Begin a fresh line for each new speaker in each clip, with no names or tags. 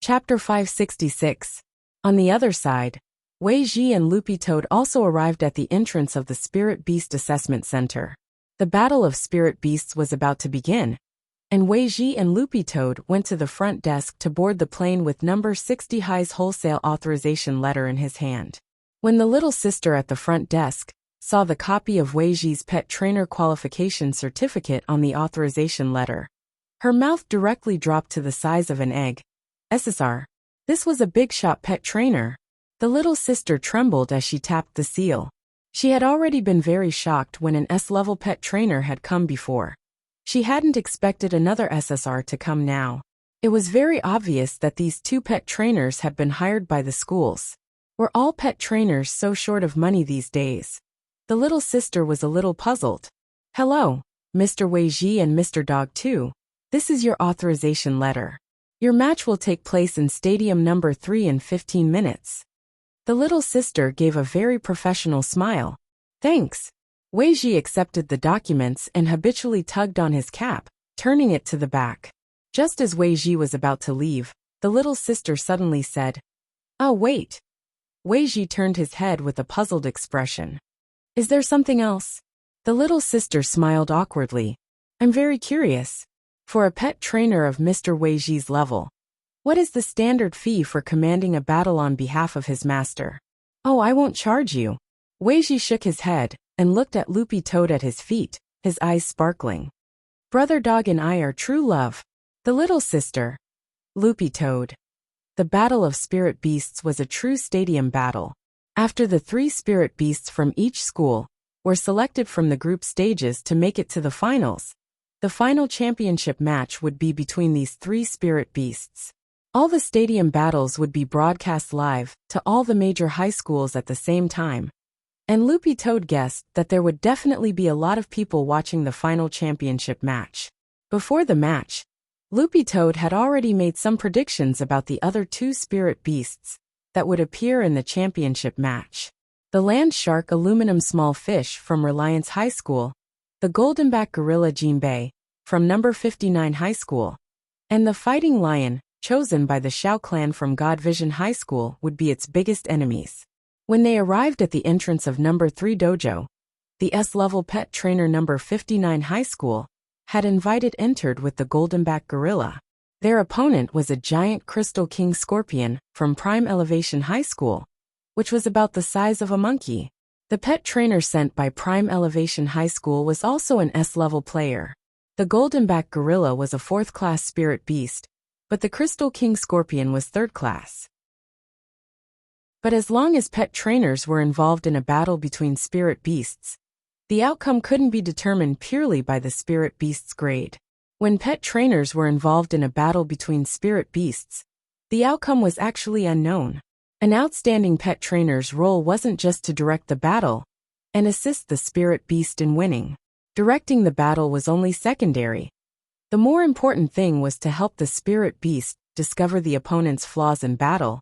Chapter 566. On the other side, Wei Ji and Loopy Toad also arrived at the entrance of the Spirit Beast Assessment Center. The Battle of Spirit Beasts was about to begin, and Wei Ji and Loopy Toad went to the front desk to board the plane with number 60 High's wholesale authorization letter in his hand. When the little sister at the front desk saw the copy of Wei Ji's pet trainer qualification certificate on the authorization letter, her mouth directly dropped to the size of an egg. SSR. This was a big shot pet trainer. The little sister trembled as she tapped the seal. She had already been very shocked when an S-level pet trainer had come before. She hadn't expected another SSR to come now. It was very obvious that these two pet trainers had been hired by the schools. Were all pet trainers so short of money these days? The little sister was a little puzzled. Hello, Mr. Wei Ji and Mr. Dog 2. This is your authorization letter. Your match will take place in Stadium number 3 in 15 minutes. The little sister gave a very professional smile. Thanks. Wei Ji accepted the documents and habitually tugged on his cap, turning it to the back. Just as Wei Ji was about to leave, the little sister suddenly said, "Oh, wait." Wei Ji turned his head with a puzzled expression. Is there something else? The little sister smiled awkwardly. I'm very curious. For a pet trainer of Mr. Wei Ji's level, what is the standard fee for commanding a battle on behalf of his master? Oh, I won't charge you. Wei Ji shook his head and looked at Loopy Toad at his feet, his eyes sparkling. Brother Dog and I are true love. The little sister. Loopy Toad. The Battle of Spirit Beasts was a true stadium battle. After the 3 spirit beasts from each school were selected from the group stages to make it to the finals, the final championship match would be between these 3 spirit beasts. All the stadium battles would be broadcast live to all the major high schools at the same time. And Loopy Toad guessed that there would definitely be a lot of people watching the final championship match. Before the match, Loopy Toad had already made some predictions about the other 2 spirit beasts that would appear in the championship match. The land shark aluminum small fish from Reliance High School, the goldenback gorilla Jinbei from number 59 High School, and the fighting lion, chosen by the Xiao clan from God Vision High School, would be its biggest enemies. When they arrived at the entrance of number 3 dojo, the S-level pet trainer number 59 High School had entered with the goldenback gorilla. Their opponent was a giant crystal king scorpion from Prime Elevation High School, which was about the size of a monkey. The pet trainer sent by Prime Elevation High School was also an S-level player. The goldenback gorilla was a 4th-class spirit beast, but the crystal king scorpion was 3rd class. But as long as pet trainers were involved in a battle between spirit beasts, the outcome couldn't be determined purely by the spirit beast's grade. When pet trainers were involved in a battle between spirit beasts, the outcome was actually unknown. An outstanding pet trainer's role wasn't just to direct the battle and assist the spirit beast in winning. Directing the battle was only secondary. The more important thing was to help the spirit beast discover the opponent's flaws in battle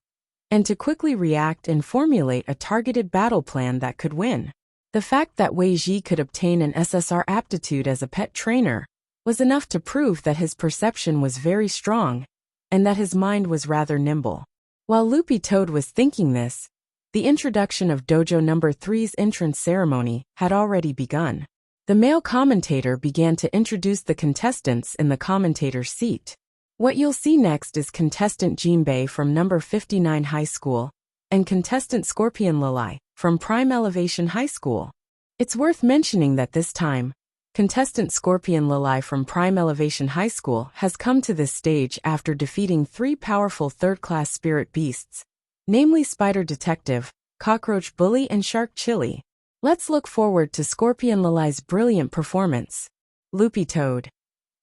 and to quickly react and formulate a targeted battle plan that could win. The fact that Wei Ji could obtain an SSR aptitude as a pet trainer was enough to prove that his perception was very strong and that his mind was rather nimble. While Loopy Toad was thinking this, the introduction of Dojo number 3's entrance ceremony had already begun. The male commentator began to introduce the contestants in the commentator's seat. What you'll see next is contestant Jinbei from number 59 High School and contestant Scorpion Lilai from Prime Elevation High School. It's worth mentioning that this time, contestant Scorpion Lilai from Prime Elevation High School has come to this stage after defeating 3 powerful 3rd-class spirit beasts, namely Spider Detective, Cockroach Bully and Shark Chili. Let's look forward to Scorpion Lilai's brilliant performance. Loopy Toad.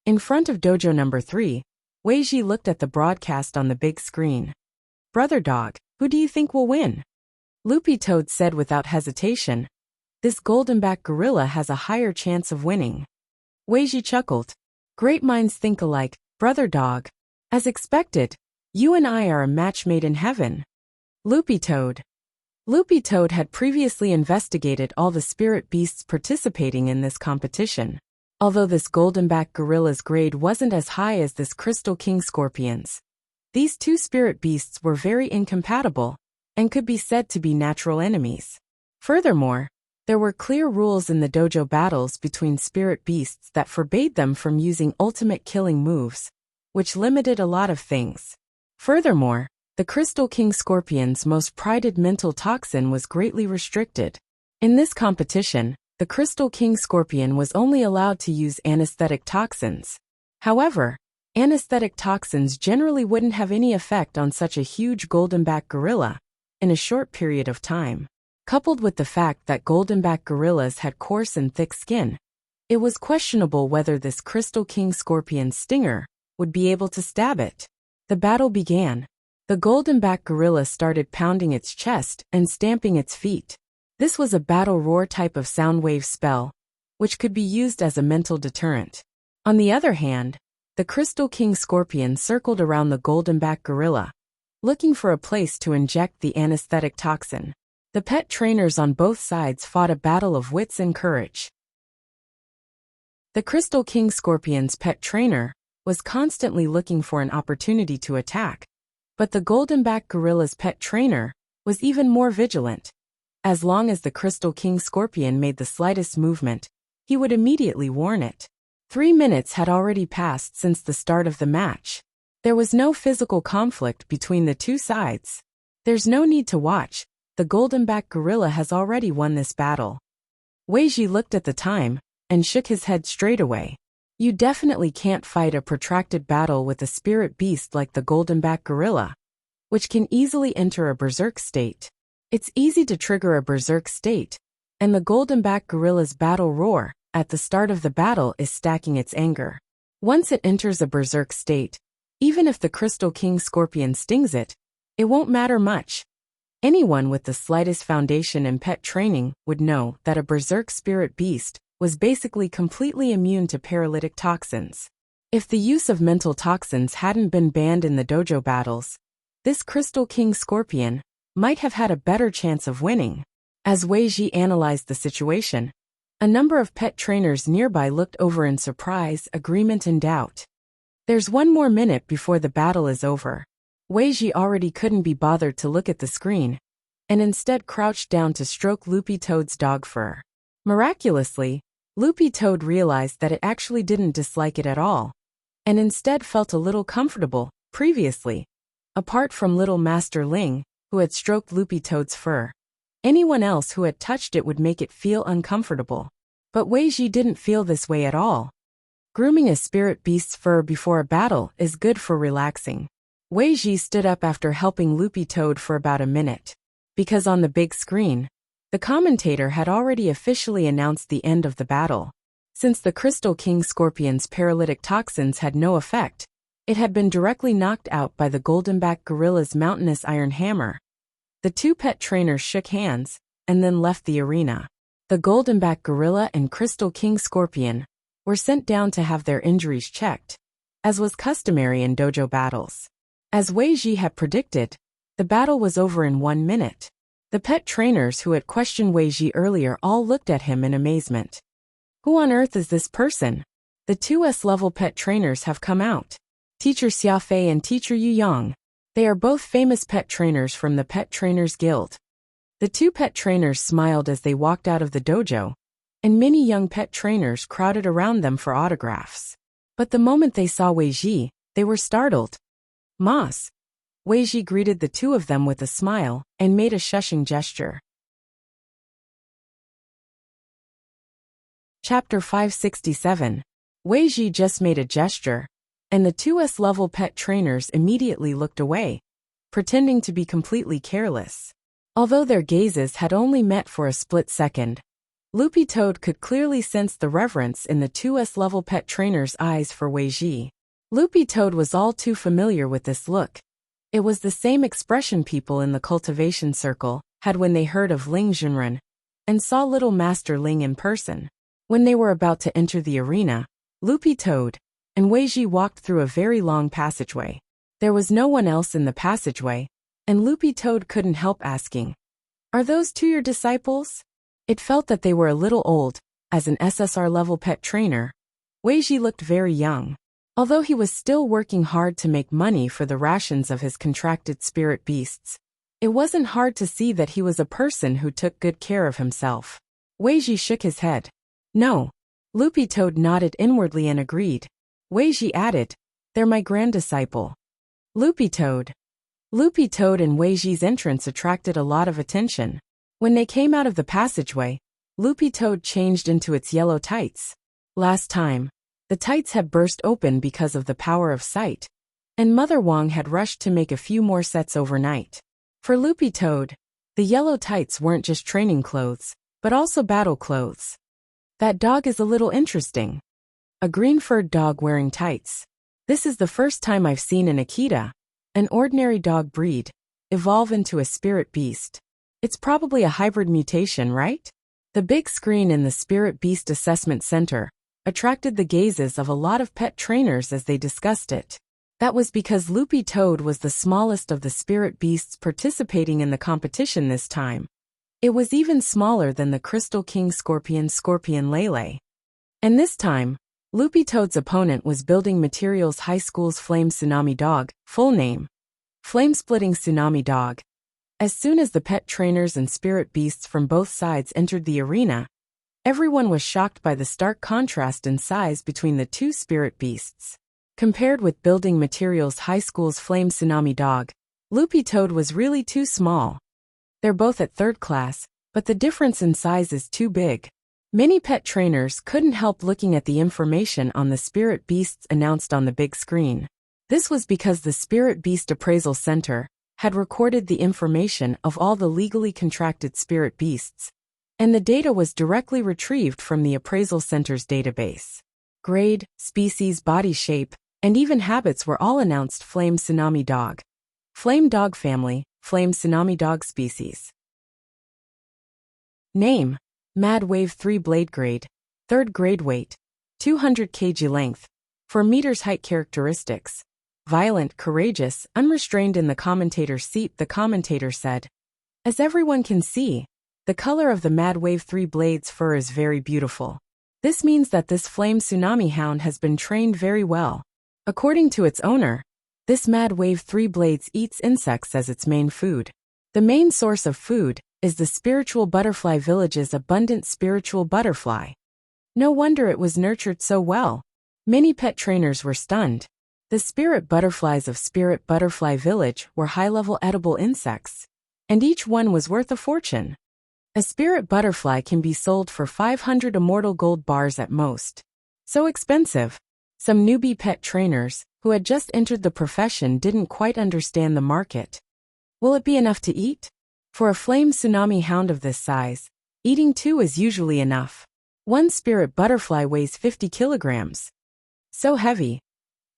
In front of Dojo number 3, Wei Ji looked at the broadcast on the big screen. Brother Dog, who do you think will win? Loopy Toad said without hesitation. This goldenback gorilla has a higher chance of winning. Wei Ji chuckled. Great minds think alike, Brother Dog. As expected, you and I are a match made in heaven. Loopy Toad. Loopy Toad had previously investigated all the spirit beasts participating in this competition. Although this goldenback gorilla's grade wasn't as high as this Crystal King Scorpion's, These two spirit beasts were very incompatible and could be said to be natural enemies. Furthermore, there were clear rules in the dojo battles between spirit beasts that forbade them from using ultimate killing moves, which limited a lot of things. Furthermore, the Crystal King Scorpion's most prized mental toxin was greatly restricted. In this competition, the Crystal King Scorpion was only allowed to use anesthetic toxins. However, anesthetic toxins generally wouldn't have any effect on such a huge goldenback gorilla in a short period of time. Coupled with the fact that goldenback gorillas had coarse and thick skin, it was questionable whether this Crystal King Scorpion's stinger would be able to stab it. The battle began. The goldenback gorilla started pounding its chest and stamping its feet. This was a battle roar type of sound wave spell, which could be used as a mental deterrent. On the other hand, the Crystal King Scorpion circled around the goldenback gorilla, looking for a place to inject the anesthetic toxin. The pet trainers on both sides fought a battle of wits and courage. The Crystal King Scorpion's pet trainer was constantly looking for an opportunity to attack, but the goldenback gorilla's pet trainer was even more vigilant. As long as the Crystal King Scorpion made the slightest movement, he would immediately warn it. 3 minutes had already passed since the start of the match. There was no physical conflict between the two sides. There's no need to watch. The goldenback gorilla has already won this battle. Weiji looked at the time and shook his head straight away. You definitely can't fight a protracted battle with a spirit beast like the goldenback gorilla, which can easily enter a berserk state. It's easy to trigger a berserk state, and the goldenback gorilla's battle roar at the start of the battle is stacking its anger. Once it enters a berserk state, even if the Crystal King Scorpion stings it, it won't matter much. Anyone with the slightest foundation in pet training would know that a berserk spirit beast was basically completely immune to paralytic toxins. If the use of mental toxins hadn't been banned in the dojo battles, this Crystal King Scorpion might have had a better chance of winning. As Weiji analyzed the situation, a number of pet trainers nearby looked over in surprise, agreement and doubt. There's 1 more minute before the battle is over. Weiji already couldn't be bothered to look at the screen, and instead crouched down to stroke Loopy Toad's dog fur. Miraculously, Loopy Toad realized that it actually didn't dislike it at all, and instead felt a little comfortable. Previously, apart from little Master Ling, who had stroked Loopy Toad's fur, anyone else who had touched it would make it feel uncomfortable. But Weiji didn't feel this way at all. Grooming a spirit beast's fur before a battle is good for relaxing. Weiji stood up after helping Loopy Toad for about a minute, because on the big screen, the commentator had already officially announced the end of the battle. Since the Crystal King Scorpion's paralytic toxins had no effect, it had been directly knocked out by the goldenback gorilla's mountainous iron hammer. The two pet trainers shook hands and then left the arena. The goldenback gorilla and Crystal King Scorpion were sent down to have their injuries checked, as was customary in dojo battles. As Weiji had predicted, the battle was over in 1 minute. The pet trainers who had questioned Weiji earlier all looked at him in amazement. Who on earth is this person? The 2S level pet trainers have come out. Teacher Xiaofei and Teacher Yu Yang. They are both famous pet trainers from the Pet Trainers Guild. The two pet trainers smiled as they walked out of the dojo, and many young pet trainers crowded around them for autographs. But the moment they saw Weiji, they were startled. Mas. Weiji greeted the two of them with a smile and made a shushing gesture. Chapter 567. Weiji just made a gesture, and the 2S level pet trainers immediately looked away, pretending to be completely careless. Although their gazes had only met for a split second, Loopy Toad could clearly sense the reverence in the 2S level pet trainer's eyes for Weiji. Loopy Toad was all too familiar with this look. It was the same expression people in the cultivation circle had when they heard of Ling Junren and saw little Master Ling in person. When they were about to enter the arena, Loopy Toad and Weiji walked through a very long passageway. There was no one else in the passageway, and Loopy Toad couldn't help asking, "Are those two your disciples?" It felt that they were a little old. As an SSR level pet trainer, Weiji looked very young. Although he was still working hard to make money for the rations of his contracted spirit beasts, it wasn't hard to see that he was a person who took good care of himself. Weiji shook his head. No. Loopy Toad nodded inwardly and agreed. Weiji added, they're my grand-disciple. Loopy Toad. Loopy Toad and Weiji's entrance attracted a lot of attention. When they came out of the passageway, Loopy Toad changed into its yellow tights. Last time, the tights had burst open because of the power of sight, and Mother Wong had rushed to make a few more sets overnight. For Loopy Toad, the yellow tights weren't just training clothes, but also battle clothes. That dog is a little interesting. A green-furred dog wearing tights. This is the first time I've seen an Akita, an ordinary dog breed, evolve into a spirit beast. It's probably a hybrid mutation, right? The big screen in the Spirit Beast Assessment Center attracted the gazes of a lot of pet trainers as they discussed it. That was because Loopy Toad was the smallest of the spirit beasts participating in the competition this time. It was even smaller than the Crystal King Scorpion Lele. And this time, Loopy Toad's opponent was Building Materials High School's Flame Tsunami Dog, full name. Flame-Splitting Tsunami Dog. As soon as the pet trainers and spirit beasts from both sides entered the arena, everyone was shocked by the stark contrast in size between the two spirit beasts. Compared with Building Materials High School's Flame Tsunami Dog, Loopy Toad was really too small. They're both at third class, but the difference in size is too big. Many pet trainers couldn't help looking at the information on the spirit beasts announced on the big screen. This was because the Spirit Beast Appraisal Center had recorded the information of all the legally contracted spirit beasts, and the data was directly retrieved from the Appraisal Center's database. Grade, species, body shape, and even habits were all announced. Flame Tsunami Dog. Flame Dog Family, Flame Tsunami Dog Species. Name: Mad Wave 3 Blade Grade, 3rd Grade Weight, 200 kg Length, 4 meters Height. Characteristics: violent, courageous, unrestrained. In the commentator's seat, the commentator said, as everyone can see, the color of the Mad Wave 3 Blade's fur is very beautiful. This means that this Flame Tsunami Hound has been trained very well. According to its owner, this Mad Wave 3 Blades eats insects as its main food. The main source of food is the Spiritual Butterfly Village's abundant spiritual butterfly. No wonder it was nurtured so well. Many pet trainers were stunned. The spirit butterflies of Spirit Butterfly Village were high-level edible insects, and each one was worth a fortune. A spirit butterfly can be sold for 500 immortal gold bars at most. So expensive. Some newbie pet trainers, who had just entered the profession, didn't quite understand the market. Will it be enough to eat? For a Flame Tsunami Hound of this size, eating 2 is usually enough. One spirit butterfly weighs 50 kilograms. So heavy.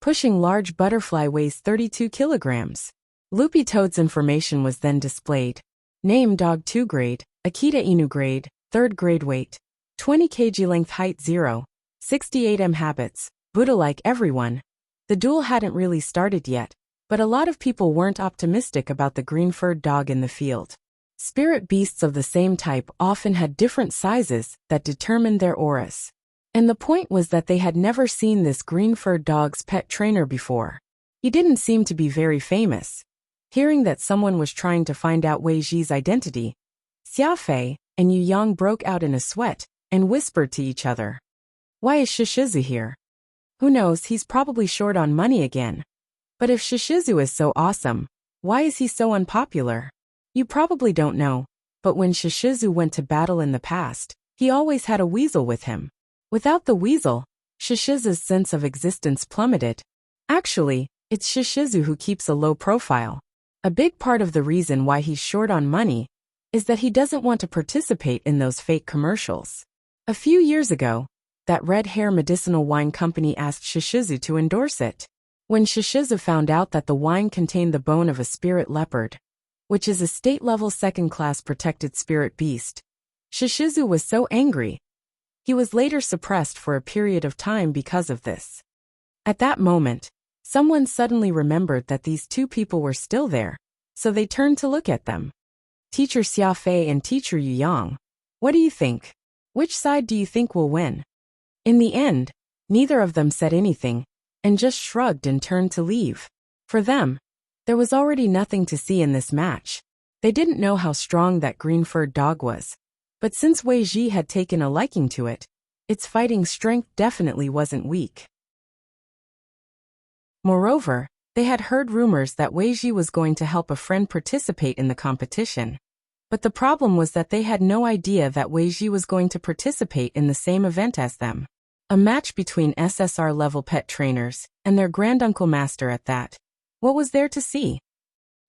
Pushing large butterfly weighs 32 kilograms. Loopy Toad's information was then displayed. Name: Dog 2 Grade, Akita Inu Grade, 3rd Grade Weight, 20 kg Length. Height 0, 68 m. Habits: Buddha like everyone. The duel hadn't really started yet, but a lot of people weren't optimistic about the green-furred dog in the field. Spirit beasts of the same type often had different sizes that determined their auras. And the point was that they had never seen this green-furred dog's pet trainer before. He didn't seem to be very famous. Hearing that someone was trying to find out Wei Ji's identity, Xiaofei and Yu Yang broke out in a sweat and whispered to each other. Why is Shishizu here? Who knows, he's probably short on money again. But if Shishizu is so awesome, why is he so unpopular? You probably don't know, but when Shishizu went to battle in the past, he always had a weasel with him. Without the weasel, Shishizu's sense of existence plummeted. Actually, it's Shishizu who keeps a low profile. A big part of the reason why he's short on money is that he doesn't want to participate in those fake commercials. A few years ago, that red hair medicinal wine company asked Shishizu to endorse it. When Shishizu found out that the wine contained the bone of a spirit leopard, which is a state-level second-class protected spirit beast, Shishizu was so angry. He was later suppressed for a period of time because of this. At that moment, someone suddenly remembered that these two people were still there, so they turned to look at them. Teacher Xiaofei and Teacher Yu Yang. What do you think? Which side do you think will win? In the end, neither of them said anything, and just shrugged and turned to leave. For them, there was already nothing to see in this match. They didn't know how strong that green-furred dog was. But since Wei Ji had taken a liking to it, its fighting strength definitely wasn't weak. Moreover, they had heard rumors that Wei Ji was going to help a friend participate in the competition. But the problem was that they had no idea that Wei Ji was going to participate in the same event as them. A match between SSR-level pet trainers, and their granduncle master at that. What was there to see?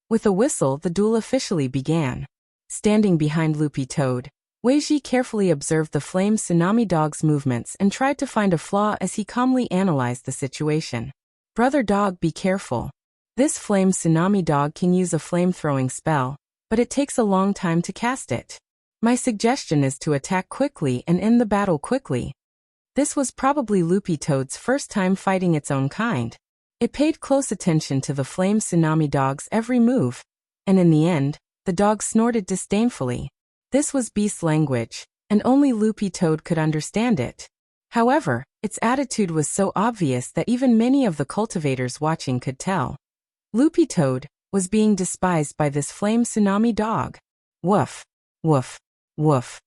With a whistle, the duel officially began. Standing behind Loopy Toad, Wei Ji carefully observed the flame tsunami dog's movements and tried to find a flaw as he calmly analyzed the situation. Brother dog, be careful. This flame tsunami dog can use a flame-throwing spell, but it takes a long time to cast it. My suggestion is to attack quickly and end the battle quickly. This was probably Loopy Toad's first time fighting its own kind. It paid close attention to the flame tsunami dog's every move, and in the end, the dog snorted disdainfully. This was beast language, and only Loopy Toad could understand it. However, its attitude was so obvious that even many of the cultivators watching could tell. Loopy Toad was being despised by this flame tsunami dog. Woof, woof, woof.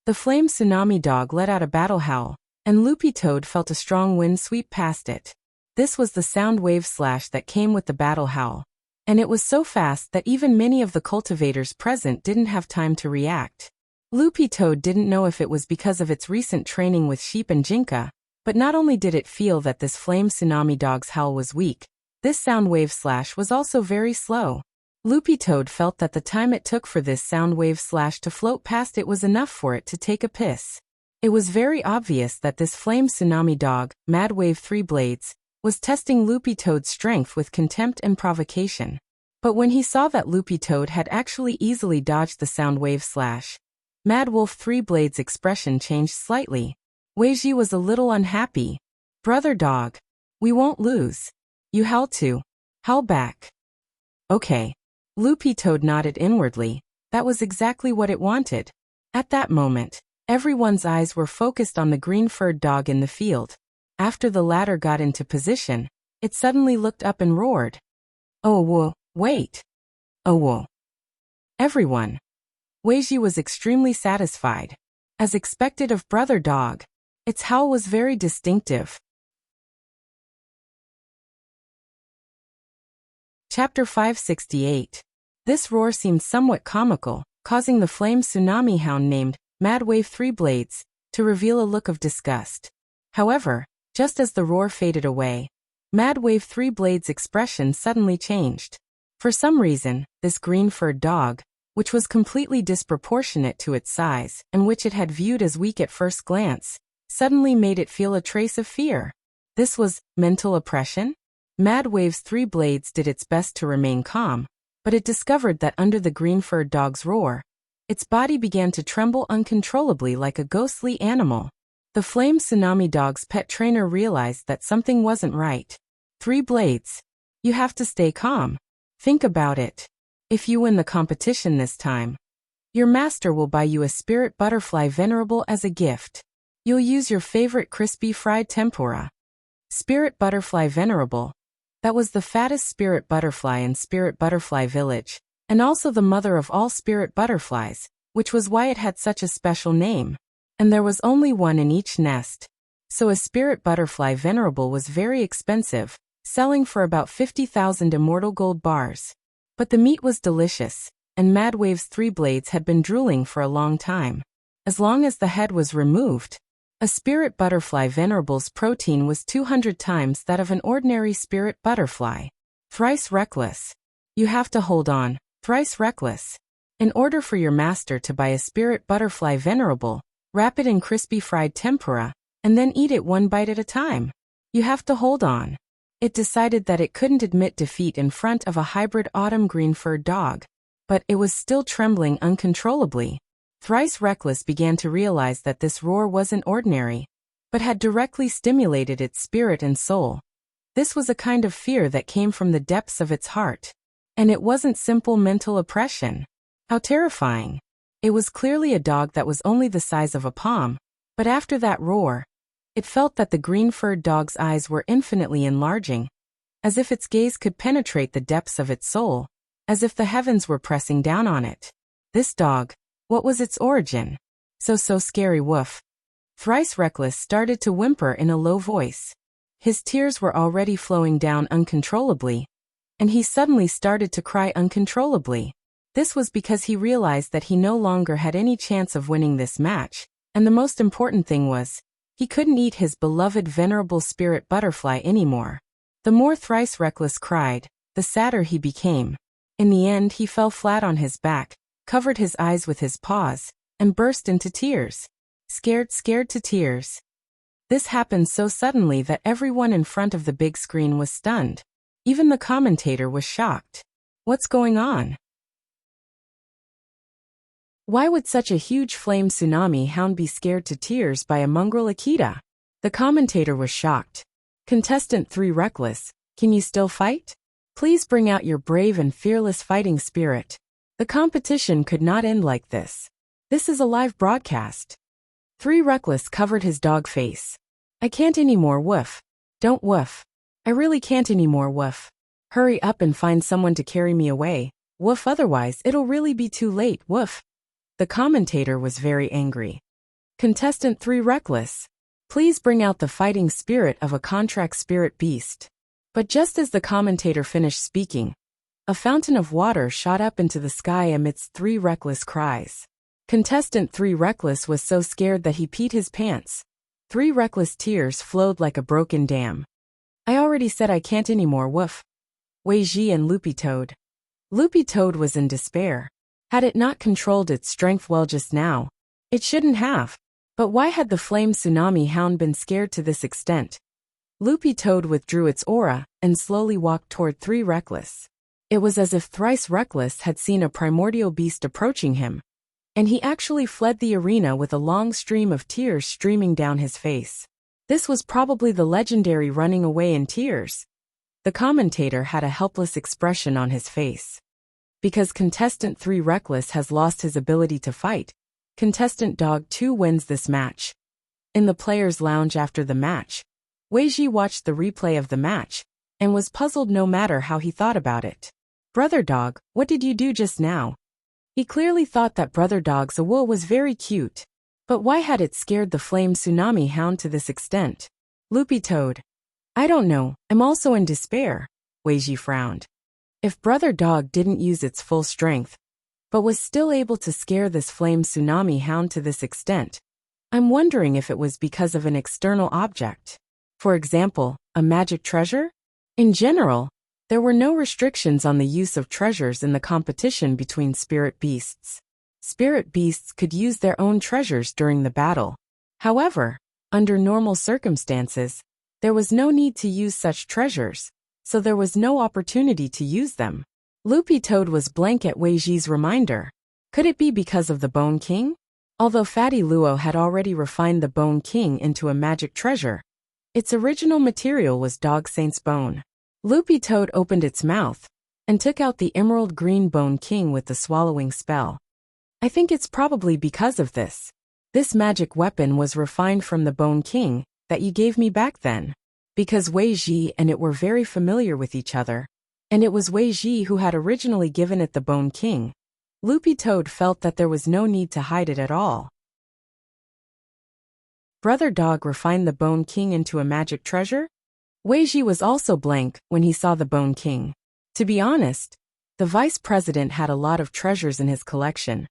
The flame tsunami dog let out a battle howl, and Loopy Toad felt a strong wind sweep past it. This was the sound wave slash that came with the battle howl, and it was so fast that even many of the cultivators present didn't have time to react. Loopy Toad didn't know if it was because of its recent training with sheep and Jinka, but not only did it feel that this flame tsunami dog's howl was weak, this sound wave slash was also very slow. Loopy Toad felt that the time it took for this sound wave slash to float past it was enough for it to take a piss. It was very obvious that this flame tsunami dog, Mad Wave 3 Blades, was testing Loopy Toad's strength with contempt and provocation. But when he saw that Loopy Toad had actually easily dodged the sound wave slash, Mad Wolf 3 Blades' expression changed slightly. Wei Ji was a little unhappy. Brother dog, we won't lose. You howl too. Howl back. Okay. Loopy Toad nodded inwardly. That was exactly what it wanted. At that moment, everyone's eyes were focused on the green-furred dog in the field. After the latter got into position, it suddenly looked up and roared. Oh whoa, wait. Oh whoa. Everyone. Wei Ji was extremely satisfied. As expected of Brother Dog, its howl was very distinctive. Chapter 568. This roar seemed somewhat comical, causing the flame tsunami hound named Mad Wave 3 Blades to reveal a look of disgust. However, just as the roar faded away, Mad Wave 3 Blades' expression suddenly changed. For some reason, this green-furred dog, which was completely disproportionate to its size and which it had viewed as weak at first glance, suddenly made it feel a trace of fear. This was mental oppression? Mad Wave's 3 Blades did its best to remain calm, but it discovered that under the green-furred dog's roar, its body began to tremble uncontrollably like a ghostly animal. The flame tsunami dog's pet trainer realized that something wasn't right. 3 Blades. You have to stay calm. Think about it. If you win the competition this time, your master will buy you a spirit butterfly venerable as a gift. You'll use your favorite crispy fried tempura. Spirit butterfly venerable. That was the fattest spirit butterfly in Spirit Butterfly Village, and also the mother of all spirit butterflies, which was why it had such a special name. And there was only one in each nest. So a spirit butterfly venerable was very expensive, selling for about 50,000 immortal gold bars. But the meat was delicious, and Mad Wave's 3 Blades had been drooling for a long time. As long as the head was removed, a spirit butterfly venerable's protein was 200 times that of an ordinary spirit butterfly. Thrice reckless. You have to hold on, thrice reckless. In order for your master to buy a spirit butterfly venerable, wrap it in crispy fried tempura, and then eat it one bite at a time. You have to hold on. It decided that it couldn't admit defeat in front of a hybrid autumn green-furred dog, but it was still trembling uncontrollably. Thrice Reckless began to realize that this roar wasn't ordinary, but had directly stimulated its spirit and soul. This was a kind of fear that came from the depths of its heart. And it wasn't simple mental oppression. How terrifying. It was clearly a dog that was only the size of a palm, but after that roar, It felt that the green-furred dog's eyes were infinitely enlarging, as if its gaze could penetrate the depths of its soul, as if the heavens were pressing down on it. This dog, what was its origin? So scary, woof. Thrice Reckless started to whimper in a low voice. His tears were already flowing down uncontrollably, and he suddenly started to cry uncontrollably. This was because he realized that he no longer had any chance of winning this match, and the most important thing was, he couldn't eat his beloved venerable spirit butterfly anymore. The more Thrice Reckless cried, the sadder he became. In the end, he fell flat on his back, covered his eyes with his paws, and burst into tears. Scared to tears. This happened so suddenly that everyone in front of the big screen was stunned. Even the commentator was shocked. What's going on? Why would such a huge flame tsunami hound be scared to tears by a mongrel Akita? The commentator was shocked. Contestant 3 Reckless, can you still fight? Please bring out your brave and fearless fighting spirit. The competition could not end like this. This is a live broadcast. 3 Reckless covered his dog face. I can't anymore, woof. Don't woof. I really can't anymore, woof. Hurry up and find someone to carry me away, woof, otherwise it'll really be too late, woof. The commentator was very angry. Contestant 3 Reckless, please bring out the fighting spirit of a contract spirit beast. But just as the commentator finished speaking, a fountain of water shot up into the sky amidst 3 Reckless cries. Contestant 3 Reckless was so scared that he peed his pants. 3 Reckless tears flowed like a broken dam. I already said I can't anymore, woof. Wei Ji and Loopy Toad. Loopy Toad was in despair. Had it not controlled its strength well just now, it shouldn't have. But why had the flame tsunami hound been scared to this extent? Loopy Toad withdrew its aura and slowly walked toward 3 Reckless. It was as if Thrice Reckless had seen a primordial beast approaching him, and he actually fled the arena with a long stream of tears streaming down his face. This was probably the legendary running away in tears. The commentator had a helpless expression on his face. Because contestant 3 Reckless has lost his ability to fight, contestant Dog 2 wins this match. In the players' lounge after the match, Wei Ji watched the replay of the match and was puzzled no matter how he thought about it. Brother Dog, what did you do just now? He clearly thought that Brother Dog's wool was very cute. But why had it scared the flame tsunami hound to this extent? Loopy Toad. I don't know, I'm also in despair. Wei Ji frowned. If Brother Dog didn't use its full strength, but was still able to scare this flame tsunami hound to this extent, I'm wondering if it was because of an external object. For example, a magic treasure? In general, there were no restrictions on the use of treasures in the competition between spirit beasts. Spirit beasts could use their own treasures during the battle. However, under normal circumstances, there was no need to use such treasures, so there was no opportunity to use them. Loopy Toad was blank at Wei Ji's reminder. Could it be because of the Bone King? Although Fatty Luo had already refined the Bone King into a magic treasure, its original material was Dog Saint's bone. Loopy Toad opened its mouth and took out the emerald green Bone King with the swallowing spell. I think it's probably because of this. This magic weapon was refined from the Bone King that you gave me back then. Because Wei Ji and it were very familiar with each other, and it was Wei Ji who had originally given it the Bone King, Loopy Toad felt that there was no need to hide it at all. Brother Dog refined the Bone King into a magic treasure? Wei Ji was also blank when he saw the Bone King. To be honest, the vice president had a lot of treasures in his collection,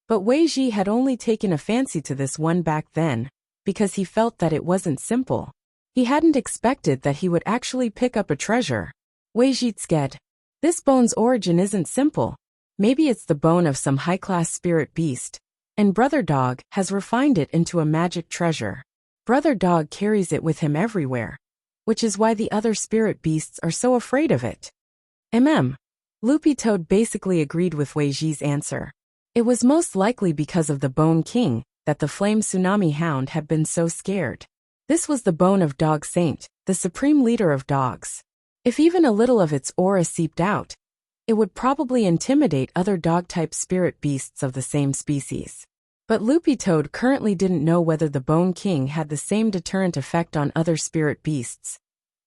but Wei Ji had only taken a fancy to this one back then, because he felt that it wasn't simple. He hadn't expected that he would actually pick up a treasure. Wei Ji sked. This bone's origin isn't simple. Maybe it's the bone of some high-class spirit beast, and Brother Dog has refined it into a magic treasure. Brother Dog carries it with him everywhere, which is why the other spirit beasts are so afraid of it. Loopy Toad basically agreed with Wei Ji's answer. It was most likely because of the Bone King that the flame tsunami hound had been so scared. This was the bone of Dog Saint, the supreme leader of dogs. If even a little of its aura seeped out, it would probably intimidate other dog-type spirit beasts of the same species. But Loopy Toad currently didn't know whether the Bone King had the same deterrent effect on other spirit beasts,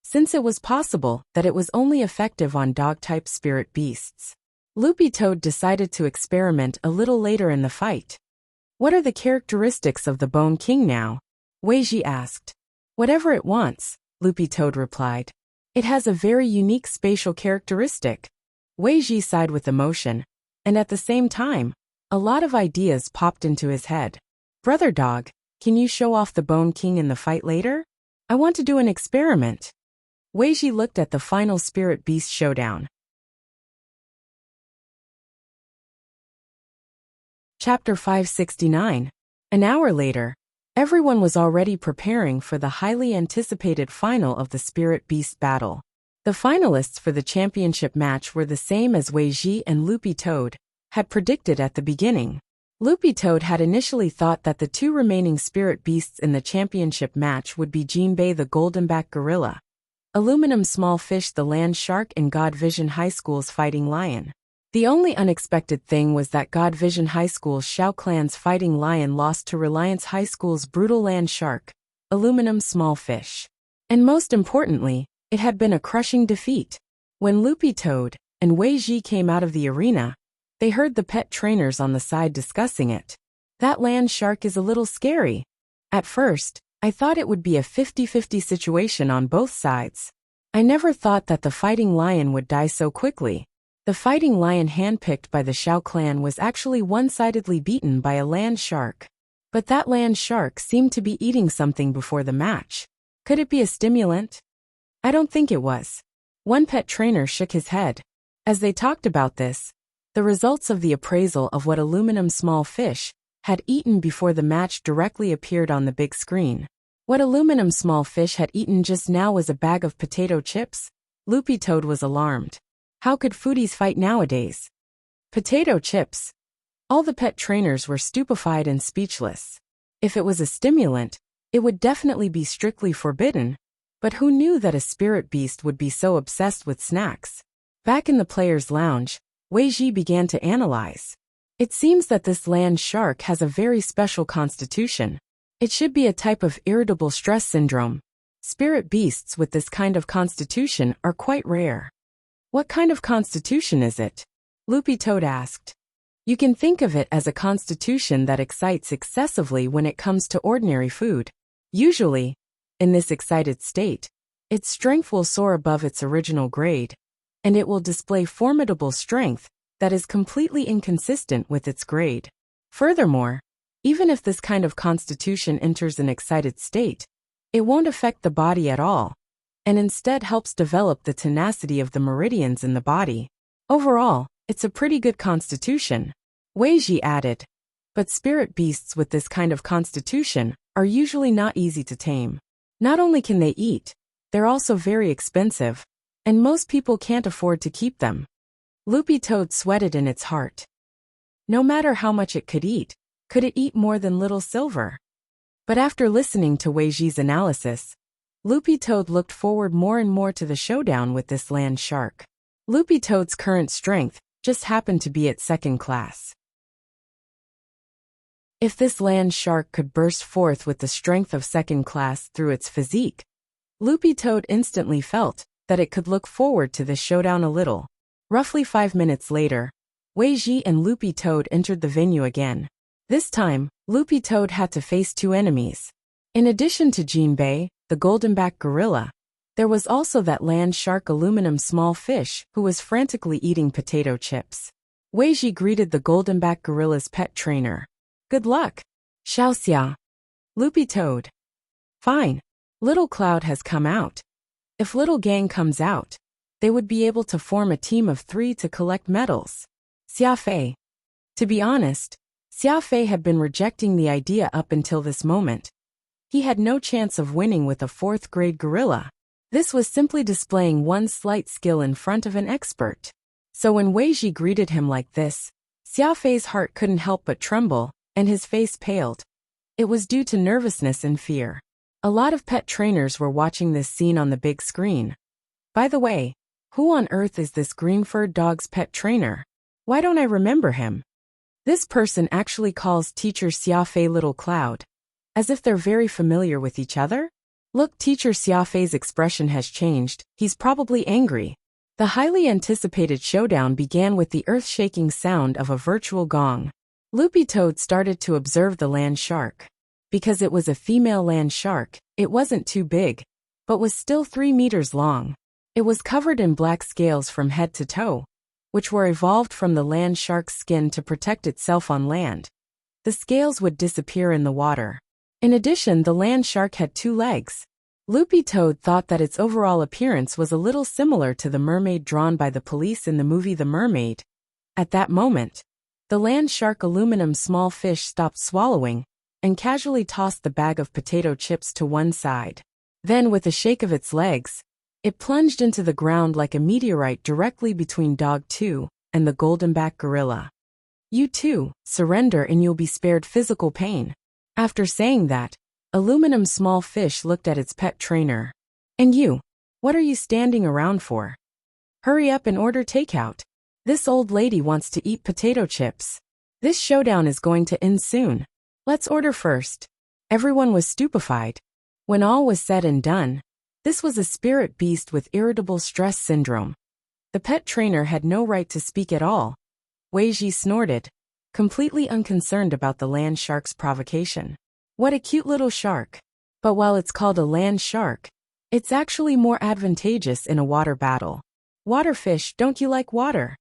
since it was possible that it was only effective on dog-type spirit beasts. Loopy Toad decided to experiment a little later in the fight. What are the characteristics of the Bone King now? Weiji asked. Whatever it wants, Loopy Toad replied. It has a very unique spatial characteristic. Weiji sighed with emotion, and at the same time, a lot of ideas popped into his head. Brother Dog, can you show off the Bone King in the fight later? I want to do an experiment. Weiji looked at the final Spirit Beast showdown. Chapter 569. An hour later, everyone was already preparing for the highly anticipated final of the Spirit Beast battle. The finalists for the championship match were the same as Weiji and Loopy Toad had predicted at the beginning. Loopy Toad had initially thought that the two remaining spirit beasts in the championship match would be Jinbei the Goldenback Gorilla, Aluminum Small Fish the Land Shark, and God Vision High School's Fighting Lion. The only unexpected thing was that God Vision High School's Shao Clan's Fighting Lion lost to Reliance High School's Brutal Land Shark, Aluminum Small Fish. And most importantly, it had been a crushing defeat. When Loopy Toad and Weiji came out of the arena, they heard the pet trainers on the side discussing it. That land shark is a little scary. At first, I thought it would be a 50-50 situation on both sides. I never thought that the Fighting Lion would die so quickly. The Fighting Lion handpicked by the Shao clan was actually one-sidedly beaten by a land shark. But that land shark seemed to be eating something before the match. Could it be a stimulant? I don't think it was. One pet trainer shook his head. As they talked about this, the results of the appraisal of what Aluminum Small Fish had eaten before the match directly appeared on the big screen. What Aluminum Small Fish had eaten just now was a bag of potato chips. Loopy Toad was alarmed. How could foodies fight nowadays? Potato chips. All the pet trainers were stupefied and speechless. If it was a stimulant, it would definitely be strictly forbidden. But who knew that a spirit beast would be so obsessed with snacks? Back in the players' lounge, Weiji began to analyze. It seems that this land shark has a very special constitution. It should be a type of irritable stress syndrome. Spirit beasts with this kind of constitution are quite rare. What kind of constitution is it? Loopy Toad asked. You can think of it as a constitution that excites excessively when it comes to ordinary food. Usually, in this excited state, its strength will soar above its original grade, and it will display formidable strength that is completely inconsistent with its grade. Furthermore, even if this kind of constitution enters an excited state, it won't affect the body at all, and instead helps develop the tenacity of the meridians in the body. Overall, it's a pretty good constitution. Weiji added. But spirit beasts with this kind of constitution are usually not easy to tame. Not only can they eat, they're also very expensive, and most people can't afford to keep them. Loopy Toad sweated in its heart. No matter how much it could it eat more than Little Silver? But after listening to Weiji's analysis, Loopy Toad looked forward more and more to the showdown with this land shark. Loopy Toad's current strength just happened to be at second class. If this land shark could burst forth with the strength of second class through its physique, Loopy Toad instantly felt that it could look forward to this showdown a little. Roughly 5 minutes later, Weiji and Loopy Toad entered the venue again. This time, Loopy Toad had to face two enemies. In addition to Jinbei, the Goldenback Gorilla, there was also that land shark Aluminum Small Fish who was frantically eating potato chips. Weiji greeted the Goldenback Gorilla's pet trainer. Good luck, Xiaoxia. Loopy Toad. Fine. Little Cloud has come out. If Little Gang comes out, they would be able to form a team of 3 to collect medals. Xiafei. To be honest, Xiafei had been rejecting the idea up until this moment. He had no chance of winning with a 4th grade gorilla. This was simply displaying one slight skill in front of an expert. So when Weiji greeted him like this, Xiafei's heart couldn't help but tremble, and his face paled. It was due to nervousness and fear. A lot of pet trainers were watching this scene on the big screen. By the way, who on earth is this green-furred dog's pet trainer? Why don't I remember him? This person actually calls teacher Xiafei Little Cloud, as if they're very familiar with each other? Look, teacher Xiafei's expression has changed, he's probably angry. The highly anticipated showdown began with the earth-shaking sound of a virtual gong. Loopy Toad started to observe the land shark. Because it was a female land shark, it wasn't too big, but was still 3 meters long. It was covered in black scales from head to toe, which were evolved from the land shark's skin to protect itself on land. The scales would disappear in the water. In addition, the land shark had 2 legs. Loopy Toad thought that its overall appearance was a little similar to the mermaid drawn by the police in the movie The Mermaid. At that moment, the land shark aluminum small fish stopped swallowing and casually tossed the bag of potato chips to one side. Then, with a shake of its legs, it plunged into the ground like a meteorite directly between Dog 2 and the goldenback gorilla. You too, surrender and you'll be spared physical pain. After saying that, aluminum small fish looked at its pet trainer. And you? What are you standing around for? Hurry up and order takeout. This old lady wants to eat potato chips. This showdown is going to end soon. Let's order first. Everyone was stupefied. When all was said and done, this was a spirit beast with irritable stress syndrome. The pet trainer had no right to speak at all. Weiji snorted, completely unconcerned about the land shark's provocation. What a cute little shark. But while it's called a land shark, it's actually more advantageous in a water battle. Water fish, don't you like water?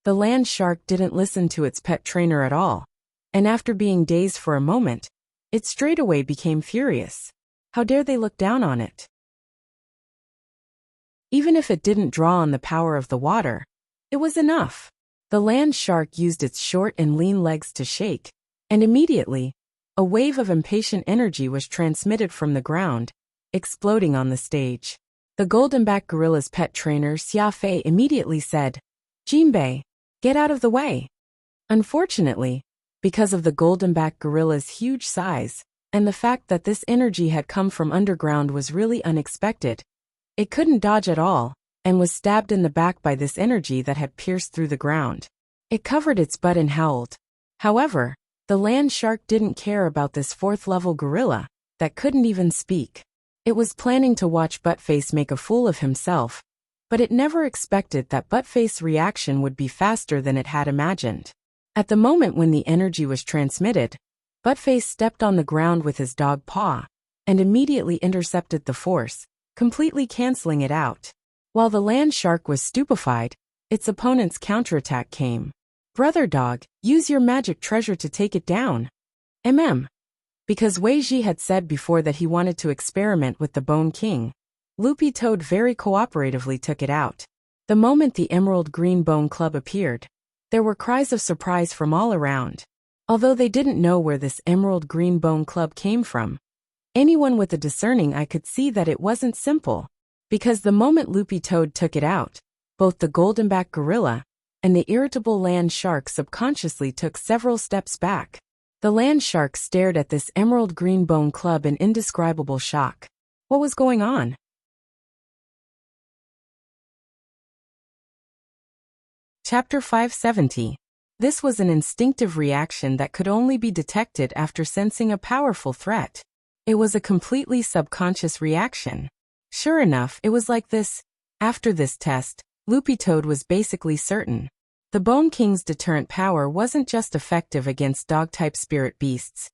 The land shark didn't listen to its pet trainer at all, and after being dazed for a moment, it straightaway became furious. How dare they look down on it? Even if it didn't draw on the power of the water, it was enough. The land shark used its short and lean legs to shake, and immediately, a wave of impatient energy was transmitted from the ground, exploding on the stage. The goldenback gorilla's pet trainer Xiafei immediately said, "Jinbei, get out of the way." Unfortunately, because of the goldenback gorilla's huge size, and the fact that this energy had come from underground was really unexpected, it couldn't dodge at all, and was stabbed in the back by this energy that had pierced through the ground. It covered its butt and howled. However, the land shark didn't care about this 4th-level gorilla that couldn't even speak. It was planning to watch Buttface make a fool of himself, but it never expected that Buttface's reaction would be faster than it had imagined. At the moment when the energy was transmitted, Buttface stepped on the ground with his dog paw and immediately intercepted the force, completely canceling it out. While the land shark was stupefied, its opponent's counterattack came. "Brother dog, use your magic treasure to take it down." Because Weiji had said before that he wanted to experiment with the Bone King, Loopy Toad very cooperatively took it out. The moment the Emerald Green Bone Club appeared, there were cries of surprise from all around. Although they didn't know where this Emerald Green Bone Club came from, anyone with a discerning eye could see that it wasn't simple. Because the moment Loopy Toad took it out, both the goldenback gorilla and the irritable land shark subconsciously took several steps back. The land shark stared at this Emerald Green Bone Club in indescribable shock. What was going on? Chapter 570. This was an instinctive reaction that could only be detected after sensing a powerful threat. It was a completely subconscious reaction. Sure enough, it was like this. After this test, Loopy Toad was basically certain. The Bone King's deterrent power wasn't just effective against dog-type spirit beasts.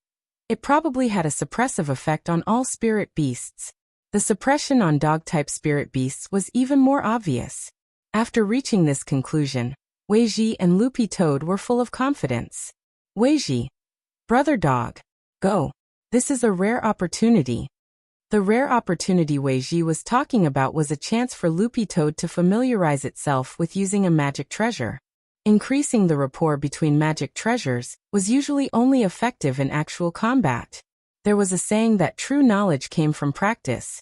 It probably had a suppressive effect on all spirit beasts. The suppression on dog-type spirit beasts was even more obvious. After reaching this conclusion, Weiji and Loopy Toad were full of confidence. Weiji, "Brother dog, go. This is a rare opportunity." The rare opportunity Weiji was talking about was a chance for Loopy Toad to familiarize itself with using a magic treasure. Increasing the rapport between magic treasures was usually only effective in actual combat. There was a saying that true knowledge came from practice.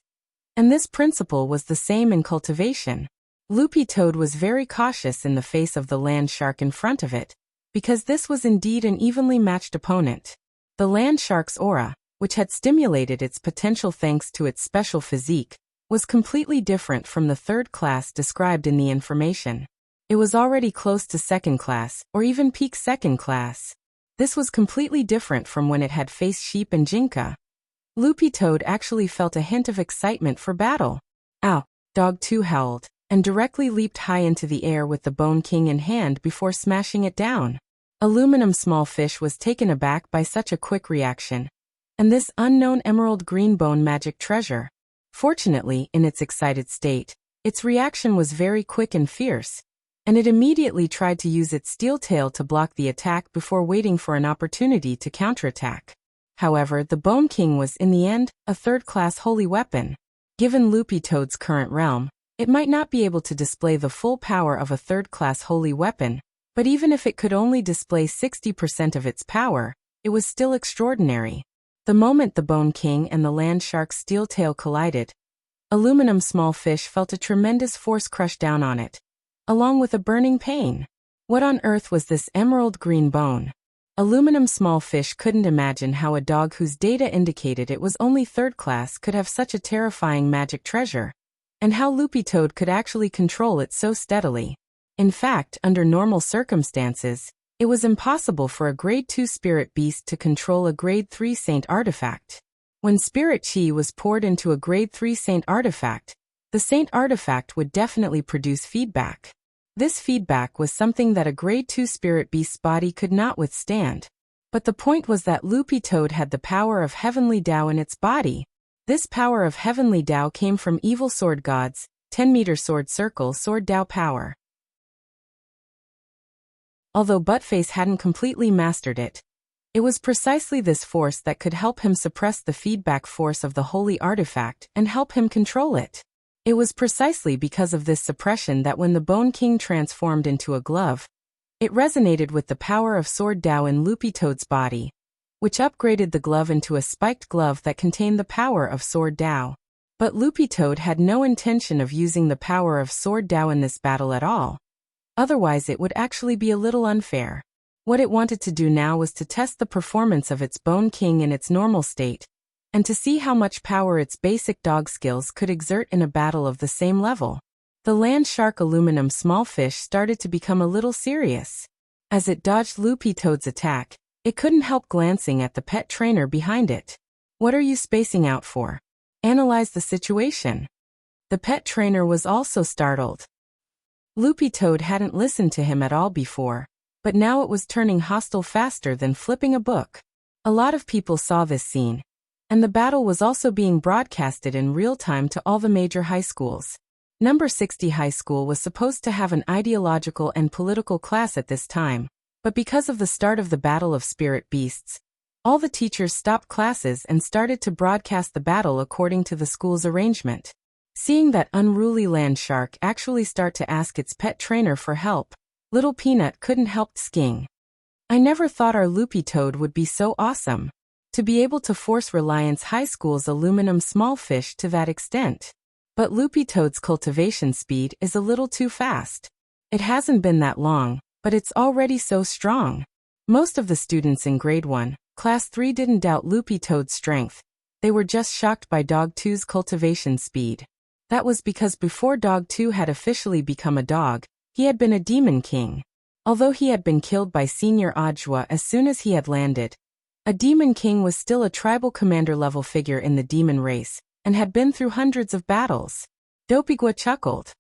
And this principle was the same in cultivation. Loopy Toad was very cautious in the face of the land shark in front of it, because this was indeed an evenly matched opponent. The land shark's aura, which had stimulated its potential thanks to its special physique, was completely different from the 3rd class described in the information. It was already close to second class, or even peak second class. This was completely different from when it had faced Sheep and Jinka. Loopy Toad actually felt a hint of excitement for battle. Ow! Dog 2 howled, and directly leaped high into the air with the Bone King in hand before smashing it down. Aluminum Small Fish was taken aback by such a quick reaction. And this unknown emerald green bone magic treasure. Fortunately, in its excited state, its reaction was very quick and fierce, and it immediately tried to use its steel tail to block the attack before waiting for an opportunity to counterattack. However, the Bone King was, in the end, a third-class holy weapon. Given Loopy Toad's current realm, it might not be able to display the full power of a third-class holy weapon, but even if it could only display 60% of its power, it was still extraordinary. The moment the Bone King and the land shark's steel tail collided, Aluminum Small Fish felt a tremendous force crush down on it, along with a burning pain. What on earth was this emerald green bone? Aluminum Small Fish couldn't imagine how a dog whose data indicated it was only third class could have such a terrifying magic treasure, and how Loopy Toad could actually control it so steadily. In fact, under normal circumstances, it was impossible for a Grade 2 spirit beast to control a Grade 3 saint artifact. When spirit chi was poured into a Grade 3 saint artifact, the saint artifact would definitely produce feedback. This feedback was something that a Grade 2 spirit beast's body could not withstand. But the point was that Loopy Toad had the power of Heavenly Tao in its body. This power of Heavenly Tao came from evil sword gods, 10-meter sword circle sword Tao power. Although Buttface hadn't completely mastered it, it was precisely this force that could help him suppress the feedback force of the holy artifact and help him control it. It was precisely because of this suppression that when the Bone King transformed into a glove, it resonated with the power of Sword Tao in Loopy Toad's body, which upgraded the glove into a spiked glove that contained the power of Sword Tao. But Loopy Toad had no intention of using the power of Sword Tao in this battle at all. Otherwise it would actually be a little unfair. What it wanted to do now was to test the performance of its Bone King in its normal state, and to see how much power its basic dog skills could exert in a battle of the same level. The land shark Aluminum Small Fish started to become a little serious. As it dodged Loopy Toad's attack, it couldn't help glancing at the pet trainer behind it. What are you spacing out for? Analyze the situation. The pet trainer was also startled. Loopy Toad hadn't listened to him at all before, but now it was turning hostile faster than flipping a book. A lot of people saw this scene, and the battle was also being broadcasted in real time to all the major high schools. Number 60 High School was supposed to have an ideological and political class at this time, but because of the start of the Battle of Spirit Beasts, all the teachers stopped classes and started to broadcast the battle according to the school's arrangement. Seeing that unruly land shark actually start to ask its pet trainer for help, Little Peanut couldn't help sking. I never thought our Loopy Toad would be so awesome, to be able to force Reliance High School's Aluminum Small Fish to that extent. But Loopy Toad's cultivation speed is a little too fast. It hasn't been that long, but it's already so strong. Most of the students in Grade 1, Class 3 didn't doubt Loopy Toad's strength. They were just shocked by Dog 2's cultivation speed. That was because before Dog 2 had officially become a dog, he had been a Demon King. Although he had been killed by Senior Ajwa as soon as he had landed, a Demon King was still a tribal commander-level figure in the demon race, and had been through hundreds of battles. Dopigwa chuckled.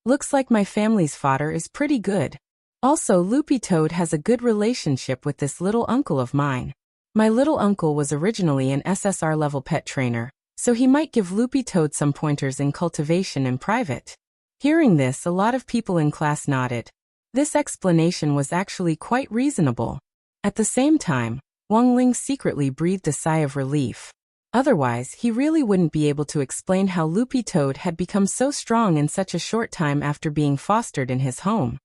Looks like my family's fodder is pretty good. Also, Loopy Toad has a good relationship with this little uncle of mine. My little uncle was originally an SSR-level pet trainer, so he might give Loopy Toad some pointers in cultivation in private. Hearing this, a lot of people in class nodded. This explanation was actually quite reasonable. At the same time, Wang Ling secretly breathed a sigh of relief. Otherwise, he really wouldn't be able to explain how Loopy Toad had become so strong in such a short time after being fostered in his home.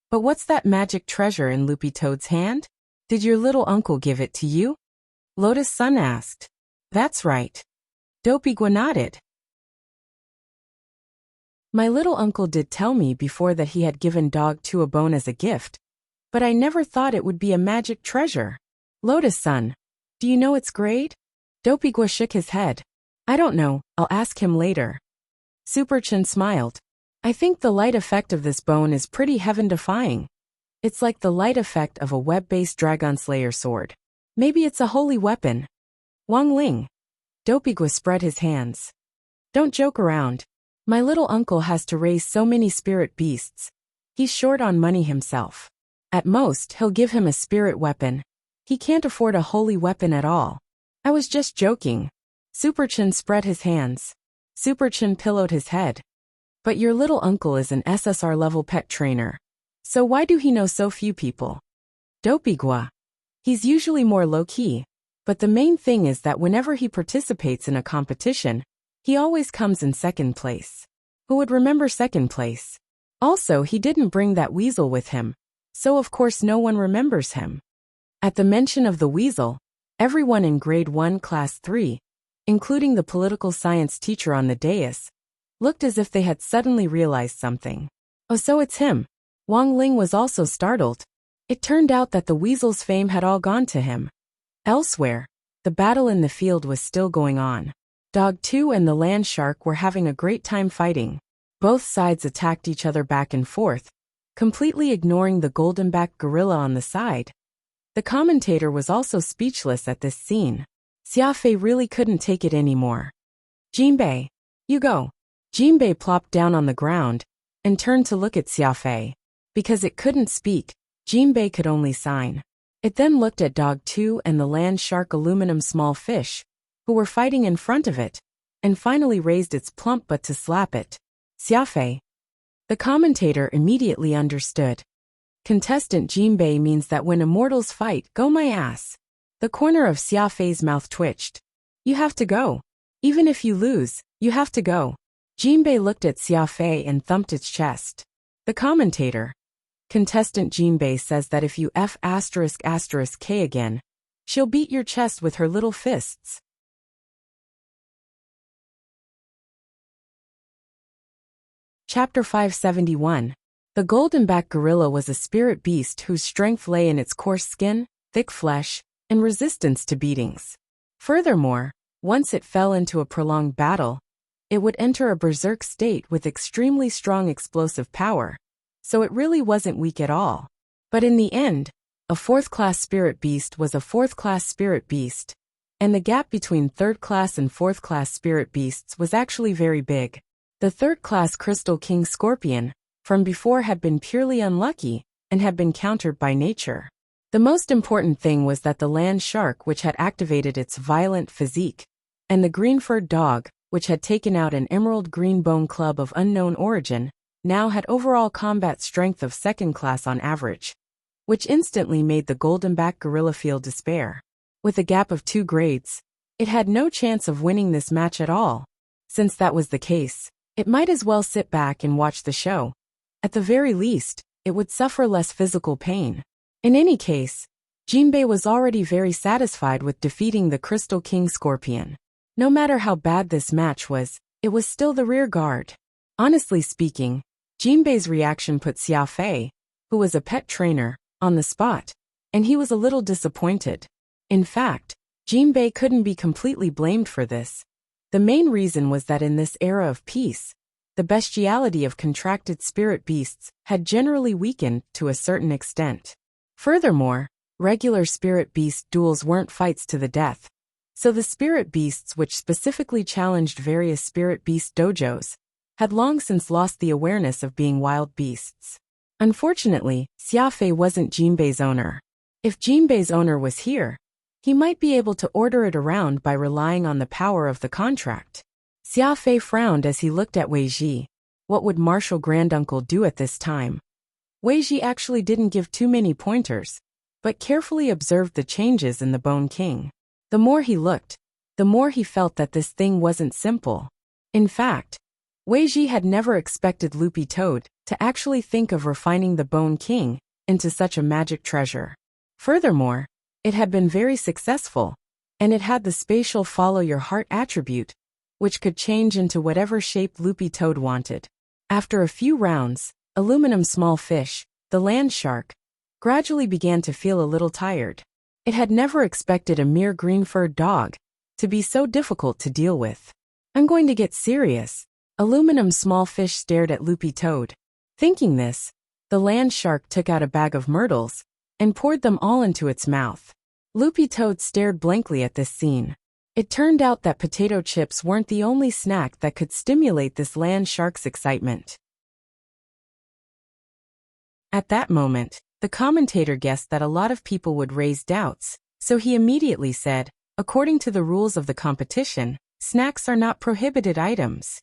But what's that magic treasure in Loopy Toad's hand? Did your little uncle give it to you? Lotus Sun asked. That's right. Dopigwa nodded. My little uncle did tell me before that he had given Dog 2 a bone as a gift, but I never thought it would be a magic treasure. Lotus Sun, do you know its grade? Dopigwa shook his head. I don't know, I'll ask him later. Superchin smiled. I think the light effect of this bone is pretty heaven-defying. It's like the light effect of a web-based Dragon Slayer sword. Maybe it's a holy weapon. Wang Ling. Dopigwa spread his hands. Don't joke around. My little uncle has to raise so many spirit beasts. He's short on money himself. At most, he'll give him a spirit weapon. He can't afford a holy weapon at all. I was just joking. Superchin spread his hands. Superchin pillowed his head. But your little uncle is an SSR-level pet trainer. So why do he know so few people? Dopigwa. He's usually more low-key. But the main thing is that whenever he participates in a competition, he always comes in second place. Who would remember second place? Also, he didn't bring that weasel with him, so of course no one remembers him. At the mention of the weasel, everyone in grade 1 class 3, including the political science teacher on the dais, looked as if they had suddenly realized something. Oh, so it's him. Wang Ling was also startled. It turned out that the weasel's fame had all gone to him. Elsewhere, the battle in the field was still going on. Dog 2 and the land shark were having a great time fighting. Both sides attacked each other back and forth, completely ignoring the golden-backed gorilla on the side. The commentator was also speechless at this scene. Xiafei really couldn't take it anymore. Jinbei, you go. Jinbei plopped down on the ground and turned to look at Xiafei. Because it couldn't speak, Jinbei could only sign. It then looked at Dog 2 and the land shark aluminum small fish, who were fighting in front of it, and finally raised its plump butt to slap it. Xiafei. The commentator immediately understood. Contestant Jinbei means that when immortals fight, go my ass. The corner of Xiafei's mouth twitched. You have to go. Even if you lose, you have to go. Jinbei looked at Xiafei and thumped its chest. The commentator. Contestant Jinbei says that if you F***K again, she'll beat your chest with her little fists. Chapter 571. The golden-backed gorilla was a spirit beast whose strength lay in its coarse skin, thick flesh, and resistance to beatings. Furthermore, once it fell into a prolonged battle, it would enter a berserk state with extremely strong explosive power, so it really wasn't weak at all. But in the end, a fourth-class spirit beast was a fourth-class spirit beast, and the gap between third-class and fourth-class spirit beasts was actually very big. The third-class Crystal King Scorpion, from before, had been purely unlucky and had been countered by nature. The most important thing was that the land shark, which had activated its violent physique, and the green-furred dog, which had taken out an emerald green bone club of unknown origin, now had overall combat strength of second class on average, which instantly made the golden-backed gorilla feel despair. With a gap of 2 grades, it had no chance of winning this match at all. Since that was the case, it might as well sit back and watch the show. At the very least, it would suffer less physical pain. In any case, Jinbei was already very satisfied with defeating the Crystal King Scorpion. No matter how bad this match was, it was still the rear guard. Honestly speaking, Jinbei's reaction put Xiafei, who was a pet trainer, on the spot, and he was a little disappointed. In fact, Jinbei couldn't be completely blamed for this. The main reason was that in this era of peace, the bestiality of contracted spirit beasts had generally weakened to a certain extent. Furthermore, regular spirit beast duels weren't fights to the death, so the spirit beasts which specifically challenged various spirit beast dojos had long since lost the awareness of being wild beasts. Unfortunately, Xiafei wasn't Jinbei's owner. If Jinbei's owner was here, he might be able to order it around by relying on the power of the contract. Xiafei frowned as he looked at Wei Ji. What would Marshal Granduncle do at this time? Wei Ji actually didn't give too many pointers, but carefully observed the changes in the Bone King. The more he looked, the more he felt that this thing wasn't simple. In fact, Wei Ji had never expected Loopy Toad to actually think of refining the Bone King into such a magic treasure. Furthermore, it had been very successful, and it had the spatial follow-your-heart attribute, which could change into whatever shape Loopy Toad wanted. After a few rounds, Aluminum Small Fish, the land shark, gradually began to feel a little tired. It had never expected a mere green-furred dog to be so difficult to deal with. I'm going to get serious. Aluminum small fish stared at Loopy Toad. Thinking this, the land shark took out a bag of myrtles and poured them all into its mouth. Loopy Toad stared blankly at this scene. It turned out that potato chips weren't the only snack that could stimulate this land shark's excitement. At that moment, the commentator guessed that a lot of people would raise doubts, so he immediately said, according to the rules of the competition, snacks are not prohibited items.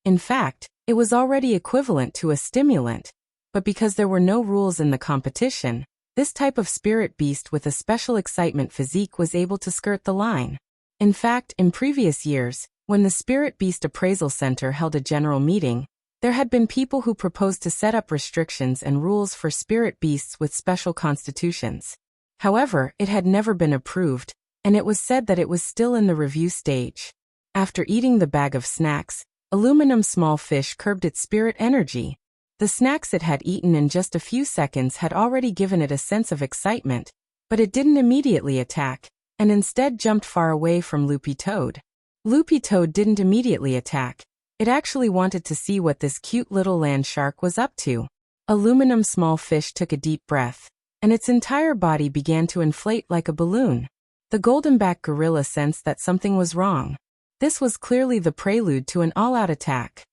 In fact, it was already equivalent to a stimulant, but because there were no rules in the competition, this type of spirit beast with a special excitement physique was able to skirt the line. In fact, in previous years, when the Spirit Beast Appraisal Center held a general meeting, there had been people who proposed to set up restrictions and rules for spirit beasts with special constitutions. However, it had never been approved, and it was said that it was still in the review stage. After eating the bag of snacks, Aluminum small fish curbed its spirit energy. The snacks it had eaten in just a few seconds had already given it a sense of excitement, but it didn't immediately attack, and instead jumped far away from Loopy Toad. Loopy Toad didn't immediately attack. It actually wanted to see what this cute little land shark was up to. Aluminum small fish took a deep breath, and its entire body began to inflate like a balloon. The goldenback gorilla sensed that something was wrong. This was clearly the prelude to an all-out attack.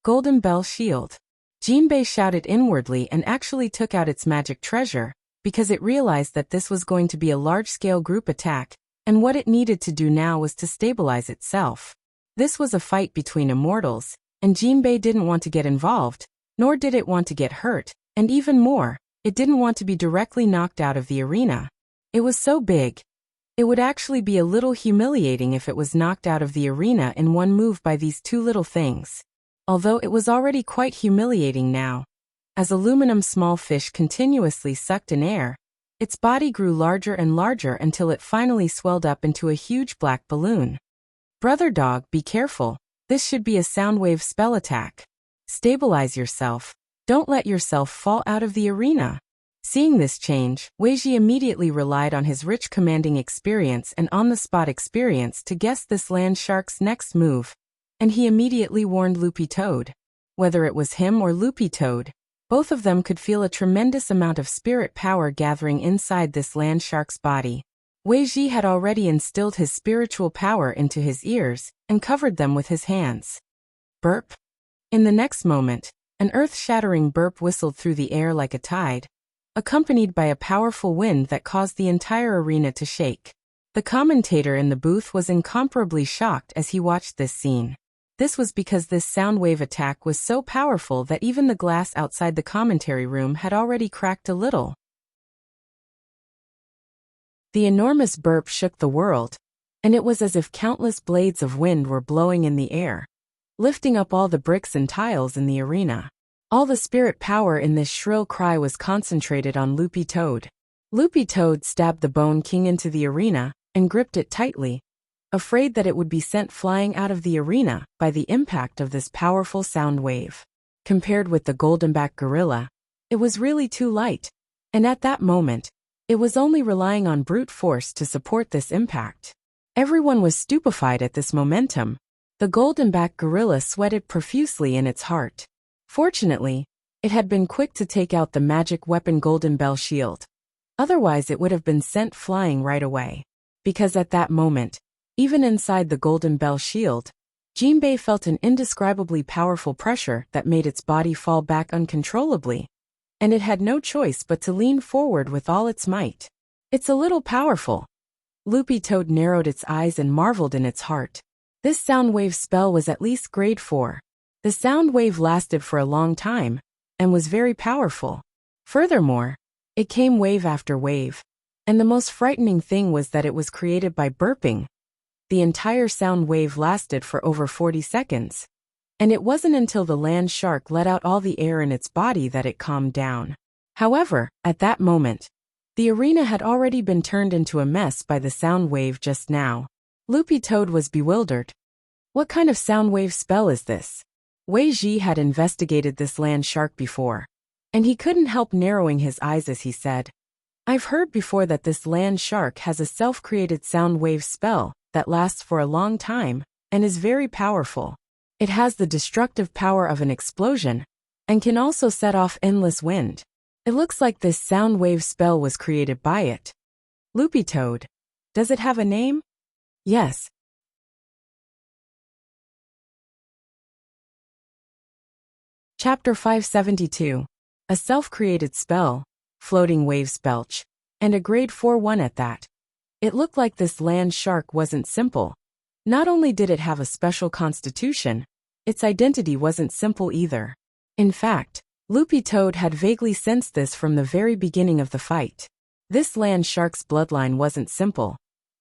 Golden Bell Shield. Jinbei shouted inwardly and actually took out its magic treasure, because it realized that this was going to be a large-scale group attack, and what it needed to do now was to stabilize itself. This was a fight between immortals, and Jinbei didn't want to get involved, nor did it want to get hurt, and even more, it didn't want to be directly knocked out of the arena. It was so big. It would actually be a little humiliating if it was knocked out of the arena in one move by these two little things. Although it was already quite humiliating now. As Aluminum small fish continuously sucked in air, its body grew larger and larger until it finally swelled up into a huge black balloon. Brother Dog, be careful. This should be a soundwave spell attack. Stabilize yourself. Don't let yourself fall out of the arena. Seeing this change, Weiji immediately relied on his rich commanding experience and on-the-spot experience to guess this land shark's next move, and he immediately warned Loopy Toad. Whether it was him or Loopy Toad, both of them could feel a tremendous amount of spirit power gathering inside this land shark's body. Weiji had already instilled his spiritual power into his ears and covered them with his hands. Burp. In the next moment, an earth-shattering burp whistled through the air like a tide, accompanied by a powerful wind that caused the entire arena to shake. The commentator in the booth was incomparably shocked as he watched this scene. This was because this sound wave attack was so powerful that even the glass outside the commentary room had already cracked a little. The enormous burp shook the world, and it was as if countless blades of wind were blowing in the air, lifting up all the bricks and tiles in the arena. All the spirit power in this shrill cry was concentrated on Loopy Toad. Loopy Toad stabbed the Bone King into the arena and gripped it tightly, afraid that it would be sent flying out of the arena by the impact of this powerful sound wave. Compared with the goldenback gorilla, it was really too light, and at that moment, it was only relying on brute force to support this impact. Everyone was stupefied at this momentum. The goldenback gorilla sweated profusely in its heart. Fortunately, it had been quick to take out the magic weapon Golden Bell Shield. Otherwise it would have been sent flying right away. Because at that moment, even inside the Golden Bell Shield, Jinbei felt an indescribably powerful pressure that made its body fall back uncontrollably, and it had no choice but to lean forward with all its might. It's a little powerful. Loopy Toad narrowed its eyes and marveled in its heart. This sound wave spell was at least grade 4. The sound wave lasted for a long time, and was very powerful. Furthermore, it came wave after wave, and the most frightening thing was that it was created by burping. The entire sound wave lasted for over 40 seconds. And it wasn't until the land shark let out all the air in its body that it calmed down. However, at that moment, the arena had already been turned into a mess by the sound wave just now. Loopy Toad was bewildered. What kind of sound wave spell is this? Weiji had investigated this land shark before, and he couldn't help narrowing his eyes as he said, I've heard before that this land shark has a self-created sound wave spell that lasts for a long time and is very powerful. It has the destructive power of an explosion and can also set off endless wind. It looks like this sound wave spell was created by it. Loopy Toad. Does it have a name? Yes. Chapter 572. A self-created spell, floating wave spelch, and a grade 4-1 at that. It looked like this land shark wasn't simple. Not only did it have a special constitution, its identity wasn't simple either. In fact, Loopy Toad had vaguely sensed this from the very beginning of the fight. This land shark's bloodline wasn't simple.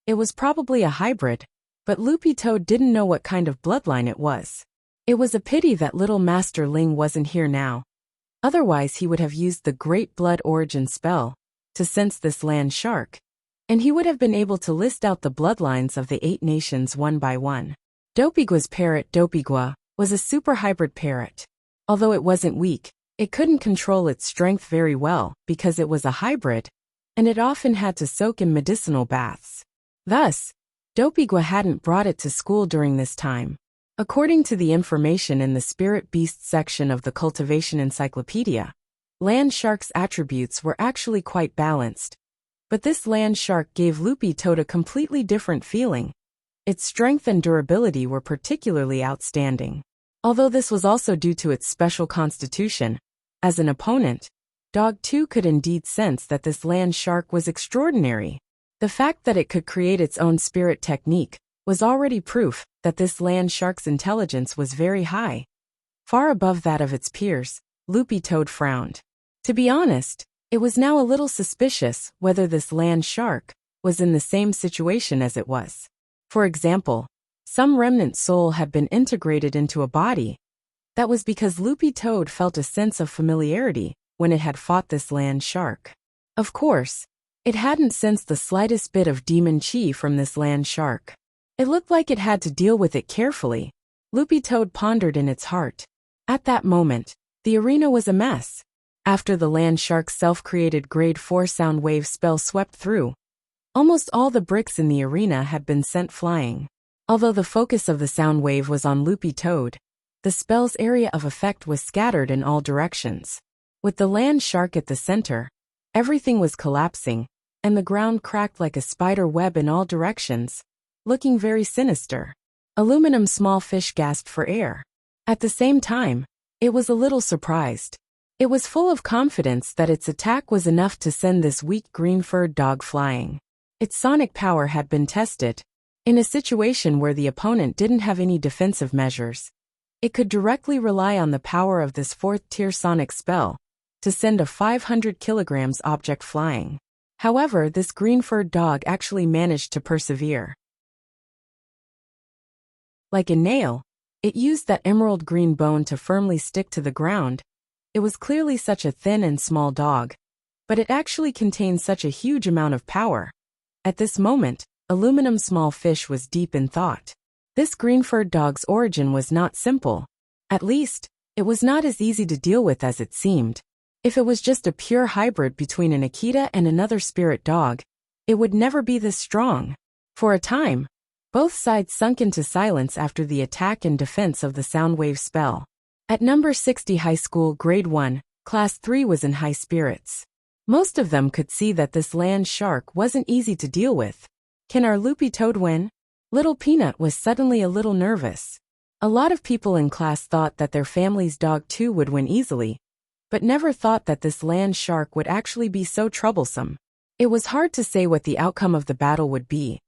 It was probably a hybrid, but Loopy Toad didn't know what kind of bloodline it was. It was a pity that little Master Ling wasn't here now. Otherwise he would have used the Great Blood Origin spell to sense this land shark, and he would have been able to list out the bloodlines of the 8 nations one by one. Dopigua's parrot Dopigua was a super hybrid parrot. Although it wasn't weak, it couldn't control its strength very well because it was a hybrid, and it often had to soak in medicinal baths. Thus, Dopigua hadn't brought it to school during this time. According to the information in the Spirit Beasts section of the Cultivation Encyclopedia, land shark's attributes were actually quite balanced. But this land shark gave Loopy Toad a completely different feeling. Its strength and durability were particularly outstanding. Although this was also due to its special constitution, as an opponent, Dog 2 could indeed sense that this land shark was extraordinary. The fact that it could create its own spirit technique was already proof that this land shark's intelligence was very high. Far above that of its peers, Loopy Toad frowned. To be honest, it was now a little suspicious whether this land shark was in the same situation as it was. For example, some remnant soul had been integrated into a body. That was because Loopy Toad felt a sense of familiarity when it had fought this land shark. Of course, it hadn't sensed the slightest bit of demon chi from this land shark. It looked like it had to deal with it carefully. Loopy Toad pondered in its heart. At that moment, the arena was a mess. After the land shark's self-created grade 4 sound wave spell swept through, almost all the bricks in the arena had been sent flying. Although the focus of the sound wave was on Loopy Toad, the spell's area of effect was scattered in all directions. With the land shark at the center, everything was collapsing, and the ground cracked like a spider web in all directions, looking very sinister. Aluminum small fish gasped for air. At the same time, it was a little surprised. It was full of confidence that its attack was enough to send this weak green-furred dog flying. Its sonic power had been tested. In a situation where the opponent didn't have any defensive measures, it could directly rely on the power of this 4th-tier sonic spell to send a 500 kilograms object flying. However, this green-furred dog actually managed to persevere. Like a nail, it used that emerald green bone to firmly stick to the ground. It was clearly such a thin and small dog, but it actually contained such a huge amount of power. At this moment, Aluminum Small Fish was deep in thought. This green-furred dog's origin was not simple. At least, it was not as easy to deal with as it seemed. If it was just a pure hybrid between an Akita and another spirit dog, it would never be this strong. For a time, both sides sunk into silence after the attack and defense of the Soundwave spell. At number 60 high school grade 1, class 3 was in high spirits. Most of them could see that this land shark wasn't easy to deal with. Can our Loopy Toad win? Little Peanut was suddenly a little nervous. A lot of people in class thought that their family's dog too would win easily, but never thought that this land shark would actually be so troublesome. It was hard to say what the outcome of the battle would be,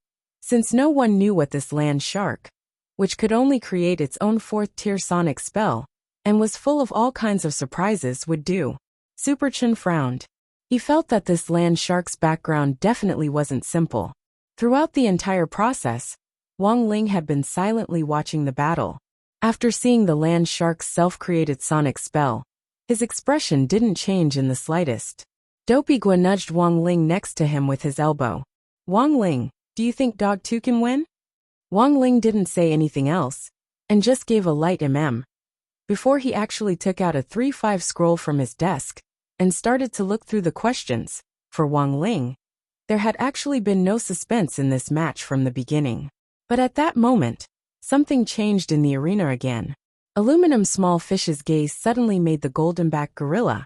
since no one knew what this land shark, which could only create its own 4th-tier sonic spell, and was full of all kinds of surprises, would do. Superchin frowned. He felt that this land shark's background definitely wasn't simple. Throughout the entire process, Wang Ling had been silently watching the battle. After seeing the land shark's self-created sonic spell, his expression didn't change in the slightest. Dopigua nudged Wang Ling next to him with his elbow. Wang Ling, do you think Dog 2 can win? Wang Ling didn't say anything else, and just gave a light before he actually took out a 3-5 scroll from his desk and started to look through the questions. For Wang Ling, there had actually been no suspense in this match from the beginning. But at that moment, something changed in the arena again. Aluminum small fish's gaze suddenly made the golden-backed gorilla,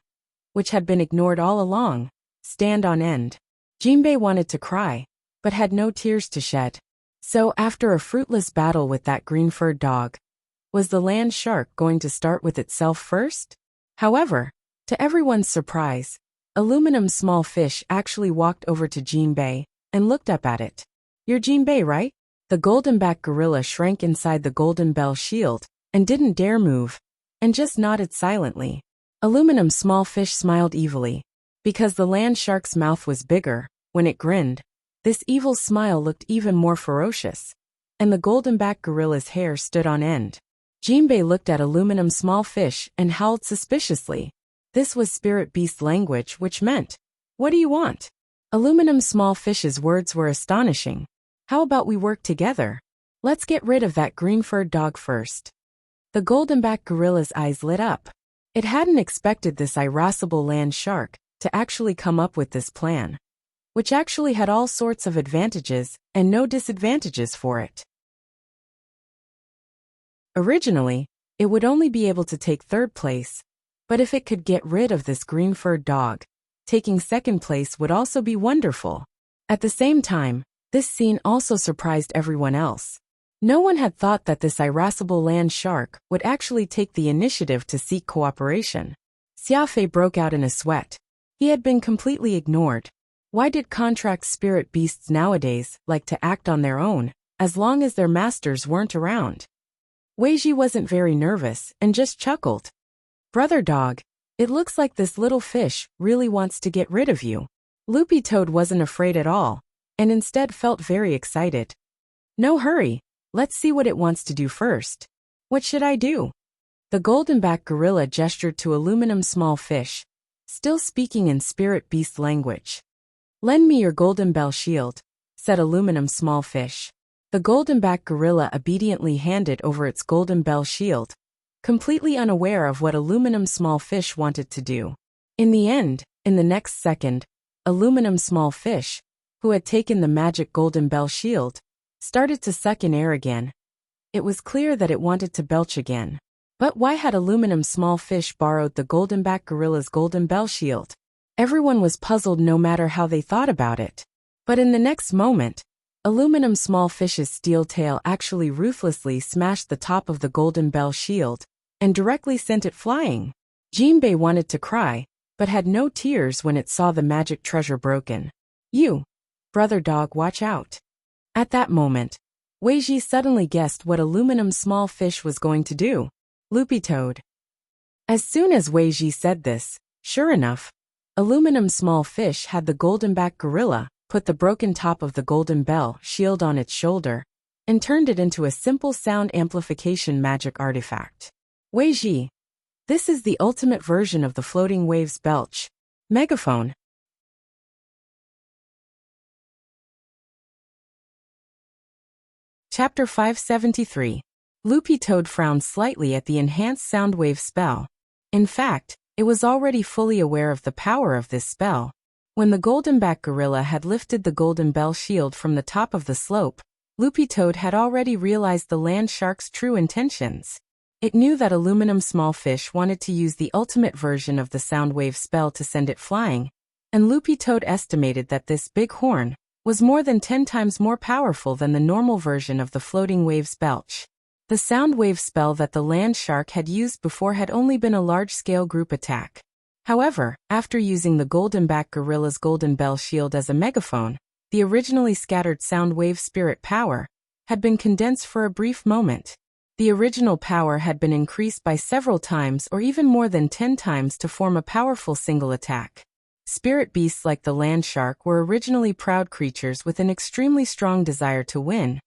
which had been ignored all along, stand on end. Jinbei wanted to cry, but had no tears to shed. So after a fruitless battle with that green-furred dog, was the land shark going to start with itself first? However, to everyone's surprise, Aluminum small fish actually walked over to Jinbei and looked up at it. "You're Jinbei, right?" The golden-backed gorilla shrank inside the golden bell shield and didn't dare move, and just nodded silently. Aluminum small fish smiled evilly. Because the land shark's mouth was bigger, when it grinned, this evil smile looked even more ferocious, and the golden-backed gorilla's hair stood on end. Jinbei looked at Aluminum small fish and howled suspiciously. This was spirit beast language, which meant, "What do you want?" Aluminum small fish's words were astonishing. "How about we work together? Let's get rid of that green-furred dog first." The golden-backed gorilla's eyes lit up. It hadn't expected this irascible land shark to actually come up with this plan, which actually had all sorts of advantages and no disadvantages for it. Originally, it would only be able to take third place, but if it could get rid of this green-furred dog, taking second place would also be wonderful. At the same time, this scene also surprised everyone else. No one had thought that this irascible land shark would actually take the initiative to seek cooperation. Xiafei broke out in a sweat. He had been completely ignored. Why did contract spirit beasts nowadays like to act on their own, as long as their masters weren't around? Weiji wasn't very nervous and just chuckled. "Brother dog, it looks like this little fish really wants to get rid of you." Loopy Toad wasn't afraid at all, and instead felt very excited. "No hurry, let's see what it wants to do first." "What should I do?" The golden-backed gorilla gestured to Aluminum small fish, still speaking in spirit beast language. "Lend me your golden bell shield," said Aluminum small fish. The golden-backed gorilla obediently handed over its golden bell shield, completely unaware of what Aluminum small fish wanted to do. In the end, in the next second, Aluminum small fish, who had taken the magic golden bell shield, started to suck in air again. It was clear that it wanted to belch again. But why had Aluminum small fish borrowed the golden-backed gorilla's golden bell shield? Everyone was puzzled no matter how they thought about it. But in the next moment, Aluminum small fish's steel tail actually ruthlessly smashed the top of the golden bell shield and directly sent it flying. Jinbei wanted to cry, but had no tears when it saw the magic treasure broken. "You, brother dog, watch out." At that moment, Weiji suddenly guessed what Aluminum small fish was going to do. "Loopy Toad." As soon as Weiji said this, sure enough, Aluminum small fish had the golden-backed gorilla put the broken top of the golden bell shield on its shoulder and turned it into a simple sound amplification magic artifact. "Weiji, this is the ultimate version of the floating waves belch. Megaphone." Chapter 573. Loopy Toad frowned slightly at the enhanced soundwave spell. In fact, it was already fully aware of the power of this spell. When the golden-backed gorilla had lifted the golden bell shield from the top of the slope, Loopy Toad had already realized the land shark's true intentions. It knew that Aluminum small fish wanted to use the ultimate version of the soundwave spell to send it flying, and Loopy Toad estimated that this big horn was more than 10 times more powerful than the normal version of the floating waves belch. The soundwave spell that the land shark had used before had only been a large-scale group attack. However, after using the golden-backed gorilla's golden bell shield as a megaphone, the originally scattered sound wave spirit power had been condensed for a brief moment. The original power had been increased by several times or even more than 10 times to form a powerful single attack. Spirit beasts like the land shark were originally proud creatures with an extremely strong desire to win.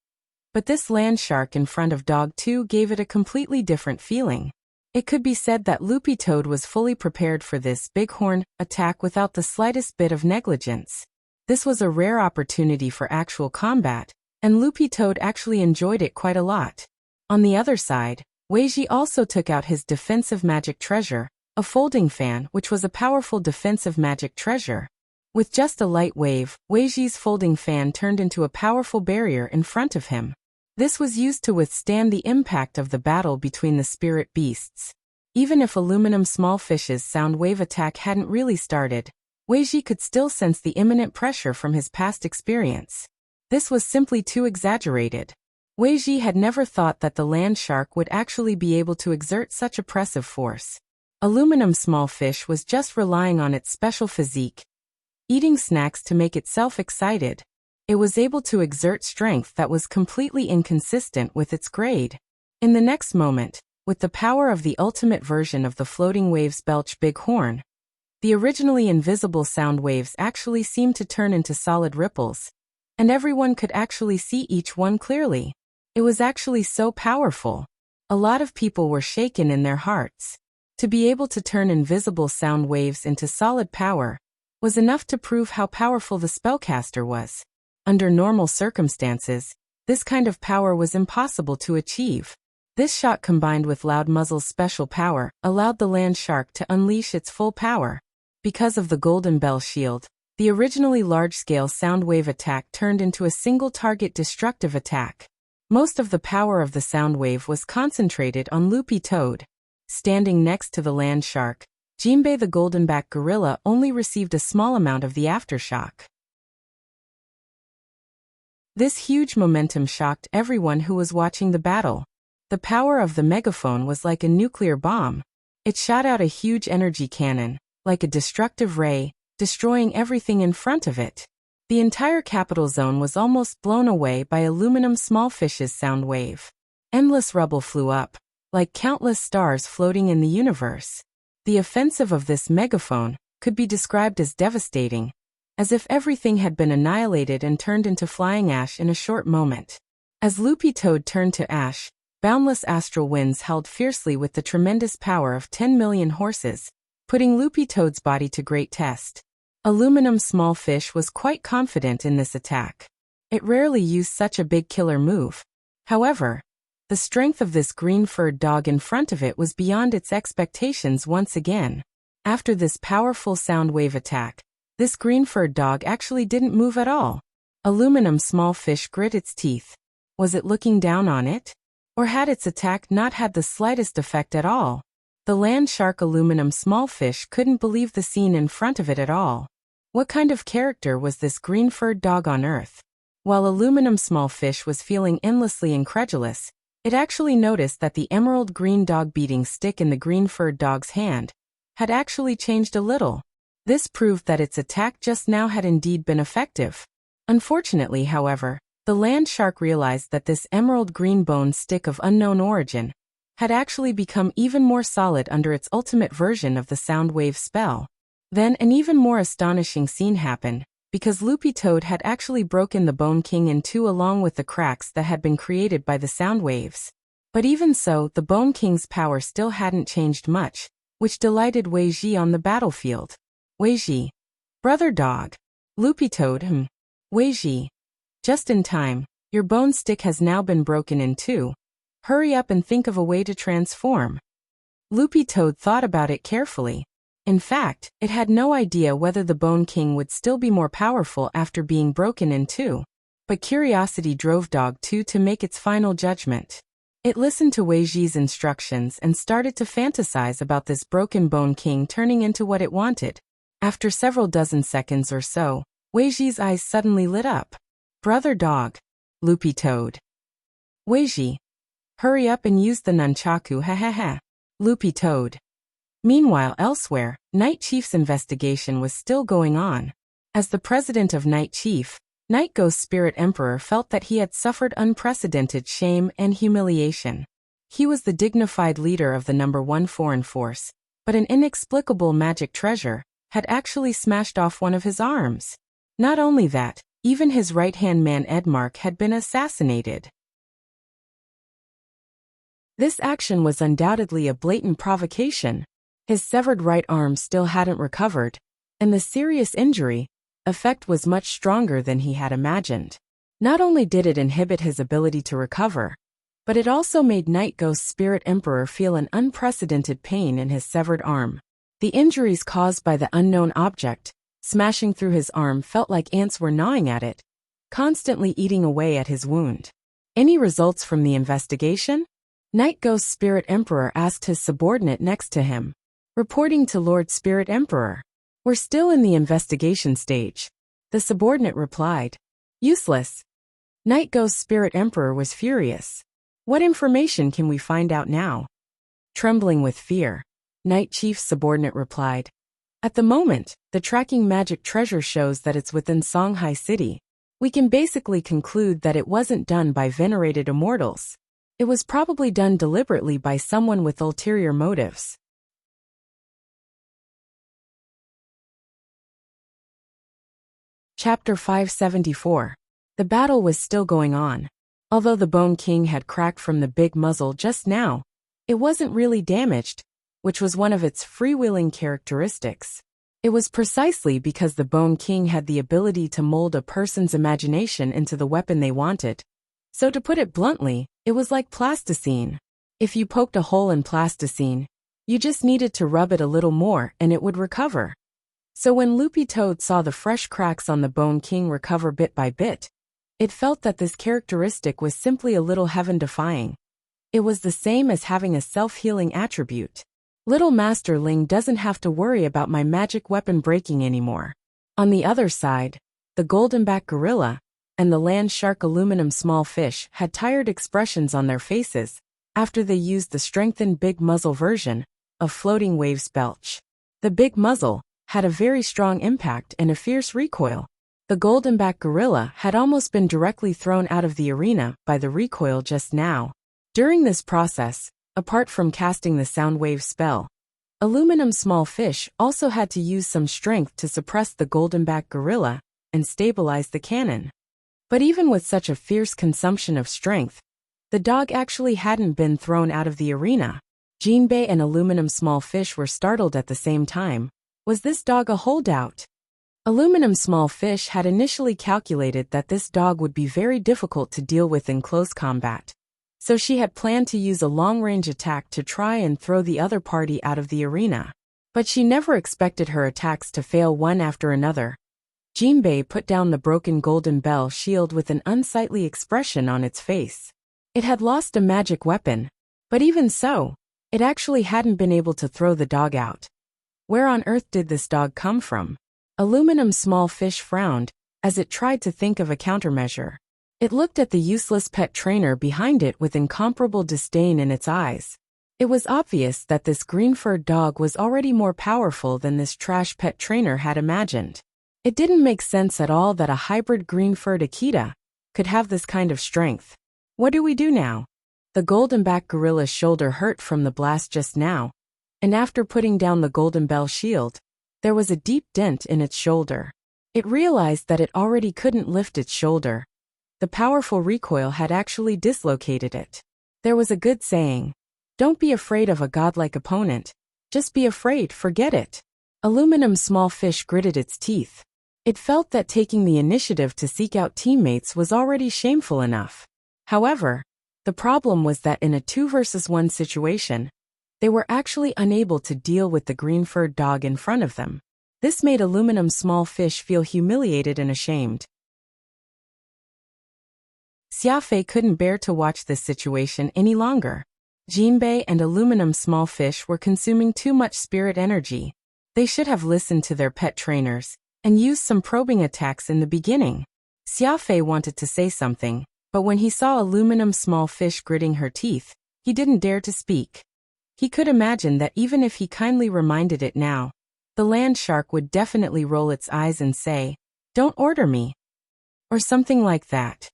But this land shark in front of Dog 2 gave it a completely different feeling. It could be said that Loopy Toad was fully prepared for this bighorn attack without the slightest bit of negligence. This was a rare opportunity for actual combat, and Loopy Toad actually enjoyed it quite a lot. On the other side, Weiji also took out his defensive magic treasure, a folding fan, which was a powerful defensive magic treasure. With just a light wave, Weiji's folding fan turned into a powerful barrier in front of him. This was used to withstand the impact of the battle between the spirit beasts. Even if aluminum smallfish's sound wave attack hadn't really started, Weiji could still sense the imminent pressure from his past experience. This was simply too exaggerated. Weiji had never thought that the land shark would actually be able to exert such oppressive force. Aluminum smallfish was just relying on its special physique, eating snacks to make itself excited. It was able to exert strength that was completely inconsistent with its grade. In the next moment, with the power of the ultimate version of the floating waves belch big horn, the originally invisible sound waves actually seemed to turn into solid ripples, and everyone could actually see each one clearly. It was actually so powerful. A lot of people were shaken in their hearts. To be able to turn invisible sound waves into solid power was enough to prove how powerful the spellcaster was. Under normal circumstances, this kind of power was impossible to achieve. This shot combined with Loud Muzzle's special power allowed the land shark to unleash its full power. Because of the Golden Bell shield, the originally large-scale sound wave attack turned into a single-target destructive attack. Most of the power of the sound wave was concentrated on Loopy Toad. Standing next to the land shark, Jinbei the goldenback gorilla only received a small amount of the aftershock. This huge momentum shocked everyone who was watching the battle. The power of the megaphone was like a nuclear bomb. It shot out a huge energy cannon, like a destructive ray, destroying everything in front of it. The entire capital zone was almost blown away by aluminum smallfish's sound wave. Endless rubble flew up, like countless stars floating in the universe. The offensive of this megaphone could be described as devastating, as if everything had been annihilated and turned into flying ash in a short moment. As Loopy Toad turned to ash, boundless astral winds held fiercely with the tremendous power of 10 million horses, putting Loopy Toad's body to great test. Aluminum Smallfish was quite confident in this attack. It rarely used such a big killer move. However, the strength of this green-furred dog in front of it was beyond its expectations once again. After this powerful sound wave attack, this green-furred dog actually didn't move at all. Aluminum Smallfish grit its teeth. Was it looking down on it? Or had its attack not had the slightest effect at all? The land shark aluminum smallfish couldn't believe the scene in front of it at all. What kind of character was this green-furred dog on Earth? While aluminum smallfish was feeling endlessly incredulous, it actually noticed that the emerald green dog beating stick in the green-furred dog's hand had actually changed a little. This proved that its attack just now had indeed been effective. Unfortunately, however, the land shark realized that this emerald green bone stick of unknown origin had actually become even more solid under its ultimate version of the sound wave spell. Then an even more astonishing scene happened, because Loopy Toad had actually broken the Bone King in two along with the cracks that had been created by the sound waves. But even so, the Bone King's power still hadn't changed much, which delighted Weiji on the battlefield. Weiji. Brother dog. Loopy Toad, Weiji. Just in time, your bone stick has now been broken in two. Hurry up and think of a way to transform. Loopy Toad thought about it carefully. In fact, it had no idea whether the Bone King would still be more powerful after being broken in two. But curiosity drove Dog 2 to make its final judgment. It listened to Weiji's instructions and started to fantasize about this broken Bone King turning into what it wanted. After several dozen seconds or so, Weiji's eyes suddenly lit up. Brother dog. Loopy Toad. Weiji. Hurry up and use the nunchaku, ha ha ha. Loopy Toad. Meanwhile, elsewhere, Night Chief's investigation was still going on. As the president of Night Chief, Night Ghost Spirit Emperor felt that he had suffered unprecedented shame and humiliation. He was the dignified leader of the number 1 foreign force, but an inexplicable magic treasure had actually smashed off one of his arms. Not only that, even his right-hand man Edmark had been assassinated. This action was undoubtedly a blatant provocation. His severed right arm still hadn't recovered, and the serious injury effect was much stronger than he had imagined. Not only did it inhibit his ability to recover, but it also made Night Ghost Spirit Emperor feel an unprecedented pain in his severed arm. The injuries caused by the unknown object smashing through his arm felt like ants were gnawing at it, constantly eating away at his wound. Any results from the investigation? Night Ghost Spirit Emperor asked his subordinate next to him. Reporting to Lord Spirit Emperor. We're still in the investigation stage. The subordinate replied. Useless. Night Ghost Spirit Emperor was furious. What information can we find out now? Trembling with fear, Night Chief's subordinate replied. At the moment, the tracking magic treasure shows that it's within Songhai City. We can basically conclude that it wasn't done by venerated immortals. It was probably done deliberately by someone with ulterior motives. Chapter 574. The battle was still going on. Although the Bone King had cracked from the big muzzle just now, it wasn't really damaged, which was one of its freewheeling characteristics. It was precisely because the Bone King had the ability to mold a person's imagination into the weapon they wanted. So to put it bluntly, it was like plasticine. If you poked a hole in plasticine, you just needed to rub it a little more and it would recover. So when Loopy Toad saw the fresh cracks on the Bone King recover bit by bit, it felt that this characteristic was simply a little heaven-defying. It was the same as having a self-healing attribute. Little Master Ling doesn't have to worry about my magic weapon breaking anymore. On the other side, the goldenback gorilla and the land shark aluminum small fish had tired expressions on their faces after they used the strengthened big muzzle version of Floating Waves Belch. The big muzzle had a very strong impact and a fierce recoil. The goldenback gorilla had almost been directly thrown out of the arena by the recoil just now. During this process, apart from casting the sound wave spell, aluminum small fish also had to use some strength to suppress the goldenback gorilla and stabilize the cannon. But even with such a fierce consumption of strength, the dog actually hadn't been thrown out of the arena. Jinbei and aluminum small fish were startled at the same time. Was this dog a holdout? Aluminum small fish had initially calculated that this dog would be very difficult to deal with in close combat. So she had planned to use a long-range attack to try and throw the other party out of the arena. But she never expected her attacks to fail one after another. Jinbei put down the broken golden bell shield with an unsightly expression on its face. It had lost a magic weapon, but even so, it actually hadn't been able to throw the dog out. Where on earth did this dog come from? Aluminum small fish frowned as it tried to think of a countermeasure. It looked at the useless pet trainer behind it with incomparable disdain in its eyes. It was obvious that this green-furred dog was already more powerful than this trash pet trainer had imagined. It didn't make sense at all that a hybrid green-furred Akita could have this kind of strength. What do we do now? The goldenback gorilla's shoulder hurt from the blast just now, and after putting down the golden bell shield, there was a deep dent in its shoulder. It realized that it already couldn't lift its shoulder. The powerful recoil had actually dislocated it. There was a good saying, "Don't be afraid of a godlike opponent. Just be afraid, forget it." Aluminum small fish gritted its teeth. It felt that taking the initiative to seek out teammates was already shameful enough. However, the problem was that in a 2-versus-1 situation, they were actually unable to deal with the green-furred dog in front of them. This made aluminum small fish feel humiliated and ashamed. Xiafei couldn't bear to watch this situation any longer. Jinbei and aluminum small fish were consuming too much spirit energy. They should have listened to their pet trainers and used some probing attacks in the beginning. Xiafei wanted to say something, but when he saw aluminum small fish gritting her teeth, he didn't dare to speak. He could imagine that even if he kindly reminded it now, the land shark would definitely roll its eyes and say, "Don't order me," or something like that.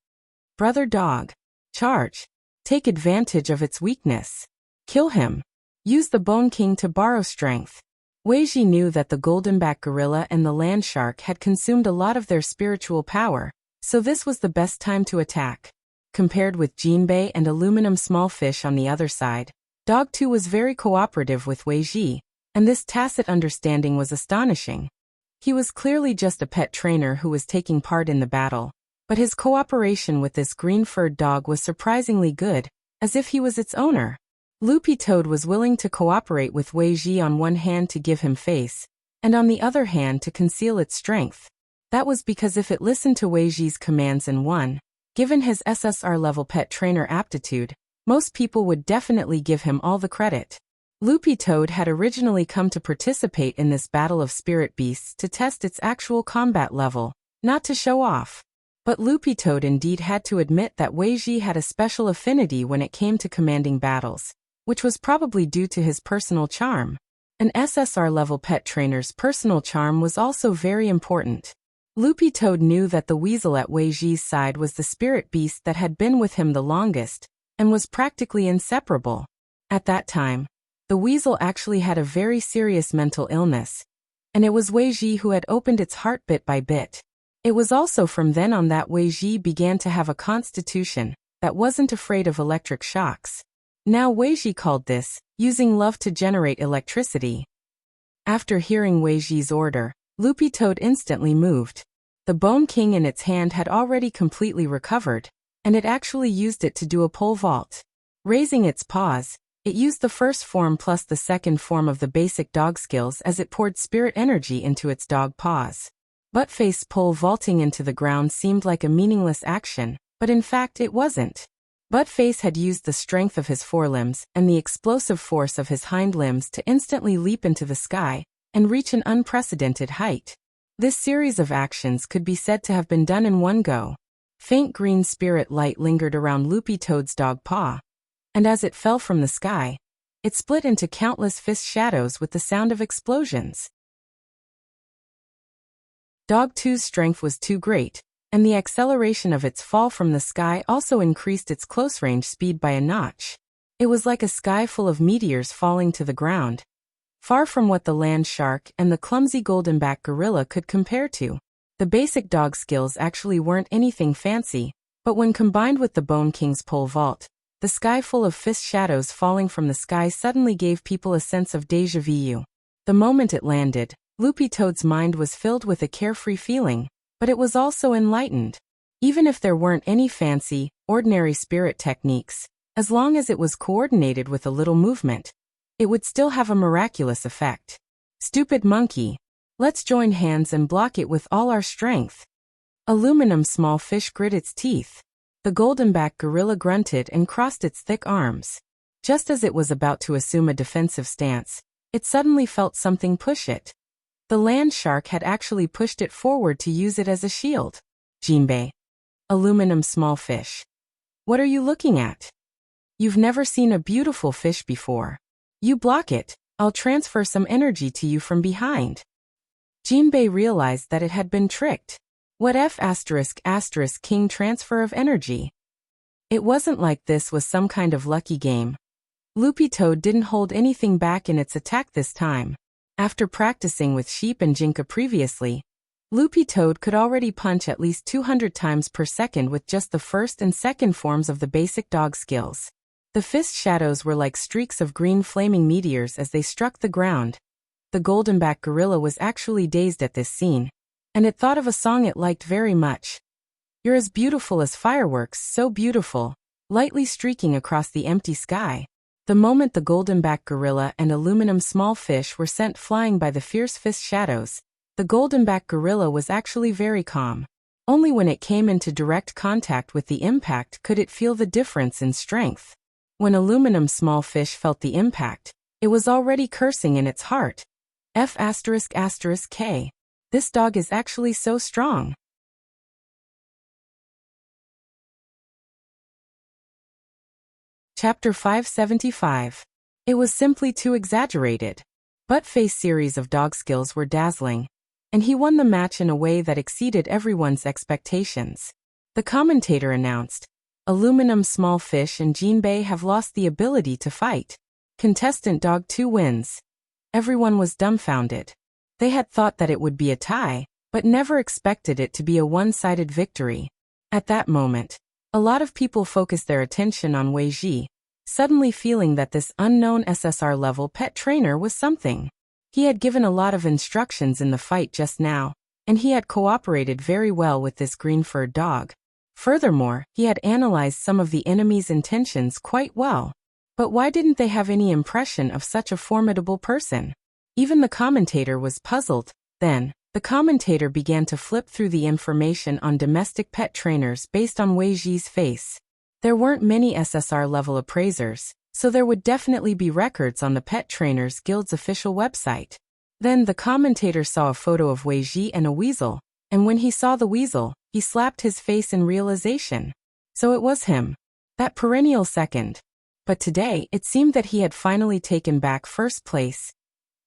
Brother dog, charge. Take advantage of its weakness. Kill him. Use the Bone King to borrow strength. Weiji knew that the goldenback gorilla and the land shark had consumed a lot of their spiritual power, so this was the best time to attack. Compared with Jinbei and aluminum small fish on the other side, Dog 2 was very cooperative with Weiji, and this tacit understanding was astonishing. He was clearly just a pet trainer who was taking part in the battle, but his cooperation with this green-furred dog was surprisingly good, as if he was its owner. Loopy Toad was willing to cooperate with Weiji on one hand to give him face, and on the other hand to conceal its strength. That was because if it listened to Weiji's commands and won, Given his SSR-level pet trainer aptitude, most people would definitely give him all the credit. Loopy Toad had originally come to participate in this battle of spirit beasts to test its actual combat level, not to show off. But Loopy Toad indeed had to admit that Wei Ji had a special affinity when it came to commanding battles, which was probably due to his personal charm. An SSR-level pet trainer's personal charm was also very important. Loopy Toad knew that the weasel at Wei Ji's side was the spirit beast that had been with him the longest, and was practically inseparable. At that time, the weasel actually had a very serious mental illness, and it was Wei Ji who had opened its heart bit by bit. It was also from then on that Wei Ji began to have a constitution that wasn't afraid of electric shocks. Now Wei Ji called this, using love to generate electricity. After hearing Wei Ji's order, Loopy Toad instantly moved. The Bone King in its hand had already completely recovered, and it actually used it to do a pole vault. Raising its paws, it used the first form plus the second form of the basic dog skills as it poured spirit energy into its dog paws. Buttface pole vaulting into the ground seemed like a meaningless action, but in fact it wasn't. Buttface had used the strength of his forelimbs and the explosive force of his hind limbs to instantly leap into the sky and reach an unprecedented height. This series of actions could be said to have been done in one go. Faint green spirit light lingered around Loopy Toad's dog paw, and as it fell from the sky, it split into countless fist shadows with the sound of explosions. Dog 2's strength was too great, and the acceleration of its fall from the sky also increased its close-range speed by a notch. It was like a sky full of meteors falling to the ground, far from what the land shark and the clumsy goldenback gorilla could compare to. The basic dog skills actually weren't anything fancy, but when combined with the Bone King's pole vault, the sky full of fist shadows falling from the sky suddenly gave people a sense of déjà vu. The moment it landed, Loopy Toad's mind was filled with a carefree feeling, but it was also enlightened. Even if there weren't any fancy, ordinary spirit techniques, as long as it was coordinated with a little movement, it would still have a miraculous effect. Stupid monkey. Let's join hands and block it with all our strength. Aluminum small fish grit its teeth. The goldenback gorilla grunted and crossed its thick arms. Just as it was about to assume a defensive stance, it suddenly felt something push it. The land shark had actually pushed it forward to use it as a shield. Jinbei. Aluminum small fish. What are you looking at? You've never seen a beautiful fish before. You block it, I'll transfer some energy to you from behind. Jinbei realized that it had been tricked. What F*** king transfer of energy? It wasn't like this was some kind of lucky game. Loopy Toad didn't hold anything back in its attack this time. After practicing with Sheep and Jinka previously, Loopy Toad could already punch at least 200 times per second with just the first and second forms of the basic dog skills. The fist shadows were like streaks of green flaming meteors as they struck the ground. The goldenback gorilla was actually dazed at this scene, and it thought of a song it liked very much. You're as beautiful as fireworks, so beautiful, lightly streaking across the empty sky. The moment the goldenback gorilla and aluminum small fish were sent flying by the fierce fist shadows, the goldenback gorilla was actually very calm. Only when it came into direct contact with the impact could it feel the difference in strength. When aluminum small fish felt the impact, it was already cursing in its heart. F***K. This dog is actually so strong. Chapter 575. It was simply too exaggerated. Buttface's series of dog skills were dazzling, and he won the match in a way that exceeded everyone's expectations. The commentator announced, Aluminum small fish and Jinbei have lost the ability to fight. Contestant dog 2 wins. Everyone was dumbfounded. They had thought that it would be a tie, but never expected it to be a one-sided victory. At that moment, a lot of people focused their attention on Wei Ji, suddenly feeling that this unknown SSR-level pet trainer was something. He had given a lot of instructions in the fight just now, and he had cooperated very well with this green-furred dog. Furthermore, he had analyzed some of the enemy's intentions quite well. But why didn't they have any impression of such a formidable person? Even the commentator was puzzled. Then, The commentator began to flip through the information on domestic pet trainers based on Wei Ji's face. There weren't many SSR-level appraisers, so there would definitely be records on the Pet Trainers Guild's official website. Then the commentator saw a photo of Wei Ji and a weasel, and when he saw the weasel, he slapped his face in realization. So it was him. That perennial second. But today, it seemed that he had finally taken back first place.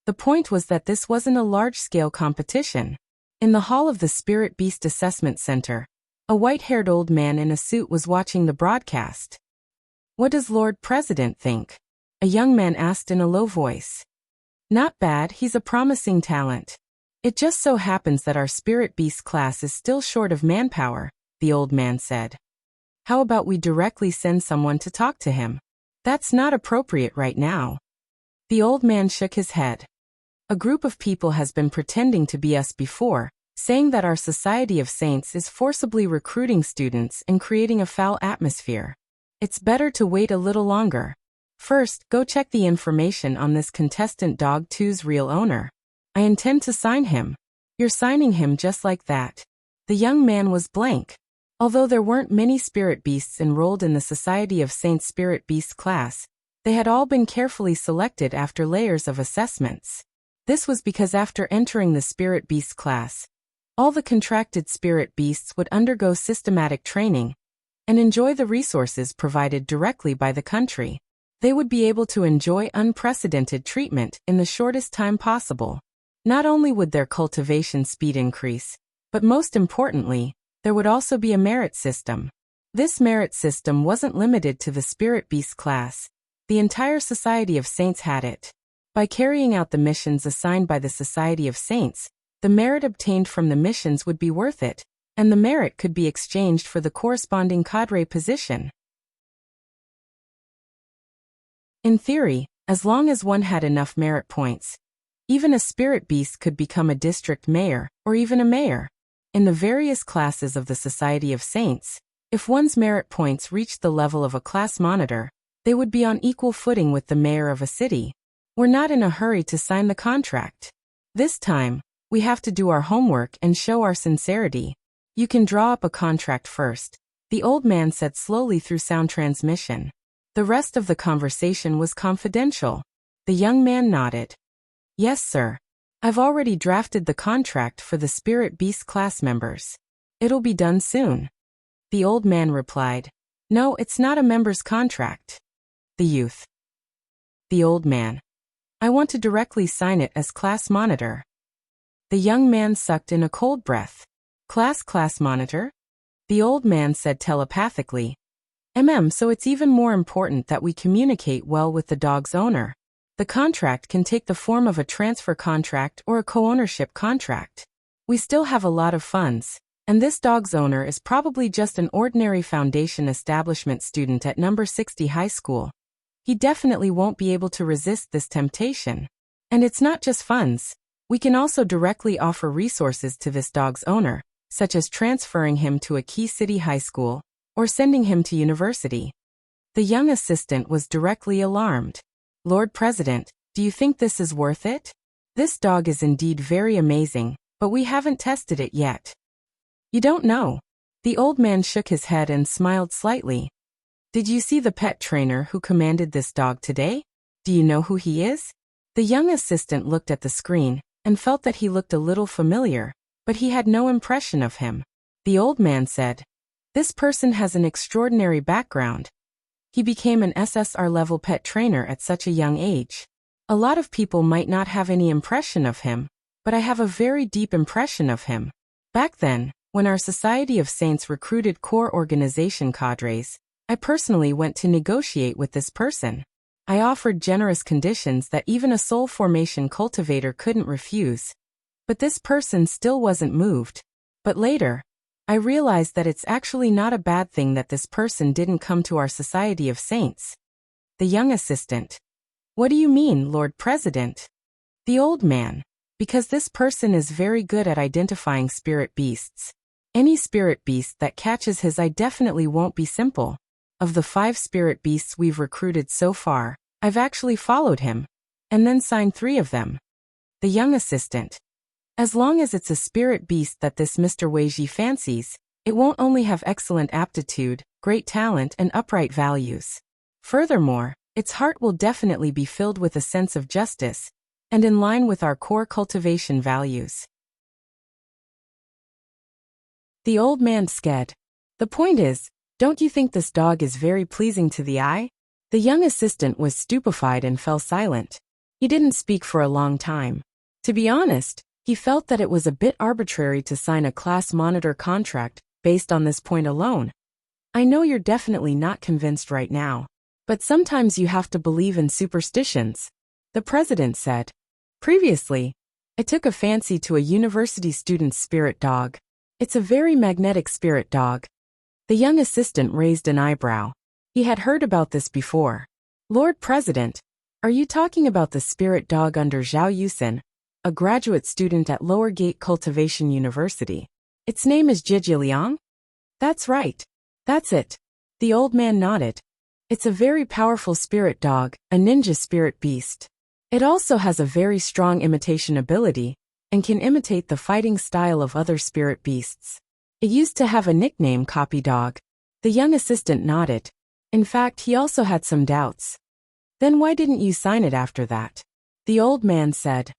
The point was that this wasn't a large-scale competition. In the hall of the Spirit Beast Assessment Center, a white-haired old man in a suit was watching the broadcast. "What does Lord President think?" a young man asked in a low voice. "Not bad, he's a promising talent. It just so happens that our Spirit Beast class is still short of manpower," the old man said. "How about we directly send someone to talk to him?" "That's not appropriate right now." The old man shook his head. "A group of people has been pretending to be us before, saying that our Society of Saints is forcibly recruiting students and creating a foul atmosphere. It's better to wait a little longer. First, go check the information on this contestant Dog 2's real owner. I intend to sign him." "You're signing him just like that?" The young man was blank. Although there weren't many spirit beasts enrolled in the Society of Saints Spirit Beast class, they had all been carefully selected after layers of assessments. This was because after entering the Spirit Beast class, all the contracted spirit beasts would undergo systematic training and enjoy the resources provided directly by the country. They would be able to enjoy unprecedented treatment in the shortest time possible. Not only would their cultivation speed increase, but most importantly, there would also be a merit system. This merit system wasn't limited to the Spirit Beast class. The entire Society of Saints had it. By carrying out the missions assigned by the Society of Saints, the merit obtained from the missions would be worth it, and the merit could be exchanged for the corresponding cadre position. In theory, as long as one had enough merit points, even a spirit beast could become a district mayor, or even a mayor. In the various classes of the Society of Saints, if one's merit points reached the level of a class monitor, they would be on equal footing with the mayor of a city. We're not in a hurry to sign the contract. This time, we have to do our homework and show our sincerity. You can draw up a contract first, the old man said slowly through sound transmission. The rest of the conversation was confidential. The young man nodded. "Yes, sir. I've already drafted the contract for the Spirit Beast class members. It'll be done soon." The old man replied. "No, it's not a member's contract." The youth. The old man. "I want to directly sign it as class monitor." The young man sucked in a cold breath. Class monitor?" The old man said telepathically. So it's even more important that we communicate well with the dog's owner. The contract can take the form of a transfer contract or a co-ownership contract. We still have a lot of funds, and this dog's owner is probably just an ordinary foundation establishment student at number 60 high school. He definitely won't be able to resist this temptation. And it's not just funds. We can also directly offer resources to this dog's owner, such as transferring him to a key city high school, or sending him to university. The young assistant was directly alarmed. "Lord President, do you think this is worth it? This dog is indeed very amazing, but we haven't tested it yet." "You don't know." The old man shook his head and smiled slightly. "Did you see the pet trainer who commanded this dog today? Do you know who he is?" The young assistant looked at the screen and felt that he looked a little familiar, but he had no impression of him. The old man said, "This person has an extraordinary background. He became an SSR-level pet trainer at such a young age. A lot of people might not have any impression of him, but I have a very deep impression of him. Back then, when our Society of Saints recruited core organization cadres, I personally went to negotiate with this person. I offered generous conditions that even a soul formation cultivator couldn't refuse. But this person still wasn't moved. But later, I realized that it's actually not a bad thing that this person didn't come to our Society of Saints." The young assistant. "What do you mean, Lord President?" The old man. "Because this person is very good at identifying spirit beasts. Any spirit beast that catches his eye definitely won't be simple. Of the 5 spirit beasts we've recruited so far, I've actually followed him, and then signed 3 of them." The young assistant. As long as it's a spirit beast that this Mr. Weiji fancies, it won't only have excellent aptitude, great talent, and upright values. Furthermore, its heart will definitely be filled with a sense of justice, and in line with our core cultivation values. The old man said. The point is, don't you think this dog is very pleasing to the eye? The young assistant was stupefied and fell silent. He didn't speak for a long time. To be honest, he felt that it was a bit arbitrary to sign a class monitor contract based on this point alone. I know you're definitely not convinced right now, but sometimes you have to believe in superstitions, the president said. Previously, I took a fancy to a university student's spirit dog. It's a very magnetic spirit dog. The young assistant raised an eyebrow. He had heard about this before. Lord President, are you talking about the spirit dog under Zhao Yusin, a graduate student at Lower Gate Cultivation University? Its name is Jijiliang? That's right. That's it. The old man nodded. It's a very powerful spirit dog, a ninja spirit beast. It also has a very strong imitation ability, and can imitate the fighting style of other spirit beasts. It used to have a nickname, Copy Dog. The young assistant nodded. In fact, he also had some doubts. Then why didn't you sign it after that? The old man said.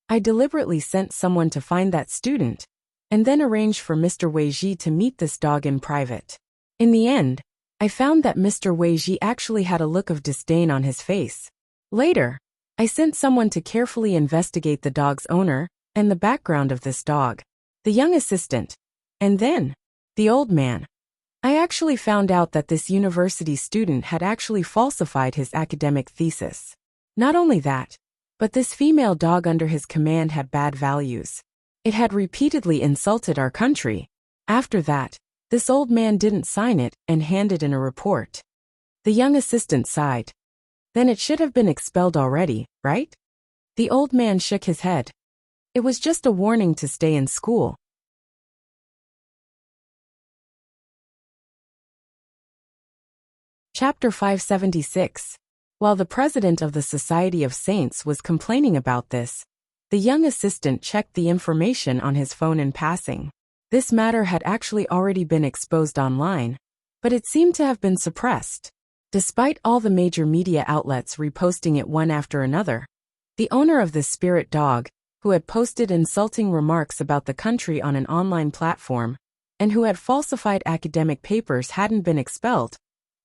I deliberately sent someone to find that student, and then arranged for Mr. Weiji to meet this dog in private. In the end, I found that Mr. Weiji actually had a look of disdain on his face. Later, I sent someone to carefully investigate the dog's owner and the background of this dog. The young assistant. And then, the old man. I actually found out that this university student had actually falsified his academic thesis. Not only that, but this female dog under his command had bad values. It had repeatedly insulted our country. After that, this old man didn't sign it and handed in a report. The young assistant sighed. Then it should have been expelled already, right? The old man shook his head. It was just a warning to stay in school. Chapter 576. While the president of the Society of Saints was complaining about this, the young assistant checked the information on his phone in passing. This matter had actually already been exposed online, but it seemed to have been suppressed. Despite all the major media outlets reposting it one after another, the owner of this spirit dog, who had posted insulting remarks about the country on an online platform, and who had falsified academic papers, hadn't been expelled,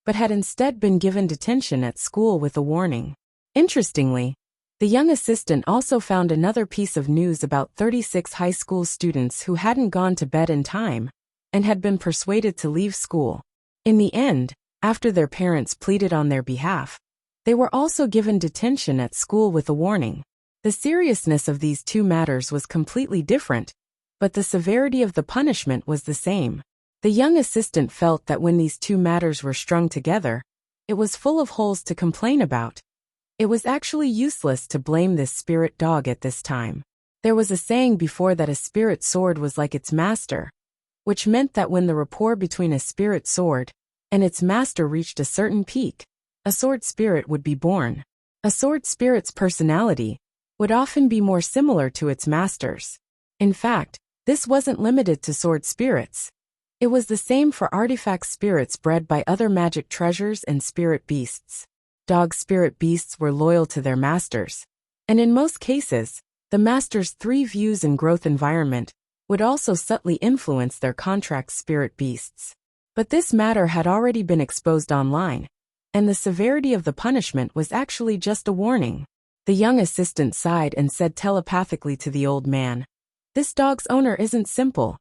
but had instead been given detention at school with a warning. Interestingly, the young assistant also found another piece of news about 36 high school students who hadn't gone to bed in time and had been persuaded to leave school. In the end, after their parents pleaded on their behalf, they were also given detention at school with a warning. The seriousness of these two matters was completely different, but the severity of the punishment was the same. The young assistant felt that when these two matters were strung together, it was full of holes to complain about. It was actually useless to blame this spirit dog at this time. There was a saying before that a spirit sword was like its master, which meant that when the rapport between a spirit sword and its master reached a certain peak, a sword spirit would be born. A sword spirit's personality would often be more similar to its master's. In fact, this wasn't limited to sword spirits. It was the same for artifact spirits bred by other magic treasures and spirit beasts. Dog spirit beasts were loyal to their masters, and in most cases, the master's 3 views and growth environment would also subtly influence their contract spirit beasts. But this matter had already been exposed online, and the severity of the punishment was actually just a warning. The young assistant sighed and said telepathically to the old man, "This dog's owner isn't simple.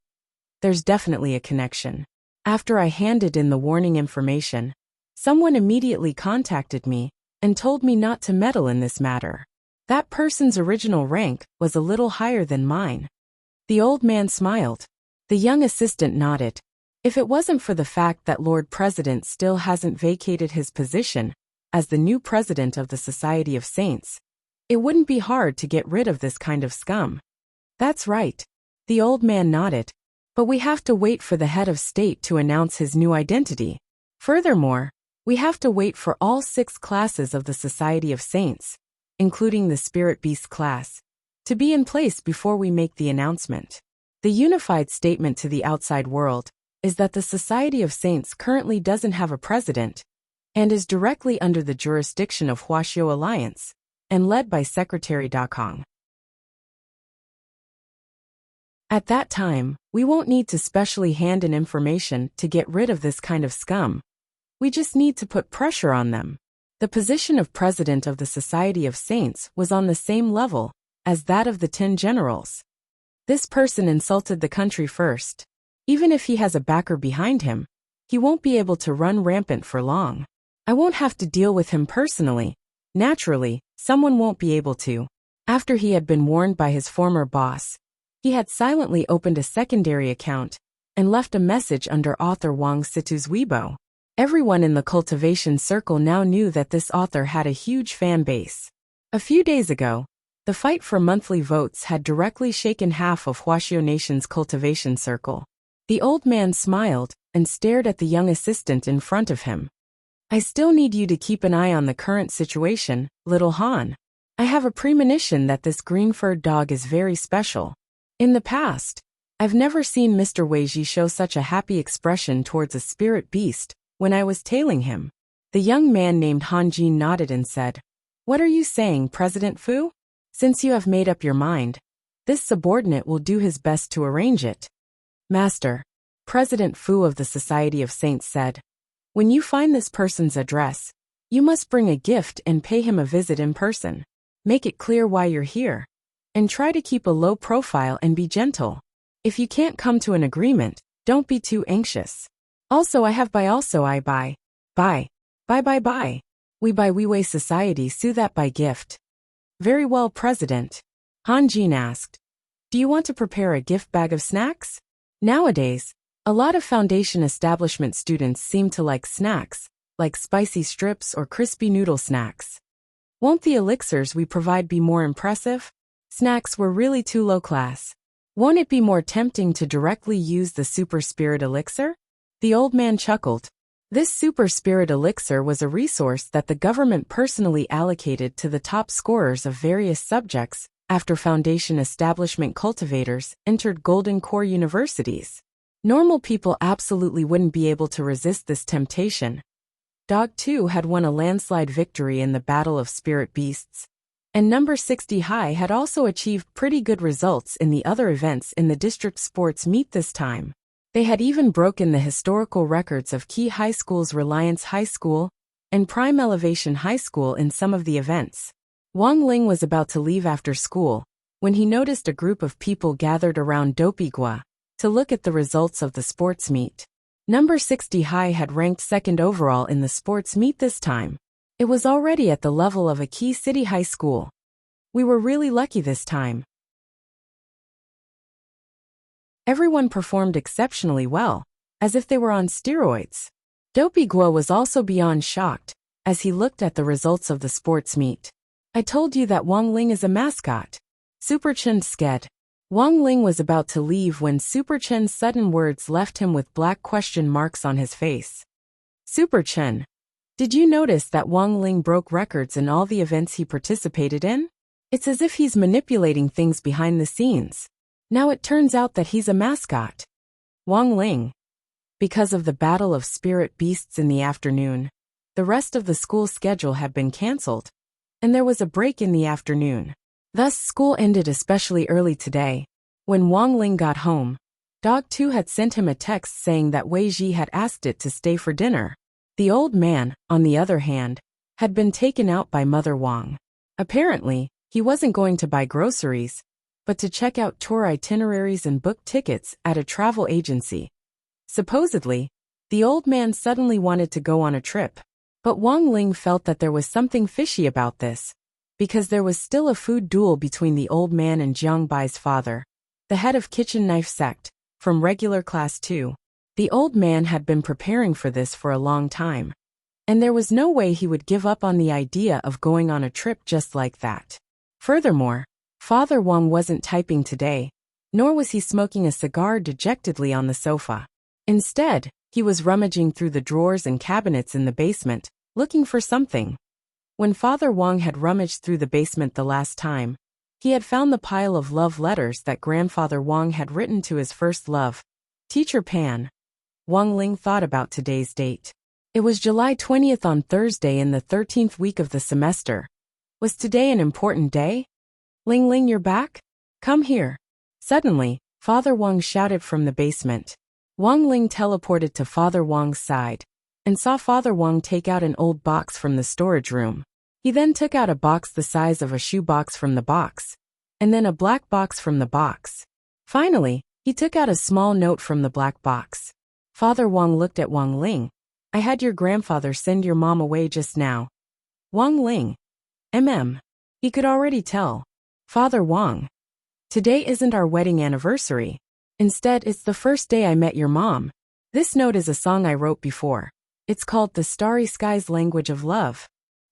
There's definitely a connection. After I handed in the warning information, someone immediately contacted me and told me not to meddle in this matter. That person's original rank was a little higher than mine." The old man smiled. The young assistant nodded. If it wasn't for the fact that Lord President still hasn't vacated his position as the new president of the Society of Saints, it wouldn't be hard to get rid of this kind of scum. That's right. The old man nodded. But we have to wait for the head of state to announce his new identity. Furthermore, we have to wait for all 6 classes of the Society of Saints, including the Spirit Beast class, to be in place before we make the announcement. The unified statement to the outside world is that the Society of Saints currently doesn't have a president and is directly under the jurisdiction of Huaxiao Alliance and led by Secretary Da Kong. At that time, we won't need to specially hand in information to get rid of this kind of scum. We just need to put pressure on them. The position of President of the Society of Saints was on the same level as that of the 10 generals. This person insulted the country first. Even if he has a backer behind him, he won't be able to run rampant for long. I won't have to deal with him personally. Naturally, someone won't be able to. After he had been warned by his former boss, he had silently opened a secondary account and left a message under author Wang Situ's Weibo. Everyone in the Cultivation circle now knew that this author had a huge fan base. A few days ago, the fight for monthly votes had directly shaken half of Huaxiao Nation's Cultivation circle. The old man smiled and stared at the young assistant in front of him. I still need you to keep an eye on the current situation, little Han. I have a premonition that this green-furred dog is very special. In the past, I've never seen Mr. Weiji show such a happy expression towards a spirit beast when I was tailing him. The young man named Han Jin nodded and said, "What are you saying, President Fu? Since you have made up your mind, this subordinate will do his best to arrange it." "Master," President Fu of the Society of Saints said, "when you find this person's address, you must bring a gift and pay him a visit in person. Make it clear why you're here. And try to keep a low profile and be gentle. If you can't come to an agreement, don't be too anxious. Also I have buy. We buy Weiwei Society Sue that by gift." "Very well, President." Han Jin asked, "Do you want to prepare a gift bag of snacks?" Nowadays, a lot of foundation establishment students seem to like snacks, like spicy strips or crispy noodle snacks. Won't the elixirs we provide be more impressive? Snacks were really too low class. Won't it be more tempting to directly use the Super Spirit Elixir? The old man chuckled. This Super Spirit Elixir was a resource that the government personally allocated to the top scorers of various subjects after foundation establishment cultivators entered Golden Core universities. Normal people absolutely wouldn't be able to resist this temptation. Dog 2 had won a landslide victory in the Battle of Spirit Beasts, and number 60 High had also achieved pretty good results in the other events in the district sports meet this time. They had even broken the historical records of Key High School's Reliance High School and Prime Elevation High School in some of the events. Wang Ling was about to leave after school when he noticed a group of people gathered around Dopigua to look at the results of the sports meet. Number 60 High had ranked second overall in the sports meet this time. It was already at the level of a key city high school. We were really lucky this time. Everyone performed exceptionally well, as if they were on steroids. Dopey Guo was also beyond shocked as he looked at the results of the sports meet. "I told you that Wang Ling is a mascot." Super Chen sked. Wang Ling was about to leave when Super Chen's sudden words left him with black question marks on his face. "Super Chen, did you notice that Wang Ling broke records in all the events he participated in? It's as if he's manipulating things behind the scenes. Now it turns out that he's a mascot." Wang Ling. Because of the Battle of Spirit Beasts in the afternoon, the rest of the school schedule had been cancelled, and there was a break in the afternoon. Thus school ended especially early today. When Wang Ling got home, Dog 2 had sent him a text saying that Wei Ji had asked it to stay for dinner. The old man, on the other hand, had been taken out by Mother Wang. Apparently, he wasn't going to buy groceries, but to check out tour itineraries and book tickets at a travel agency. Supposedly, the old man suddenly wanted to go on a trip. But Wang Ling felt that there was something fishy about this, because there was still a food duel between the old man and Jiang Bai's father, the head of Kitchen Knife Sect, from regular class 2. The old man had been preparing for this for a long time, and there was no way he would give up on the idea of going on a trip just like that. Furthermore, Father Wang wasn't typing today, nor was he smoking a cigar dejectedly on the sofa. Instead, he was rummaging through the drawers and cabinets in the basement, looking for something. When Father Wang had rummaged through the basement the last time, He had found the pile of love letters that Grandfather Wang had written to his first love, Teacher Pan. Wang Ling thought about today's date. It was July 20th on Thursday in the 13th week of the semester. Was today an important day? Ling Ling, you're back? Come here. Suddenly, Father Wang shouted from the basement. Wang Ling teleported to Father Wang's side and saw Father Wang take out an old box from the storage room. He then took out a box the size of a shoe box from the box, and then a black box from the box. Finally, he took out a small note from the black box. Father Wang looked at Wang Ling. I had your grandfather send your mom away just now. Wang Ling. He could already tell. Father Wang. Today isn't our wedding anniversary. Instead, it's the first day I met your mom. This note is a song I wrote before. It's called The Starry Sky's Language of Love.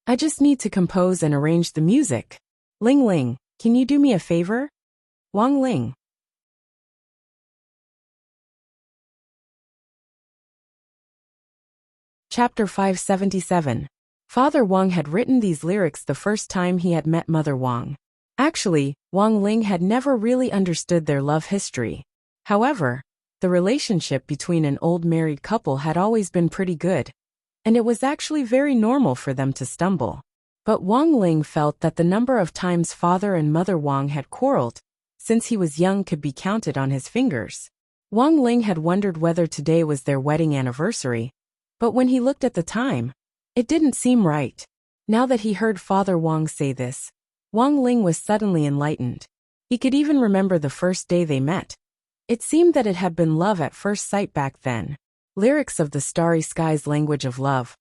I just need to compose and arrange the music. Ling Ling, can you do me a favor? Wang Ling. Chapter 577. Father Wang had written these lyrics the first time he had met Mother Wang. Actually, Wang Ling had never really understood their love history. However, the relationship between an old married couple had always been pretty good, and it was actually very normal for them to stumble. But Wang Ling felt that the number of times Father and Mother Wang had quarreled, since he was young, could be counted on his fingers. Wang Ling had wondered whether today was their wedding anniversary, but when he looked at the time, it didn't seem right. Now that he heard Father Wang say this, Wang Ling was suddenly enlightened. He could even remember the first day they met. It seemed that it had been love at first sight back then. Lyrics of the Starry Sky's Language of Love.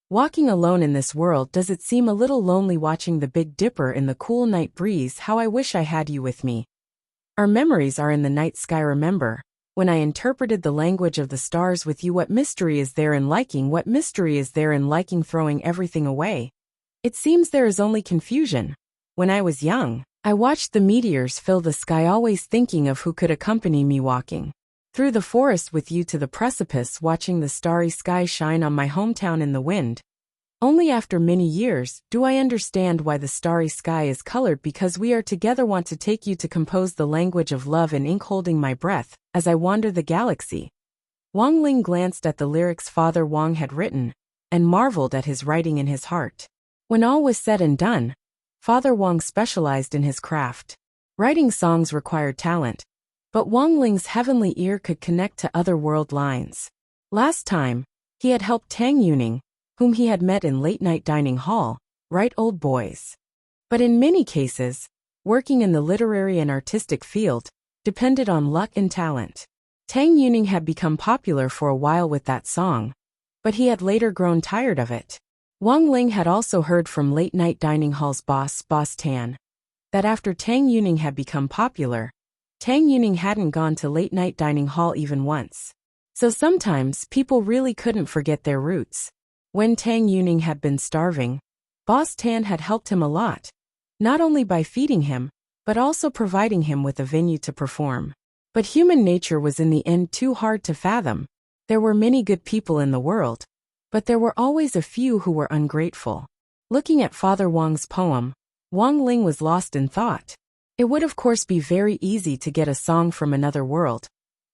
Walking alone in this world, does it seem a little lonely watching the Big Dipper in the cool night breeze? How I wish I had you with me. Our memories are in the night sky. Remember, when I interpreted the language of the stars with you, what mystery is there in liking? What mystery is there in liking throwing everything away? It seems there is only confusion. When I was young, I watched the meteors fill the sky, always thinking of who could accompany me walking through the forest with you to the precipice, watching the starry sky shine on my hometown in the wind. Only after many years do I understand why the starry sky is colored, because we are together. Want to take you to compose the language of love in ink, holding my breath as I wander the galaxy. Wang Ling glanced at the lyrics Father Wang had written and marveled at his writing in his heart. When all was said and done, Father Wang specialized in his craft. Writing songs required talent, but Wang Ling's heavenly ear could connect to other world lines. Last time, he had helped Tang Yuning, whom he had met in late-night dining hall, write Old Boys. But in many cases, working in the literary and artistic field depended on luck and talent. Tang Yuning had become popular for a while with that song, but he had later grown tired of it. Wang Ling had also heard from late-night dining hall's boss Tan, that after Tang Yuning had become popular, Tang Yuning hadn't gone to late-night dining hall even once. So sometimes people really couldn't forget their roots. When Tang Yuning had been starving, Boss Tan had helped him a lot, not only by feeding him, but also providing him with a venue to perform. But human nature was in the end too hard to fathom. There were many good people in the world, but there were always a few who were ungrateful. Looking at Father Wang's poem, Wang Ling was lost in thought. It would of course be very easy to get a song from another world,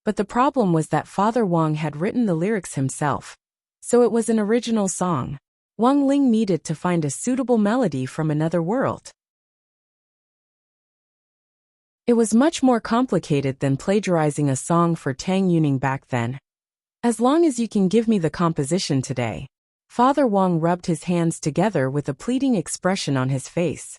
but the problem was that Father Wang had written the lyrics himself, so it was an original song. Wang Ling needed to find a suitable melody from another world. It was much more complicated than plagiarizing a song for Tang Yuning back then. As long as you can give me the composition today. Father Wang rubbed his hands together with a pleading expression on his face.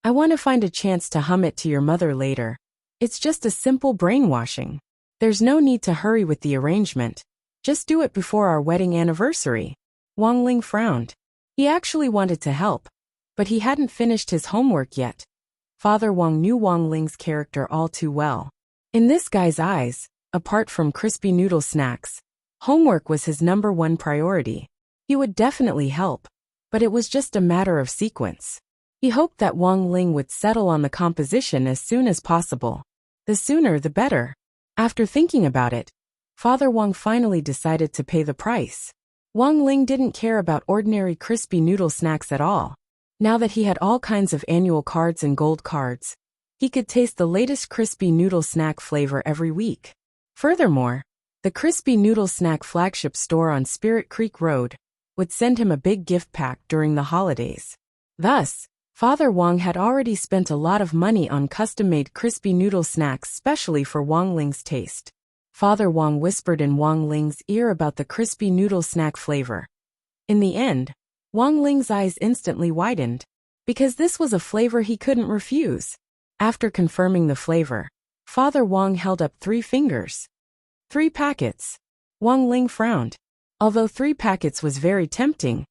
I want to find a chance to hum it to your mother later. It's just a simple brainwashing. There's no need to hurry with the arrangement. Just do it before our wedding anniversary. Wang Ling frowned. He actually wanted to help, but he hadn't finished his homework yet. Father Wang knew Wang Ling's character all too well. In this guy's eyes, apart from crispy noodle snacks, homework was his #1 priority. He would definitely help, but it was just a matter of sequence. He hoped that Wang Ling would settle on the composition as soon as possible. The sooner the better. After thinking about it, Father Wang finally decided to pay the price. Wang Ling didn't care about ordinary crispy noodle snacks at all. Now that he had all kinds of annual cards and gold cards, He could taste the latest crispy noodle snack flavor every week. Furthermore, the Crispy Noodle Snack flagship store on Spirit Creek Road would send him a big gift pack during the holidays. Thus, Father Wong had already spent a lot of money on custom-made crispy noodle snacks specially for Wong Ling's taste. Father Wong whispered in Wong Ling's ear about the crispy noodle snack flavor. In the end, Wong Ling's eyes instantly widened, because this was a flavor he couldn't refuse. After confirming the flavor, Father Wong held up 3 fingers. 3 packets. Wong Ling frowned. Although 3 packets was very tempting,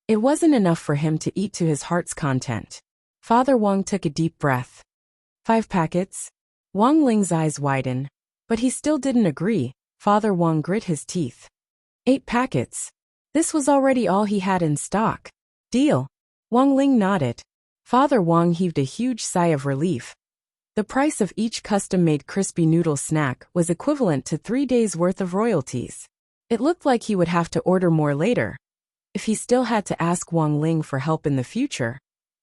it wasn't enough for him to eat to his heart's content. Father Wong took a deep breath. 5 packets? Wong Ling's eyes widened, but he still didn't agree. Father Wong grit his teeth. 8 packets. This was already all he had in stock. Deal. Wong Ling nodded. Father Wong heaved a huge sigh of relief. The price of each custom-made crispy noodle snack was equivalent to 3 days' worth of royalties. It looked like he would have to order more later. If he still had to ask Wong Ling for help in the future,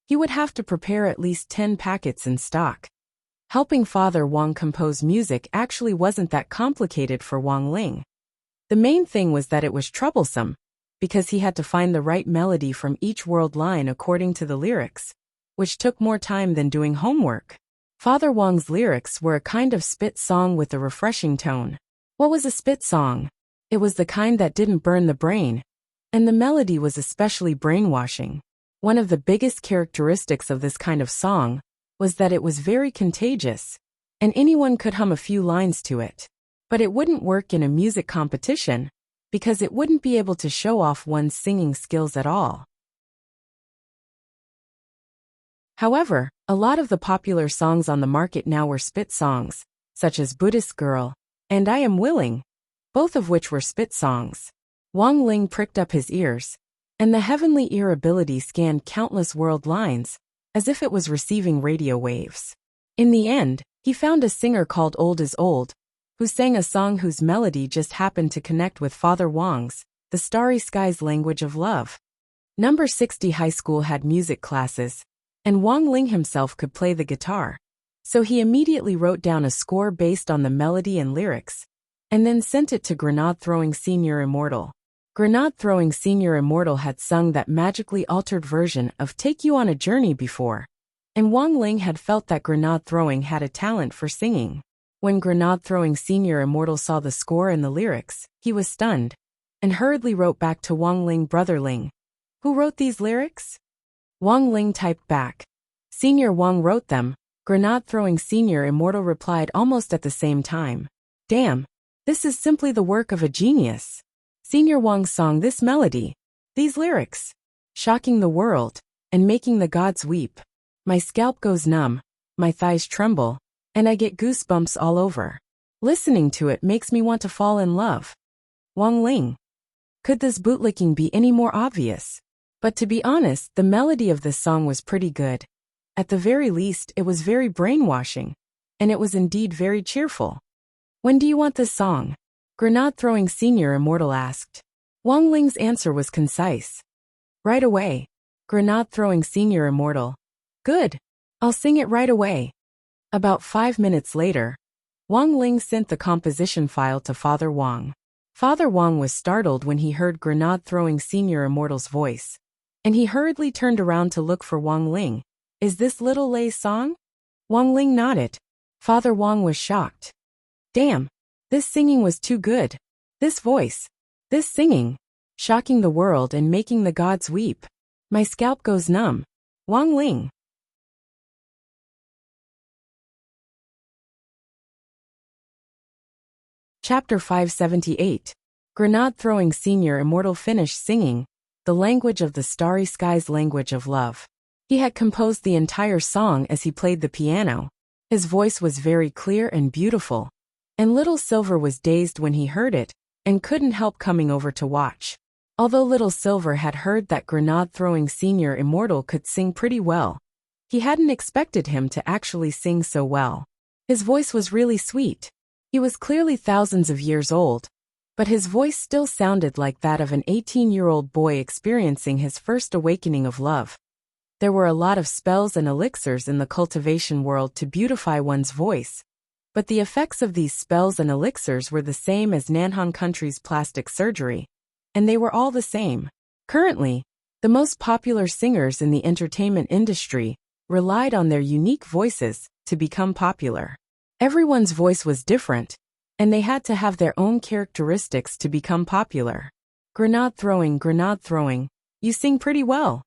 he would have to prepare at least 10 packets in stock. Helping Father Wong compose music actually wasn't that complicated for Wong Ling. The main thing was that it was troublesome, because he had to find the right melody from each world line according to the lyrics, which took more time than doing homework. Father Wong's lyrics were a kind of spit song with a refreshing tone. What was a spit song? It was the kind that didn't burn the brain, and the melody was especially brainwashing. One of the biggest characteristics of this kind of song was that it was very contagious, and anyone could hum a few lines to it. But it wouldn't work in a music competition, because it wouldn't be able to show off one's singing skills at all. However, a lot of the popular songs on the market now were spit songs, such as Buddhist Girl and I Am Willing, both of which were spit songs. Wong Ling pricked up his ears, and the heavenly ear ability scanned countless world lines, as if it was receiving radio waves. In the end, he found a singer called Old is Old, who sang a song whose melody just happened to connect with Father Wong's, the Starry Skies language of love. Number 60 High School had music classes, and Wong Ling himself could play the guitar, so he immediately wrote down a score based on the melody and lyrics, and then sent it to Grenade-throwing Senior Immortal. Grenade-throwing Senior Immortal had sung that magically altered version of Take You on a Journey before, and Wong Ling had felt that Grenade-throwing had a talent for singing. When Grenade-throwing Senior Immortal saw the score and the lyrics, he was stunned, and hurriedly wrote back to Wong Ling, Brother Ling. Who wrote these lyrics? Wong Ling typed back. Senior Wong wrote them. Grenade-throwing Senior Immortal replied almost at the same time. Damn, this is simply the work of a genius. Senior Wong sung this melody, these lyrics, shocking the world, and making the gods weep. My scalp goes numb, my thighs tremble, and I get goosebumps all over. Listening to it makes me want to fall in love. Wong Ling. Could this bootlicking be any more obvious? But to be honest, the melody of this song was pretty good. At the very least, it was very brainwashing, and it was indeed very cheerful. When do you want this song? Grenade-throwing Senior Immortal asked. Wong Ling's answer was concise. Right away. Grenade-throwing Senior Immortal. Good. I'll sing it right away. About 5 minutes later, Wong Ling sent the composition file to Father Wong. Father Wong was startled when he heard Grenade-throwing Senior Immortal's voice, and he hurriedly turned around to look for Wong Ling. Is this Little Lay's song? Wong Ling nodded. Father Wong was shocked. Damn, this singing was too good. This voice, this singing, shocking the world and making the gods weep. My scalp goes numb. Wong Ling. Chapter 578. Grenade-throwing Senior Immortal finished singing, The Language of the Starry Skies Language of Love. He had composed the entire song as he played the piano. His voice was very clear and beautiful, and Little Silver was dazed when he heard it, and couldn't help coming over to watch. Although Little Silver had heard that Grenade-throwing Senior Immortal could sing pretty well, he hadn't expected him to actually sing so well. His voice was really sweet. He was clearly thousands of years old, but his voice still sounded like that of an 18-year-old boy experiencing his first awakening of love. There were a lot of spells and elixirs in the cultivation world to beautify one's voice, but the effects of these spells and elixirs were the same as Nanhan Country's plastic surgery, and they were all the same. Currently, the most popular singers in the entertainment industry relied on their unique voices to become popular. Everyone's voice was different, and they had to have their own characteristics to become popular. Grenade throwing, you sing pretty well.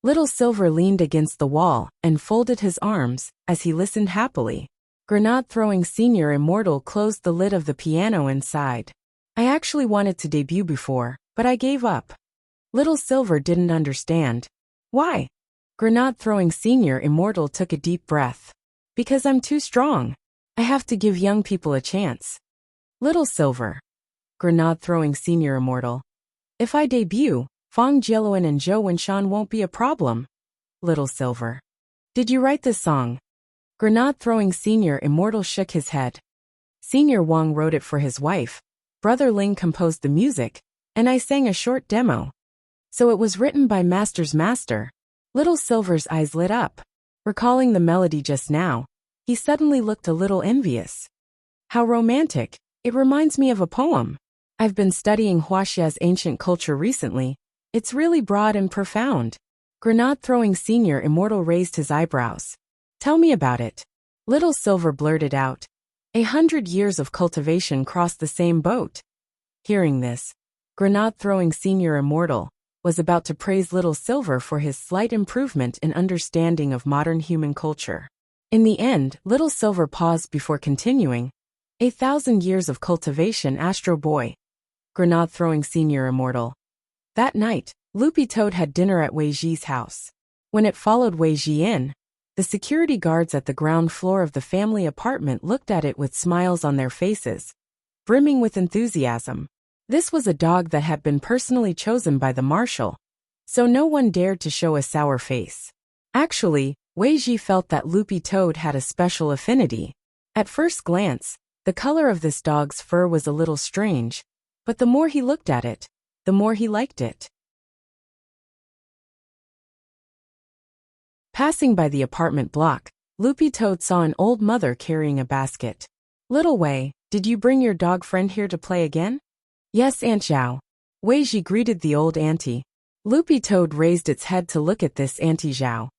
Little Silver leaned against the wall and folded his arms as he listened happily. Grenade throwing Senior Immortal closed the lid of the piano and sighed. I actually wanted to debut before, but I gave up. Little Silver didn't understand. Why? Grenade throwing Senior Immortal took a deep breath. Because I'm too strong. I have to give young people a chance. Little Silver. Grenade throwing Senior Immortal. If I debut, Fong Jieluan and Zhou Wenshan won't be a problem. Little Silver. Did you write this song? Grenade throwing Senior Immortal shook his head. Senior Wang wrote it for his wife. Brother Ling composed the music, and I sang a short demo. So it was written by Master's master. Little Silver's eyes lit up. Recalling the melody just now, he suddenly looked a little envious. How romantic. It reminds me of a poem. I've been studying Huaxia's ancient culture recently. It's really broad and profound. Grenade throwing Senior Immortal raised his eyebrows. Tell me about it. Little Silver blurted out. 100 years of cultivation crossed the same boat. Hearing this, Grenade throwing Senior Immortal was about to praise Little Silver for his slight improvement in understanding of modern human culture. In the end, Little Silver paused before continuing. 1,000 years of cultivation, Astro Boy. Grenade throwing Senior Immortal. That night, Loopy Toad had dinner at Wei Ji's house. When it followed Wei Ji in, the security guards at the ground floor of the family apartment looked at it with smiles on their faces, brimming with enthusiasm. This was a dog that had been personally chosen by the marshal, so no one dared to show a sour face. Actually, Wei Ji felt that Loopy Toad had a special affinity. At first glance, the color of this dog's fur was a little strange, but the more he looked at it, the more he liked it. Passing by the apartment block, Loopy Toad saw an old mother carrying a basket. Little Wei, did you bring your dog friend here to play again? Yes, Aunt Zhao. Wei Ji greeted the old auntie. Loopy Toad raised its head to look at this Auntie Zhao,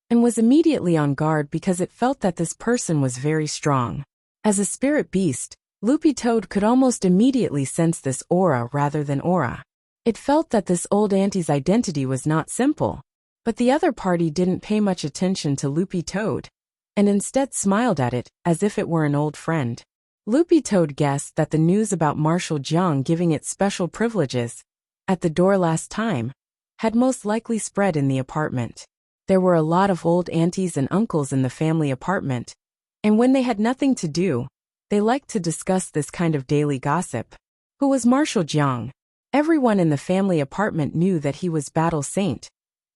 and was immediately on guard because it felt that this person was very strong. As a spirit beast, Loopy Toad could almost immediately sense this aura rather than aura. It felt that this old auntie's identity was not simple, but the other party didn't pay much attention to Loopy Toad, and instead smiled at it as if it were an old friend. Loopy Toad guessed that the news about Marshal Jiang giving it special privileges at the door last time had most likely spread in the apartment. There were a lot of old aunties and uncles in the family apartment, and when they had nothing to do, they liked to discuss this kind of daily gossip. Who was Marshal Jiang? Everyone in the family apartment knew that he was Battle Saint,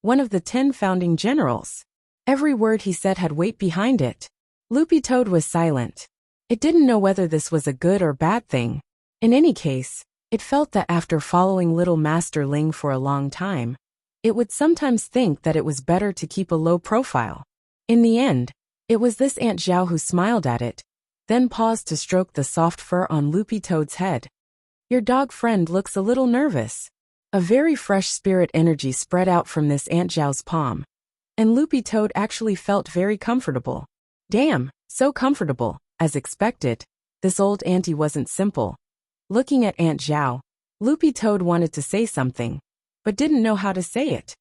one of the 10 founding generals. Every word he said had weight behind it. Loopy Toad was silent. It didn't know whether this was a good or bad thing. In any case, it felt that after following Little Master Ling for a long time, it would sometimes think that it was better to keep a low profile. In the end, it was this Aunt Zhao who smiled at it, then paused to stroke the soft fur on Loopy Toad's head. Your dog friend looks a little nervous. A very fresh spirit energy spread out from this Aunt Zhao's palm, and Loopy Toad actually felt very comfortable. Damn, so comfortable. As expected, this old auntie wasn't simple. Looking at Aunt Zhao, Loopy Toad wanted to say something, but didn't know how to say it.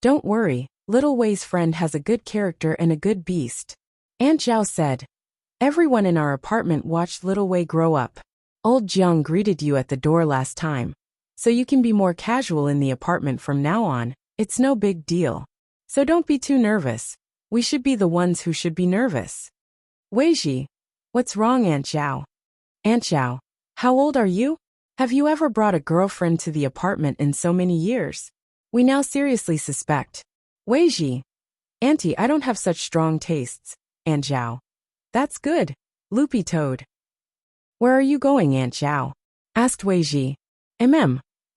Don't worry, Little Wei's friend has a good character and a good beast. Aunt Zhao said. Everyone in our apartment watched Little Wei grow up. Old Jiang greeted you at the door last time, so you can be more casual in the apartment from now on. It's no big deal. So don't be too nervous. We should be the ones who should be nervous. Wei Ji. What's wrong, Aunt Zhao? Aunt Zhao. How old are you? Have you ever brought a girlfriend to the apartment in so many years? We now seriously suspect. Wei Ji. Auntie, I don't have such strong tastes, Aunt Zhao. That's good. Loopy Toad. Where are you going, Aunt Zhao? Asked Wei Ji.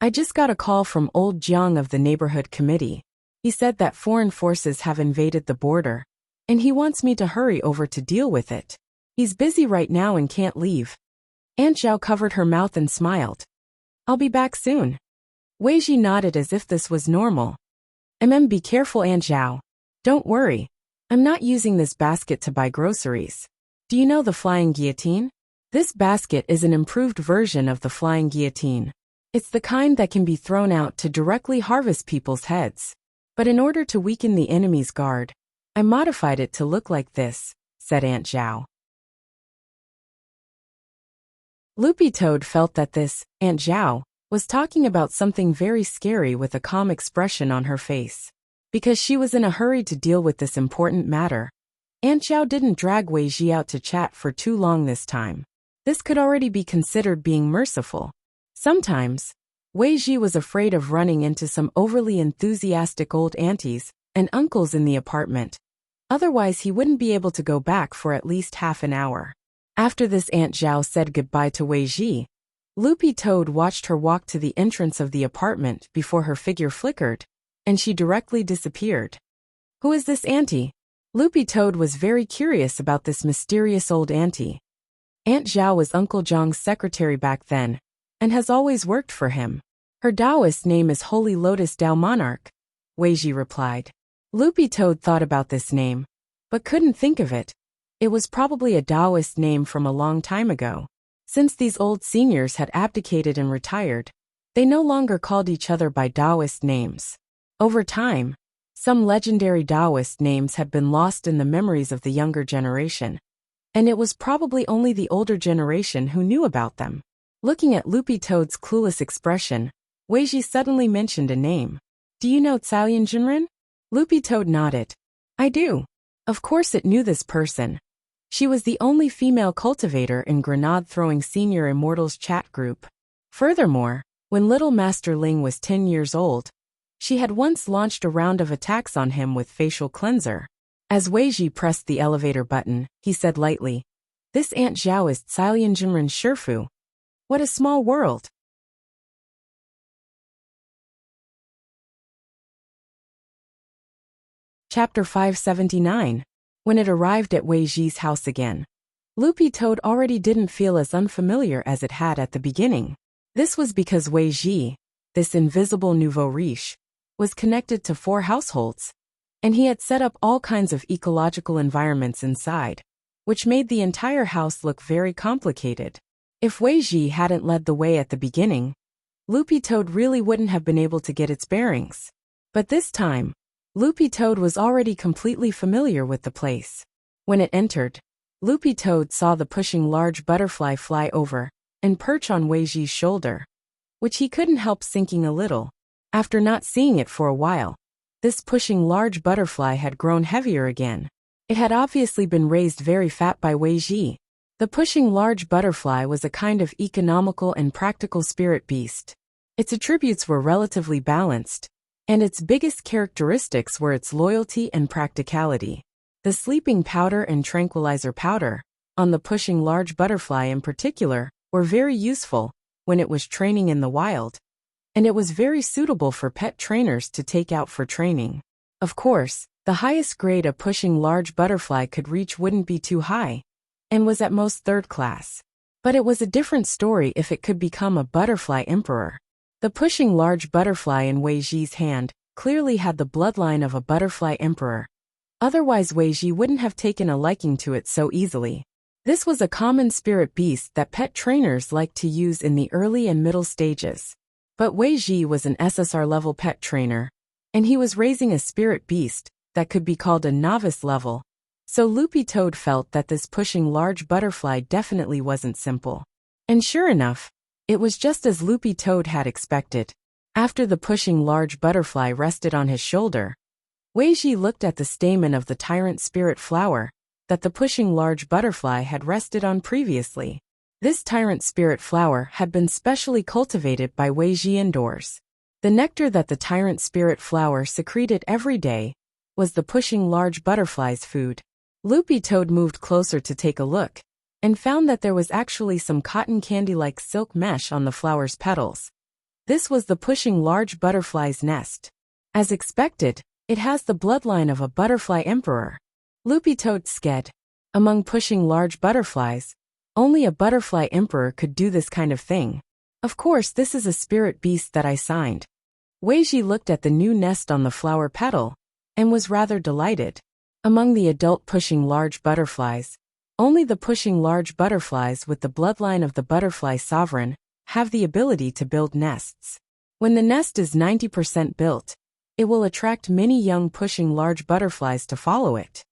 I just got a call from old Jiang of the neighborhood committee. He said that foreign forces have invaded the border, and he wants me to hurry over to deal with it. He's busy right now and can't leave. Aunt Zhao covered her mouth and smiled. I'll be back soon. Wei Ji nodded as if this was normal. Be careful, Aunt Zhao. Don't worry. I'm not using this basket to buy groceries. Do you know the flying guillotine? This basket is an improved version of the flying guillotine. It's the kind that can be thrown out to directly harvest people's heads. But in order to weaken the enemy's guard, I modified it to look like this, said Aunt Zhao. Loopy Toad felt that this, Aunt Zhao, was talking about something very scary with a calm expression on her face. Because she was in a hurry to deal with this important matter, Aunt Zhao didn't drag Wei Ji out to chat for too long this time. This could already be considered being merciful. Sometimes, Wei Ji was afraid of running into some overly enthusiastic old aunties and uncles in the apartment. Otherwise he wouldn't be able to go back for at least half an hour. After this, Aunt Zhao said goodbye to Wei Ji. Loopy Toad watched her walk to the entrance of the apartment before her figure flickered, and she directly disappeared. Who is this auntie? Loopy Toad was very curious about this mysterious old auntie. Aunt Zhao was Uncle Zhang's secretary back then, and has always worked for him. Her Taoist name is Holy Lotus Tao Monarch, Wei Ji replied. Loopy Toad thought about this name, but couldn't think of it. It was probably a Taoist name from a long time ago. Since these old seniors had abdicated and retired, they no longer called each other by Taoist names. Over time, some legendary Taoist names had been lost in the memories of the younger generation, and it was probably only the older generation who knew about them. Looking at Loopy Toad's clueless expression, Wei Ji suddenly mentioned a name. Do you know Caoyan Jinren? Loopy Toad nodded. I do. Of course it knew this person. She was the only female cultivator in grenade-throwing Senior Immortals chat group. Furthermore, when little Master Ling was 10 years old, she had once launched a round of attacks on him with facial cleanser. As Wei Ji pressed the elevator button, he said lightly, This Aunt Zhao is Caoyan Jinren's Shifu. What a small world. Chapter 579. When it arrived at Wei Ji's house again, Loopy Toad already didn't feel as unfamiliar as it had at the beginning. This was because Wei Ji, this invisible nouveau riche, was connected to 4 households, and he had set up all kinds of ecological environments inside, which made the entire house look very complicated. If Wei Ji hadn't led the way at the beginning, Loopy Toad really wouldn't have been able to get its bearings. But this time, Loopy Toad was already completely familiar with the place. When it entered, Loopy Toad saw the pushing large butterfly fly over and perch on Wei Ji's shoulder, which he couldn't help sinking a little. After not seeing it for a while, this pushing large butterfly had grown heavier again. It had obviously been raised very fat by Wei Ji. The pushing large butterfly was a kind of economical and practical spirit beast. Its attributes were relatively balanced, and its biggest characteristics were its loyalty and practicality. The sleeping powder and tranquilizer powder, on the pushing large butterfly in particular, were very useful when it was training in the wild, and it was very suitable for pet trainers to take out for training. Of course, the highest grade a pushing large butterfly could reach wouldn't be too high, and was at most 3rd class. But it was a different story if it could become a butterfly emperor. The pushing large butterfly in Wei Ji's hand clearly had the bloodline of a butterfly emperor. Otherwise Wei Ji wouldn't have taken a liking to it so easily. This was a common spirit beast that pet trainers liked to use in the early and middle stages. But Wei Ji was an SSR-level pet trainer, and he was raising a spirit beast that could be called a novice level. So Loopy Toad felt that this pushing large butterfly definitely wasn't simple. And sure enough, it was just as Loopy Toad had expected. After the pushing large butterfly rested on his shoulder, Wei Ji looked at the stamen of the tyrant spirit flower that the pushing large butterfly had rested on previously. This tyrant spirit flower had been specially cultivated by Wei Ji indoors. The nectar that the tyrant spirit flower secreted every day was the pushing large butterfly's food. Loopy Toad moved closer to take a look, and found that there was actually some cotton candy-like silk mesh on the flower's petals. This was the pushing large butterfly's nest. As expected, It has the bloodline of a butterfly emperor. Loopy Toad sked. Among pushing large butterflies, only a butterfly emperor could do this kind of thing. Of course, this is a spirit beast that I signed. Weiji looked at the new nest on the flower petal and was rather delighted. Among the adult pushing large butterflies, only the pushing large butterflies with the bloodline of the butterfly sovereign have the ability to build nests. When the nest is 90% built, it will attract many young pushing large butterflies to follow it.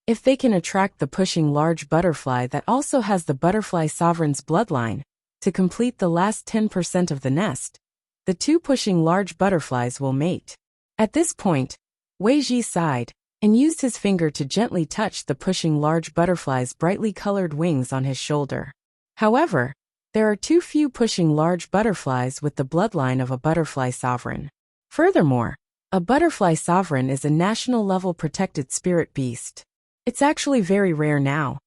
If they can attract the pushing large butterfly that also has the butterfly sovereign's bloodline, to complete the last 10% of the nest, the two pushing large butterflies will mate. At this point, Weiji sighed and used his finger to gently touch the pushing large butterfly's brightly colored wings on his shoulder. However, there are too few pushing large butterflies with the bloodline of a butterfly sovereign. Furthermore, a butterfly sovereign is a national-level protected spirit beast. It's actually very rare now.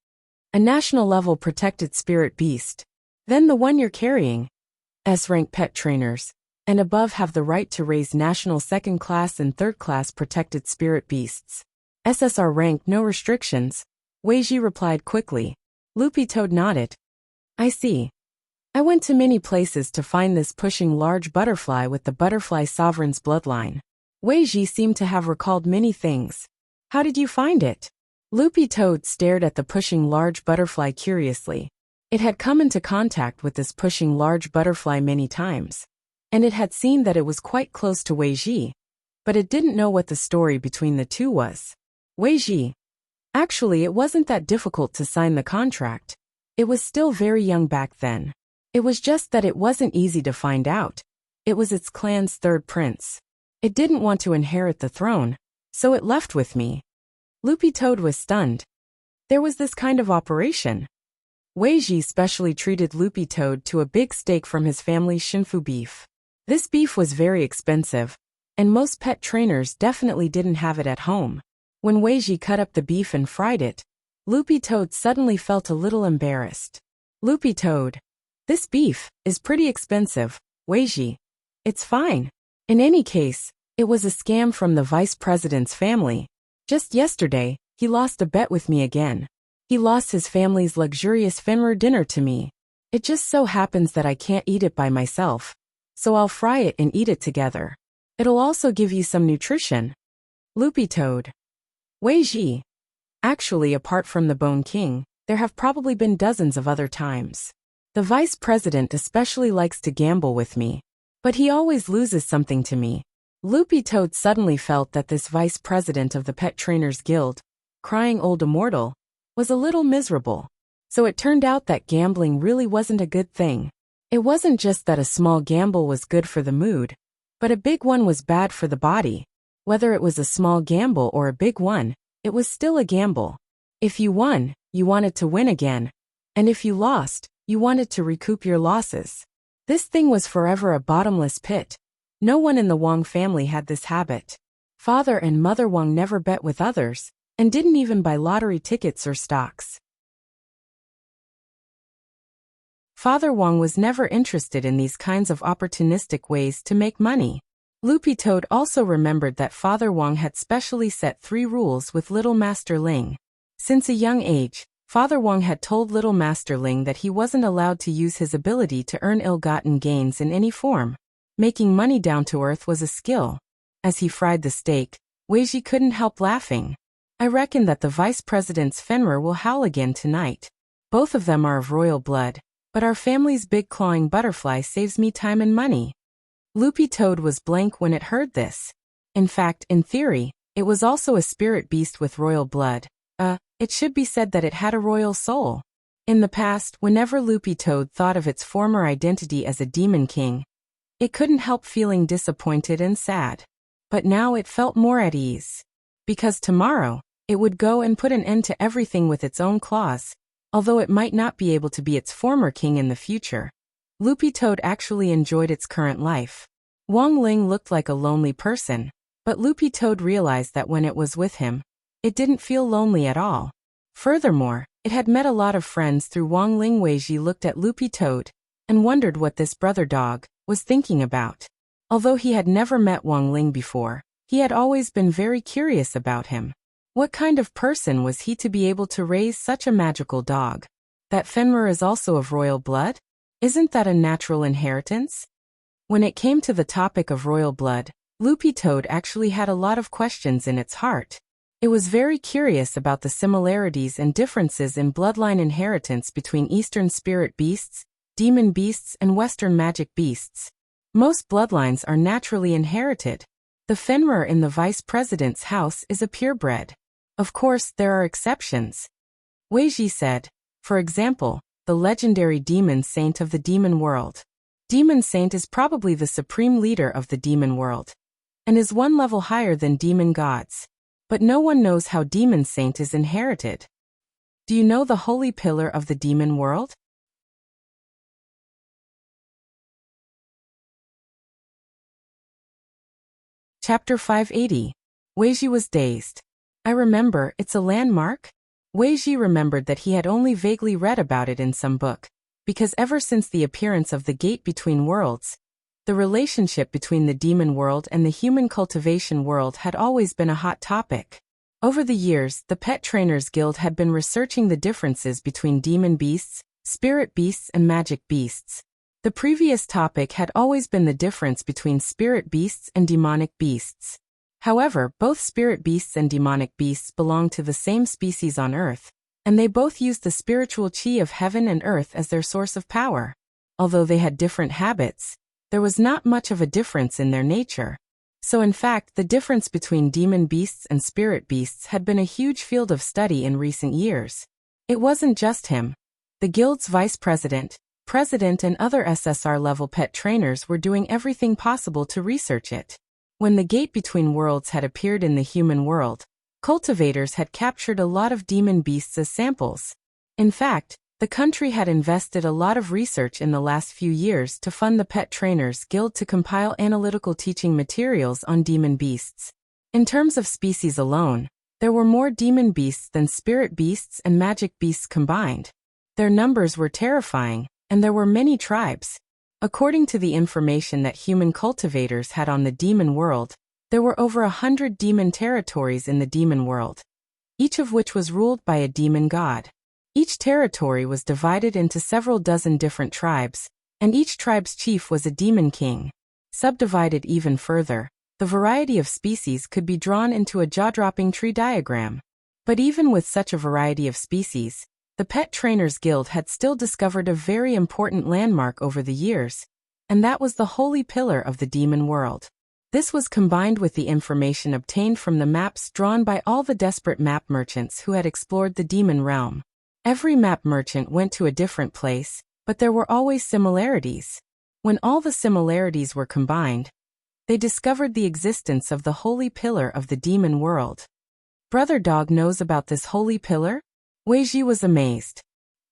A national-level protected spirit beast. Then the one you're carrying. S-rank pet trainers and above have the right to raise national second-class and third-class protected spirit beasts. SSR rank no restrictions, Weiji replied quickly. Loopy Toad nodded. I see. I went to many places to find this pushing large butterfly with the butterfly sovereign's bloodline. Weiji seemed to have recalled many things. How did you find it? Loopy Toad stared at the pushing large butterfly curiously. It had come into contact with this pushing large butterfly many times, and it had seen that it was quite close to Weiji, but it didn't know what the story between the two was. Weiji. Actually, it wasn't that difficult to sign the contract. It was still very young back then. It was just that it wasn't easy to find out. It was its clan's third prince. It didn't want to inherit the throne, so it left with me. Loopy Toad was stunned. There was this kind of operation. Weiji specially treated Loopy Toad to a big steak from his family's Shinfu beef. This beef was very expensive, and most pet trainers definitely didn't have it at home. When Weiji cut up the beef and fried it, Loopy Toad suddenly felt a little embarrassed. Loopy Toad. This beef is pretty expensive, Weiji. It's fine. In any case, it was a scam from the vice president's family. Just yesterday, he lost a bet with me again. He lost his family's luxurious Fenrir dinner to me. It just so happens that I can't eat it by myself, so I'll fry it and eat it together. It'll also give you some nutrition. Loopy Toad. Weiji. Actually, apart from the Bone King, there have probably been dozens of other times. The vice president especially likes to gamble with me, but he always loses something to me. Loopy Toad suddenly felt that this vice president of the Pet Trainers Guild, crying old immortal, was a little miserable. So it turned out that gambling really wasn't a good thing. It wasn't just that a small gamble was good for the mood, but a big one was bad for the body. Whether it was a small gamble or a big one, it was still a gamble. If you won, you wanted to win again, and if you lost, you wanted to recoup your losses. This thing was forever a bottomless pit. No one in the Wang family had this habit. Father and Mother Wang never bet with others, and didn't even buy lottery tickets or stocks. Father Wang was never interested in these kinds of opportunistic ways to make money. Loopy Toad also remembered that Father Wang had specially set 3 rules with Little Master Ling. Since a young age, Father Wang had told Little Master Ling that he wasn't allowed to use his ability to earn ill-gotten gains in any form. Making money down to earth was a skill. As he fried the steak, Weiji couldn't help laughing. I reckon that the vice president's Fenrir will howl again tonight. Both of them are of royal blood, but our family's big clawing butterfly saves me time and money. Loopy Toad was blank when it heard this. In fact, in theory, it was also a spirit beast with royal blood. It should be said that it had a royal soul. In the past, whenever Loopy Toad thought of its former identity as a demon king, it couldn't help feeling disappointed and sad. But now it felt more at ease. Because tomorrow, it would go and put an end to everything with its own claws, although it might not be able to be its former king in the future. Loopy Toad actually enjoyed its current life. Wang Ling looked like a lonely person, but Loopy Toad realized that when it was with him, it didn't feel lonely at all. Furthermore, it had met a lot of friends through Wang Ling. Weiji looked at Loopy Toad and wondered what this brother dog was thinking about. Although he had never met Wang Ling before, he had always been very curious about him. What kind of person was he to be able to raise such a magical dog? That Fenrir is also of royal blood? Isn't that a natural inheritance? When it came to the topic of royal blood, Loopy Toad actually had a lot of questions in its heart. It was very curious about the similarities and differences in bloodline inheritance between Eastern spirit beasts, demon beasts, and Western magic beasts. Most bloodlines are naturally inherited. The Fenrir in the vice president's house is a purebred. Of course, there are exceptions. Wei Ji said, for example, the legendary demon saint of the demon world. Demon saint is probably the supreme leader of the demon world, and is one level higher than demon gods. But no one knows how demon saint is inherited. Do you know the holy pillar of the demon world? Chapter 580. Wei Ji was dazed. I remember, it's a landmark? Wei Ji remembered that he had only vaguely read about it in some book, because ever since the appearance of the gate between worlds, the relationship between the demon world and the human cultivation world had always been a hot topic. Over the years, the Pet Trainers Guild had been researching the differences between demon beasts, spirit beasts, and magic beasts. The previous topic had always been the difference between spirit beasts and demonic beasts. However, both spirit beasts and demonic beasts belong to the same species on Earth, and they both use the spiritual chi of heaven and earth as their source of power. Although they had different habits, there was not much of a difference in their nature. So in fact, the difference between demon beasts and spirit beasts had been a huge field of study in recent years. It wasn't just him. The guild's vice president, and other SSR-level pet trainers were doing everything possible to research it. When the gate between worlds had appeared in the human world, cultivators had captured a lot of demon beasts as samples. In fact, the country had invested a lot of research in the last few years to fund the Pet Trainers Guild to compile analytical teaching materials on demon beasts. In terms of species alone, there were more demon beasts than spirit beasts and magic beasts combined. Their numbers were terrifying, and there were many tribes. According to the information that human cultivators had on the demon world, there were over 100 demon territories in the demon world, each of which was ruled by a demon god. Each territory was divided into several dozen different tribes, and each tribe's chief was a demon king. Subdivided even further, the variety of species could be drawn into a jaw-dropping tree diagram. But even with such a variety of species, the Pet Trainers Guild had still discovered a very important landmark over the years, and that was the holy pillar of the demon world. This was combined with the information obtained from the maps drawn by all the desperate map merchants who had explored the demon realm. Every map merchant went to a different place, but there were always similarities. When all the similarities were combined, they discovered the existence of the holy pillar of the demon world. Brother Dog knows about this holy pillar? Wei Ji was amazed.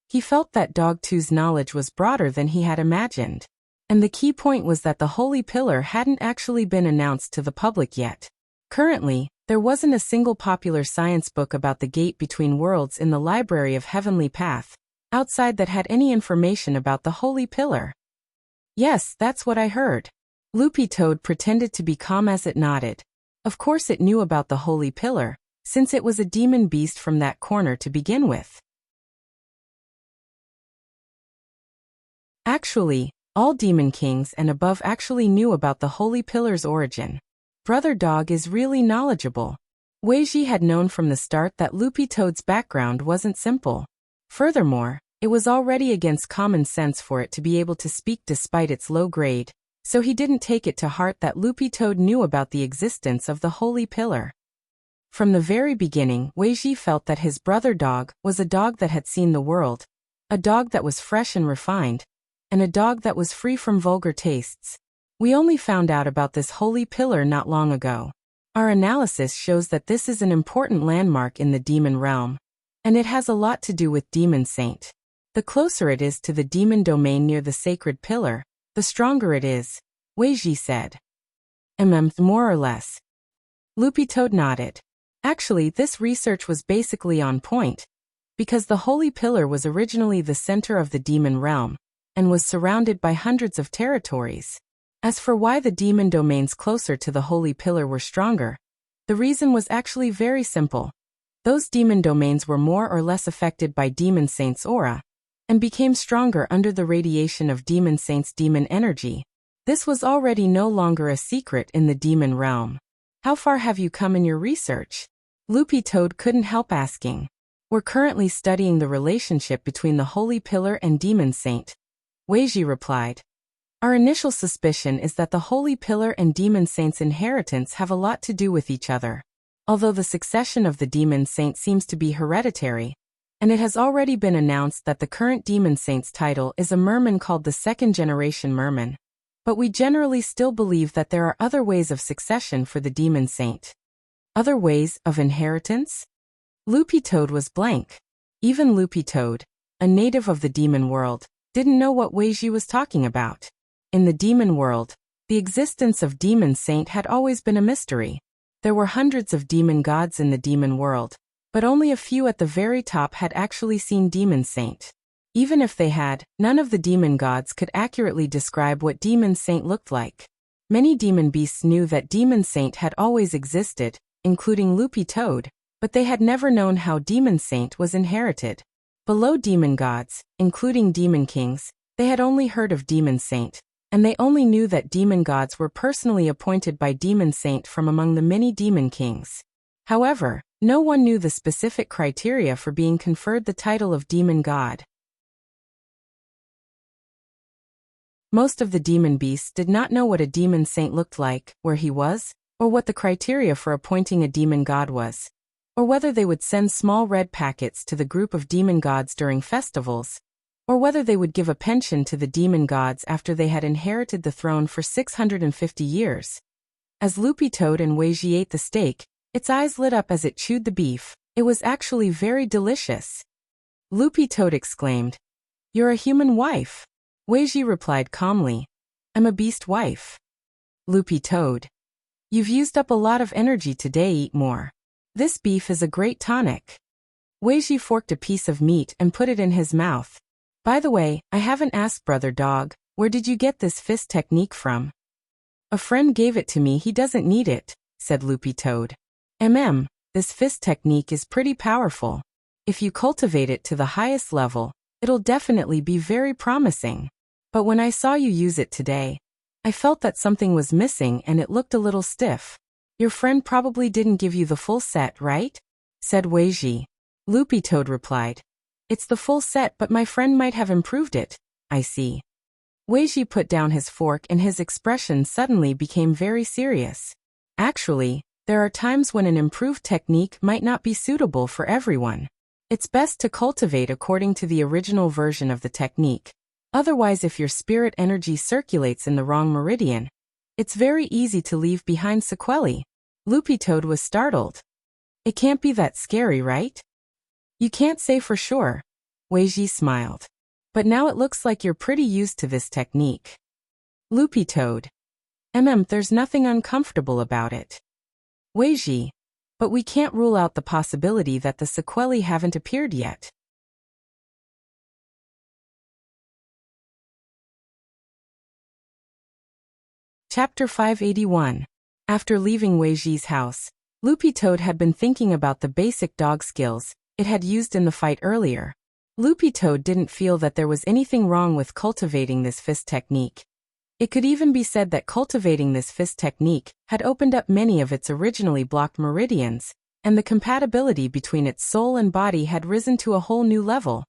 He felt that Dog 2's knowledge was broader than he had imagined. And the key point was that the holy pillar hadn't actually been announced to the public yet. Currently, there wasn't a single popular science book about the gate between worlds in the Library of Heavenly Path, outside that had any information about the holy pillar. Yes, that's what I heard. Loopy Toad pretended to be calm as it nodded. Of course it knew about the holy pillar, since it was a demon beast from that corner to begin with. Actually, all demon kings and above actually knew about the holy pillar's origin. Brother Dog is really knowledgeable. Wei Ji had known from the start that Loopy Toad's background wasn't simple. Furthermore, it was already against common sense for it to be able to speak despite its low grade, so he didn't take it to heart that Loopy Toad knew about the existence of the holy pillar. From the very beginning, Wei Ji felt that his brother Dog was a dog that had seen the world, a dog that was fresh and refined, and a dog that was free from vulgar tastes. We only found out about this holy pillar not long ago. Our analysis shows that this is an important landmark in the demon realm, and it has a lot to do with Demon Saint. The closer it is to the demon domain near the sacred pillar, the stronger it is, Wei Ji said. More or less. Loopy Toad nodded. Actually, this research was basically on point, because the holy pillar was originally the center of the demon realm, and was surrounded by hundreds of territories. As for why the demon domains closer to the holy pillar were stronger, the reason was actually very simple. Those demon domains were more or less affected by Demon Saint's aura, and became stronger under the radiation of Demon Saint's demon energy. This was already no longer a secret in the demon realm. How far have you come in your research? Loopy Toad couldn't help asking. We're currently studying the relationship between the Holy Pillar and Demon Saint, Weiji replied. Our initial suspicion is that the Holy Pillar and Demon Saint's inheritance have a lot to do with each other. Although the succession of the Demon Saint seems to be hereditary, and it has already been announced that the current Demon Saint's title is a merman called the second-generation merman. But we generally still believe that there are other ways of succession for the Demon Saint. Other ways of inheritance? Loopy Toad was blank. Even Loopy Toad, a native of the demon world, didn't know what Weiji was talking about. In the demon world, the existence of Demon Saint had always been a mystery. There were hundreds of demon gods in the demon world, but only a few at the very top had actually seen Demon Saint. Even if they had, none of the demon gods could accurately describe what Demon Saint looked like. Many demon beasts knew that Demon Saint had always existed, including Loopy Toad, but they had never known how Demon Saint was inherited. Below demon gods, including demon kings, they had only heard of Demon Saint, and they only knew that demon gods were personally appointed by Demon Saint from among the many demon kings. However, no one knew the specific criteria for being conferred the title of demon god. Most of the demon beasts did not know what a Demon Saint looked like, where he was, or what the criteria for appointing a demon god was, or whether they would send small red packets to the group of demon gods during festivals, or whether they would give a pension to the demon gods after they had inherited the throne for 650 years. As Loopy Toad and Weiji ate the steak, its eyes lit up as it chewed the beef. It was actually very delicious. Loopy Toad exclaimed, "You're a human wife." Weiji replied calmly, "I'm a beast wife." Loopy Toad, "You've used up a lot of energy today, eat more. This beef is a great tonic." Weiji forked a piece of meat and put it in his mouth. "By the way, I haven't asked Brother Dog, where did you get this fist technique from?" "A friend gave it to me, he doesn't need it," said Loopy Toad. This fist technique is pretty powerful. If you cultivate it to the highest level, it'll definitely be very promising. But when I saw you use it today, I felt that something was missing and it looked a little stiff. Your friend probably didn't give you the full set, right?" said Weiji. Loopy Toad replied, "It's the full set, but my friend might have improved it." "I see." Weiji put down his fork and his expression suddenly became very serious. Actually, there are times when an improved technique might not be suitable for everyone. It's best to cultivate according to the original version of the technique. Otherwise, if your spirit energy circulates in the wrong meridian, it's very easy to leave behind sequelae. Loopy Toad was startled. "It can't be that scary, right?" "You can't say for sure," Weiji smiled. "But now it looks like you're pretty used to this technique." Loopy Toad, There's nothing uncomfortable about it." Weiji, "But we can't rule out the possibility that the sequelae haven't appeared yet." Chapter 581. After leaving Weiji's house, Loopy Toad had been thinking about the basic dog skills it had used in the fight earlier. Loopy Toad didn't feel that there was anything wrong with cultivating this fist technique. It could even be said that cultivating this fist technique had opened up many of its originally blocked meridians, and the compatibility between its soul and body had risen to a whole new level.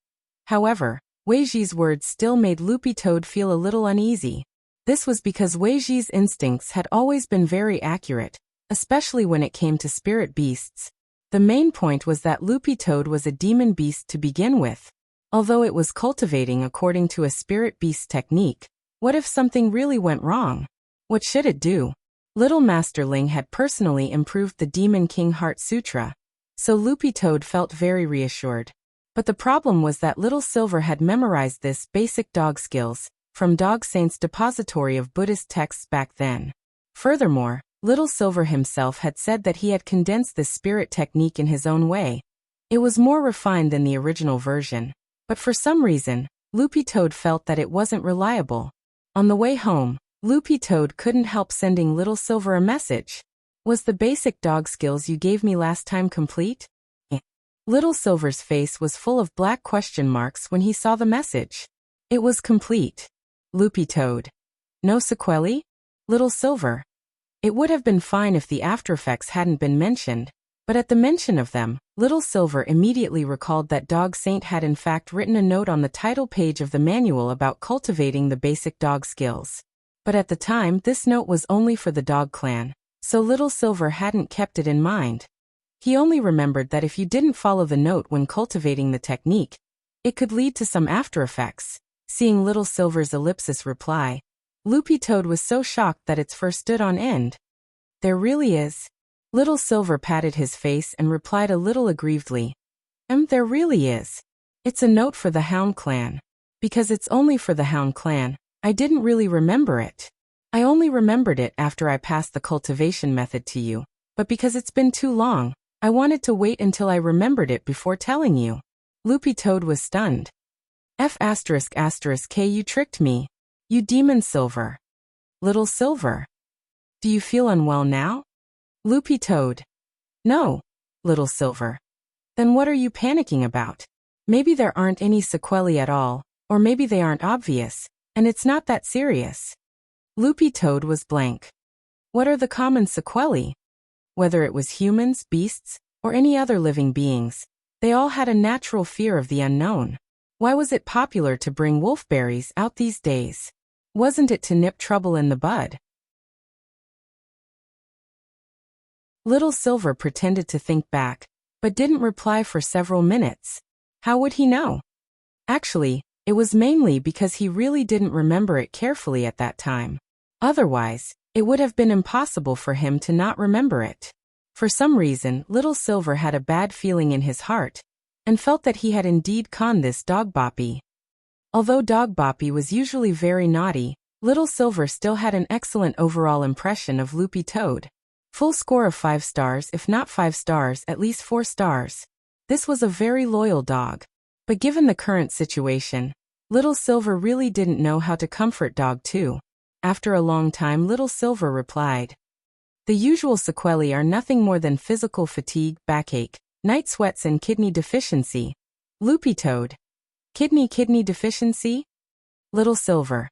However, Weiji's words still made Loopy Toad feel a little uneasy. This was because Weiji's instincts had always been very accurate, especially when it came to spirit beasts. The main point was that Loopy Toad was a demon beast to begin with. Although it was cultivating according to a spirit beast technique, what if something really went wrong? What should it do? Little Master Ling had personally improved the Demon King Heart Sutra, so Loopy Toad felt very reassured. But the problem was that Little Silver had memorized this basic dog skills from Dog Saint's depository of Buddhist texts back then. Furthermore, Little Silver himself had said that he had condensed this spirit technique in his own way. It was more refined than the original version, but for some reason, Loopy Toad felt that it wasn't reliable. On the way home, Loopy Toad couldn't help sending Little Silver a message. Was the basic dog skills you gave me last time complete? Little Silver's face was full of black question marks when he saw the message. It was complete. Loopy Toad. No sequelae? Little Silver. It would have been fine if the aftereffects hadn't been mentioned, but at the mention of them, Little Silver immediately recalled that Dog Saint had in fact written a note on the title page of the manual about cultivating the basic dog skills. But at the time, this note was only for the dog clan, so Little Silver hadn't kept it in mind. He only remembered that if you didn't follow the note when cultivating the technique, it could lead to some after effects. Seeing Little Silver's ellipsis reply, Loopy Toad was so shocked that its fur stood on end. There really is. Little Silver patted his face and replied a little aggrievedly. There really is. It's a note for the Hound clan. Because it's only for the Hound clan, I didn't really remember it. I only remembered it after I passed the cultivation method to you, but because it's been too long, I wanted to wait until I remembered it before telling you. Loopy Toad was stunned. F***K, you tricked me. You demon Silver. Little Silver. Do you feel unwell now? Loopy Toad. No, Little Silver. Then what are you panicking about? Maybe there aren't any sequelae at all, or maybe they aren't obvious, and it's not that serious. Loopy Toad was blank. What are the common sequelae? Whether it was humans, beasts, or any other living beings, they all had a natural fear of the unknown. Why was it popular to bring wolfberries out these days? Wasn't it to nip trouble in the bud? Little Silver pretended to think back, but didn't reply for several minutes. How would he know? Actually, it was mainly because he really didn't remember it carefully at that time. Otherwise, it would have been impossible for him to not remember it. For some reason, Little Silver had a bad feeling in his heart, and felt that he had indeed conned this Dog Boppy. Although Dog Boppy was usually very naughty, Little Silver still had an excellent overall impression of Loopy Toad. Full score of 5 stars, if not 5 stars, at least 4 stars. This was a very loyal dog. But given the current situation, Little Silver really didn't know how to comfort Dog 2. After a long time, Little Silver replied. The usual sequelae are nothing more than physical fatigue, backache, night sweats and kidney deficiency. Loopy Toad. Kidney deficiency? Little Silver.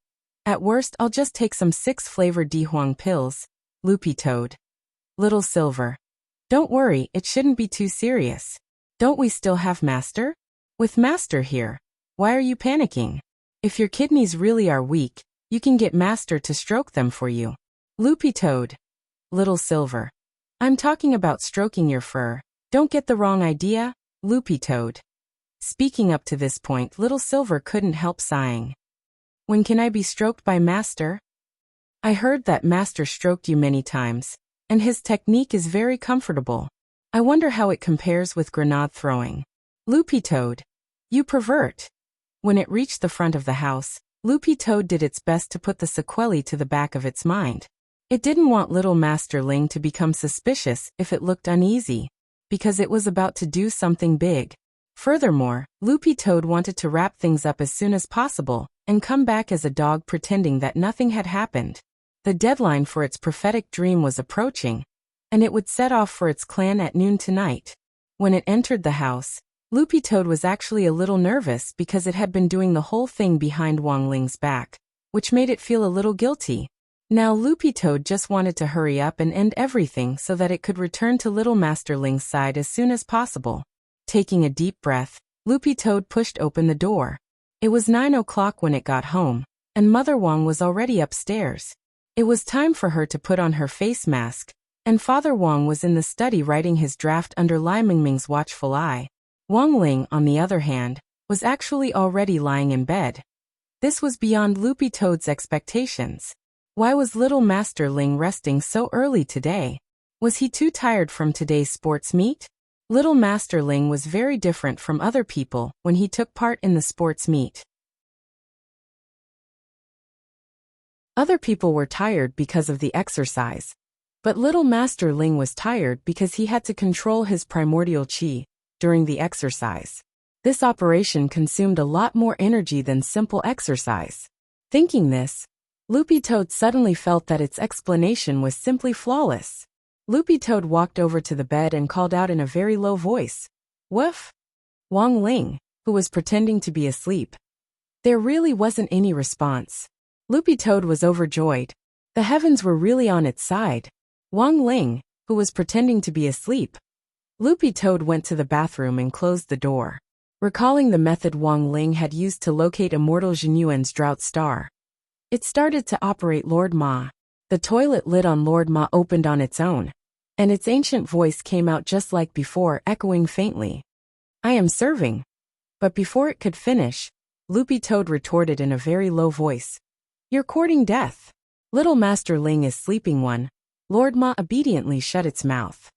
At worst, I'll just take some 6-flavored Dihuang pills. Loopy Toad. Little Silver. Don't worry, it shouldn't be too serious. Don't we still have Master? With Master here, why are you panicking? If your kidneys really are weak, you can get Master to stroke them for you. Loopy Toad. Little Silver. I'm talking about stroking your fur. Don't get the wrong idea, Loopy Toad. Speaking up to this point, Little Silver couldn't help sighing. When can I be stroked by Master? I heard that Master stroked you many times, and his technique is very comfortable. I wonder how it compares with grenade throwing. Loopy Toad. You pervert. When it reached the front of the house, Loopy Toad did its best to put the sequelae to the back of its mind. It didn't want little Master Ling to become suspicious if it looked uneasy, because it was about to do something big. Furthermore, Loopy Toad wanted to wrap things up as soon as possible, and come back as a dog pretending that nothing had happened. The deadline for its prophetic dream was approaching, and it would set off for its clan at noon tonight. When it entered the house, Loopy Toad was actually a little nervous because it had been doing the whole thing behind Wang Ling's back, which made it feel a little guilty. Now Loopy Toad just wanted to hurry up and end everything so that it could return to little Master Ling's side as soon as possible. Taking a deep breath, Loopy Toad pushed open the door. It was 9 o'clock when it got home, and Mother Wang was already upstairs. It was time for her to put on her face mask, and Father Wang was in the study writing his draft under Lai Mingming's watchful eye. Wang Ling, on the other hand, was actually already lying in bed. This was beyond Loopy Toad's expectations. Why was little Master Ling resting so early today? Was he too tired from today's sports meet? Little Master Ling was very different from other people when he took part in the sports meet. Other people were tired because of the exercise, but little Master Ling was tired because he had to control his primordial qi during the exercise. This operation consumed a lot more energy than simple exercise. Thinking this, Loopy Toad suddenly felt that its explanation was simply flawless. Loopy Toad walked over to the bed and called out in a very low voice, "Woof!" Wang Ling, who was pretending to be asleep. There really wasn't any response. Loopy Toad was overjoyed. The heavens were really on its side. Wang Ling, who was pretending to be asleep. Loopy Toad went to the bathroom and closed the door. Recalling the method Wang Ling had used to locate Immortal Jinyuan's drought star, it started to operate Lord Ma. The toilet lid on Lord Ma opened on its own, and its ancient voice came out just like before, echoing faintly, "I am serving." But before it could finish, Loopy Toad retorted in a very low voice, "You're courting death." "Little Master Ling is sleeping one." Lord Ma obediently shut its mouth.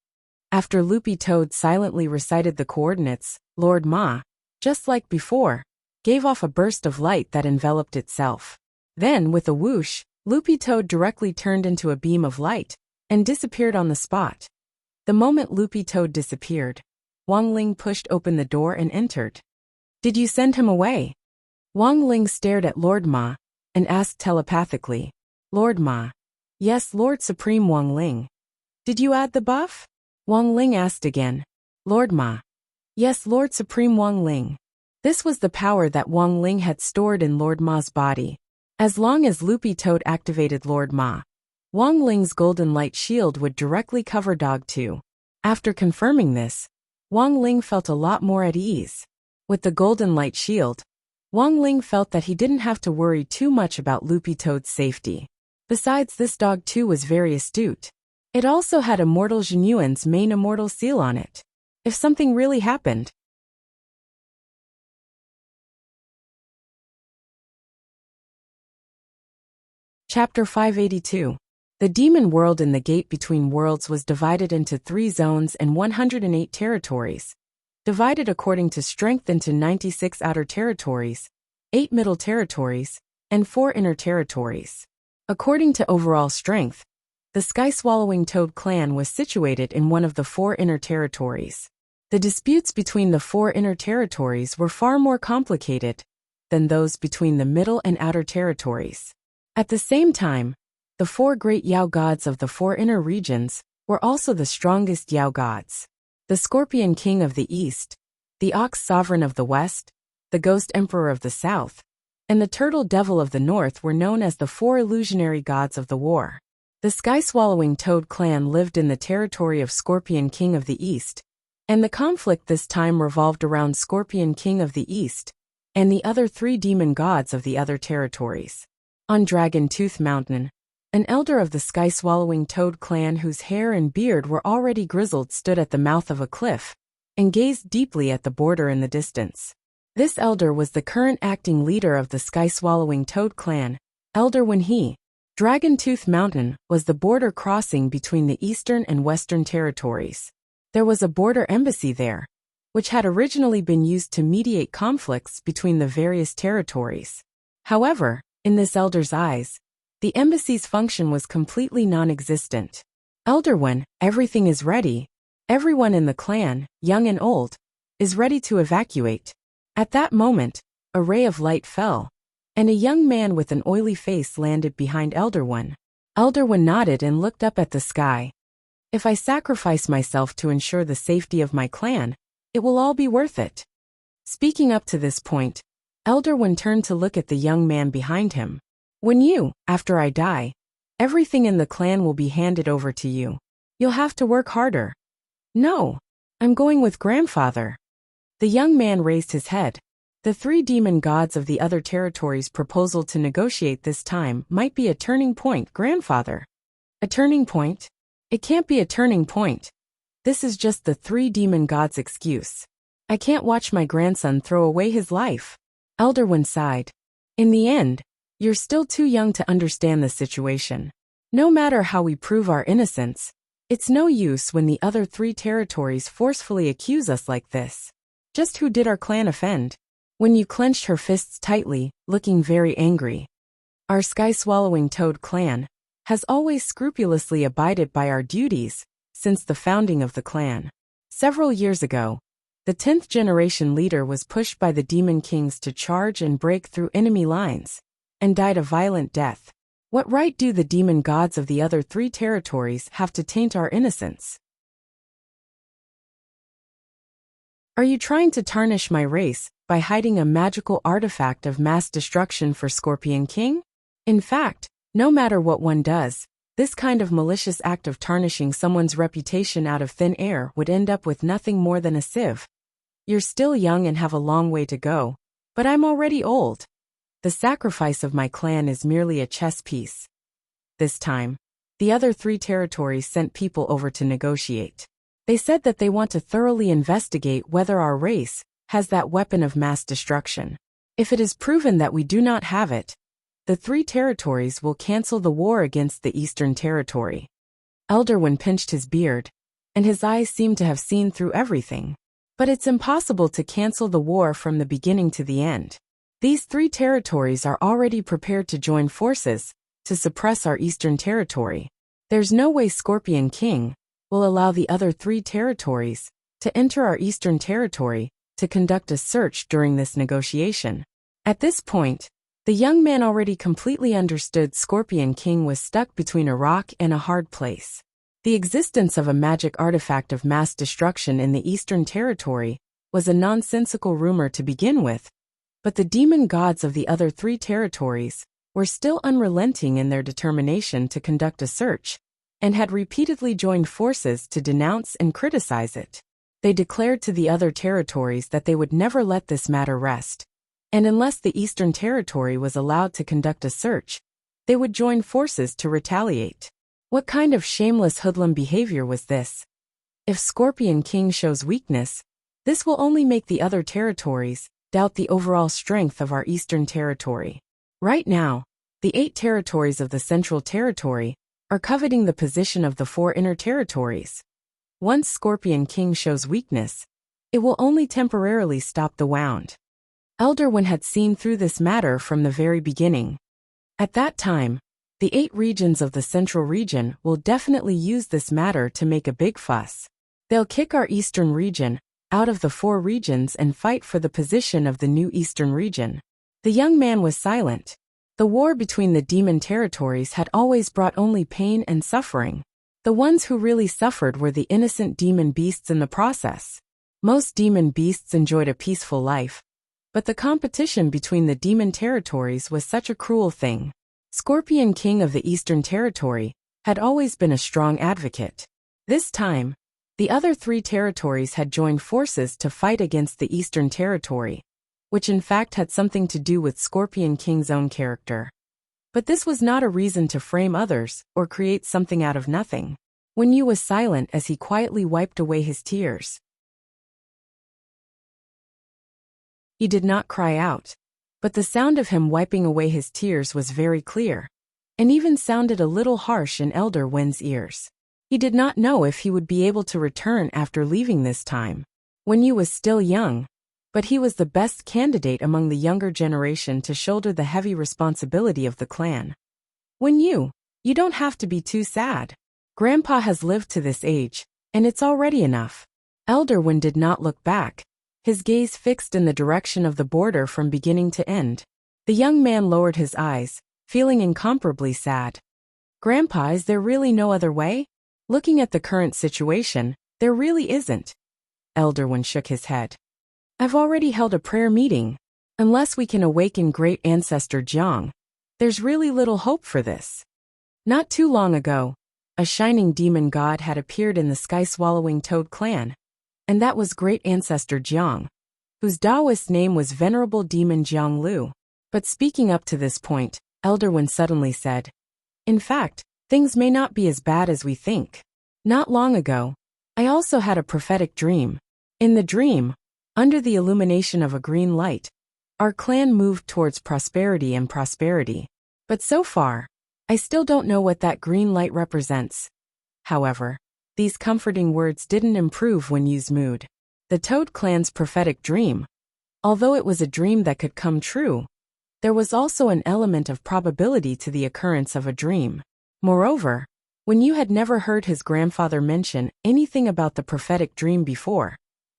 After Loopy Toad silently recited the coordinates, Lord Ma, just like before, gave off a burst of light that enveloped itself. Then, with a whoosh, Loopy Toad directly turned into a beam of light and disappeared on the spot. The moment Loopy Toad disappeared, Wang Ling pushed open the door and entered. "Did you send him away?" Wang Ling stared at Lord Ma and asked telepathically. "Lord Ma." "Yes, Lord Supreme Wang Ling." "Did you add the buff?" Wang Ling asked again. "Lord Ma." "Yes, Lord Supreme Wang Ling." This was the power that Wang Ling had stored in Lord Ma's body. As long as Loopy Toad activated Lord Ma, Wang Ling's golden light shield would directly cover Dog 2. After confirming this, Wang Ling felt a lot more at ease. With the golden light shield, Wang Ling felt that he didn't have to worry too much about Loopy Toad's safety. Besides, this Dog 2 was very astute. It also had Immortal Jinyuan's main immortal seal on it. If something really happened. Chapter 582. The demon world in the gate between worlds was divided into 3 zones and 108 territories, divided according to strength into 96 outer territories, 8 middle territories, and 4 inner territories. According to overall strength, the Sky-Swallowing Toad clan was situated in one of the 4 inner territories. The disputes between the 4 inner territories were far more complicated than those between the middle and outer territories. At the same time, the 4 great Yao gods of the 4 inner regions were also the strongest Yao gods. The Scorpion King of the East, the Ox Sovereign of the West, the Ghost Emperor of the South, and the Turtle Devil of the North were known as the 4 illusionary gods of the war. The Sky-Swallowing Toad clan lived in the territory of Scorpion King of the East, and the conflict this time revolved around Scorpion King of the East and the other 3 demon gods of the other territories. On Dragon Tooth Mountain, an elder of the Sky-Swallowing Toad clan whose hair and beard were already grizzled stood at the mouth of a cliff and gazed deeply at the border in the distance. This elder was the current acting leader of the Sky-Swallowing Toad clan, Elder Wenhe. Dragon Tooth Mountain was the border crossing between the eastern and western territories. There was a border embassy there, which had originally been used to mediate conflicts between the various territories. However, in this elder's eyes, the embassy's function was completely non-existent. "Elder Wen, everything is ready. Everyone in the clan, young and old, is ready to evacuate." At that moment, a ray of light fell, and a young man with an oily face landed behind Elder Wen. Elder Wen nodded and looked up at the sky. "If I sacrifice myself to ensure the safety of my clan, it will all be worth it." Speaking up to this point, Elder Wen turned to look at the young man behind him. "When after I die, everything in the clan will be handed over to you. You'll have to work harder." "No, I'm going with grandfather." The young man raised his head. The 3 demon gods of the other territories' proposal to negotiate this time might be a turning point, grandfather. A turning point? It can't be a turning point. This is just the 3 demon gods' excuse. I can't watch my grandson throw away his life. Elder Wen sighed. "In the end, you're still too young to understand the situation. No matter how we prove our innocence, it's no use when the other 3 territories forcefully accuse us like this. Just who did our clan offend?" Wenhe clenched her fists tightly, looking very angry. "Our Sky-Swallowing Toad clan has always scrupulously abided by our duties since the founding of the clan. Several years ago, the 10th generation leader was pushed by the demon kings to charge and break through enemy lines, and died a violent death. What right do the demon gods of the other 3 territories have to taint our innocence? Are you trying to tarnish my race by hiding a magical artifact of mass destruction for Scorpion King? In fact, no matter what one does, this kind of malicious act of tarnishing someone's reputation out of thin air would end up with nothing more than a sieve. You're still young and have a long way to go, but I'm already old. The sacrifice of my clan is merely a chess piece. This time, the other 3 territories sent people over to negotiate. They said that they want to thoroughly investigate whether our race has that weapon of mass destruction. If it is proven that we do not have it, the 3 territories will cancel the war against the Eastern Territory. Elderwin pinched his beard, and his eyes seemed to have seen through everything. But it's impossible to cancel the war from the beginning to the end. These 3 territories are already prepared to join forces to suppress our Eastern Territory. There's no way Scorpion King will allow the other 3 territories to enter our Eastern Territory to conduct a search during this negotiation. At this point, the young man already completely understood Scorpion King was stuck between a rock and a hard place. The existence of a magic artifact of mass destruction in the Eastern Territory was a nonsensical rumor to begin with, but the demon gods of the other 3 territories were still unrelenting in their determination to conduct a search, and had repeatedly joined forces to denounce and criticize it. They declared to the other territories that they would never let this matter rest, and unless the Eastern Territory was allowed to conduct a search, they would join forces to retaliate. What kind of shameless hoodlum behavior was this? If Scorpion King shows weakness, this will only make the other territories doubt the overall strength of our Eastern Territory. Right now, the 8 territories of the Central Territory are coveting the position of the 4 inner territories. Once Scorpion King shows weakness, it will only temporarily stop the wound. Elderwin had seen through this matter from the very beginning. At that time, the 8 regions of the Central Region will definitely use this matter to make a big fuss. They'll kick our Eastern Region out of the 4 regions and fight for the position of the new Eastern Region. The young man was silent. The war between the demon territories had always brought only pain and suffering. The ones who really suffered were the innocent demon beasts in the process. Most demon beasts enjoyed a peaceful life, but the competition between the demon territories was such a cruel thing. Scorpion King of the Eastern Territory had always been a strong advocate. This time, the other 3 territories had joined forces to fight against the Eastern Territory, which in fact had something to do with Scorpion King's own character. But this was not a reason to frame others or create something out of nothing. Wen Yu was silent as he quietly wiped away his tears. He did not cry out, but the sound of him wiping away his tears was very clear, and even sounded a little harsh in Elder Wen's ears. He did not know if he would be able to return after leaving this time. Wen Yu was still young, but he was the best candidate among the younger generation to shoulder the heavy responsibility of the clan. Wen Yu, you don't have to be too sad. Grandpa has lived to this age, and it's already enough. Elder Wen did not look back, his gaze fixed in the direction of the border from beginning to end. The young man lowered his eyes, feeling incomparably sad. Grandpa, is there really no other way? Looking at the current situation, there really isn't. Elderwin shook his head. I've already held a prayer meeting. Unless we can awaken great ancestor Jiang, there's really little hope for this. Not too long ago, a shining demon god had appeared in the sky-swallowing toad clan, and that was great ancestor Jiang, whose Taoist name was Venerable Demon Jiang Lu. But speaking up to this point, Elderwin suddenly said, in fact, things may not be as bad as we think. Not long ago, I also had a prophetic dream. In the dream, under the illumination of a green light, our clan moved towards prosperity and prosperity. But so far, I still don't know what that green light represents. However, these comforting words didn't improve Wen Yu's mood. The Toad clan's prophetic dream, although it was a dream that could come true, there was also an element of probability to the occurrence of a dream. Moreover, Wen Yu had never heard his grandfather mention anything about the prophetic dream before,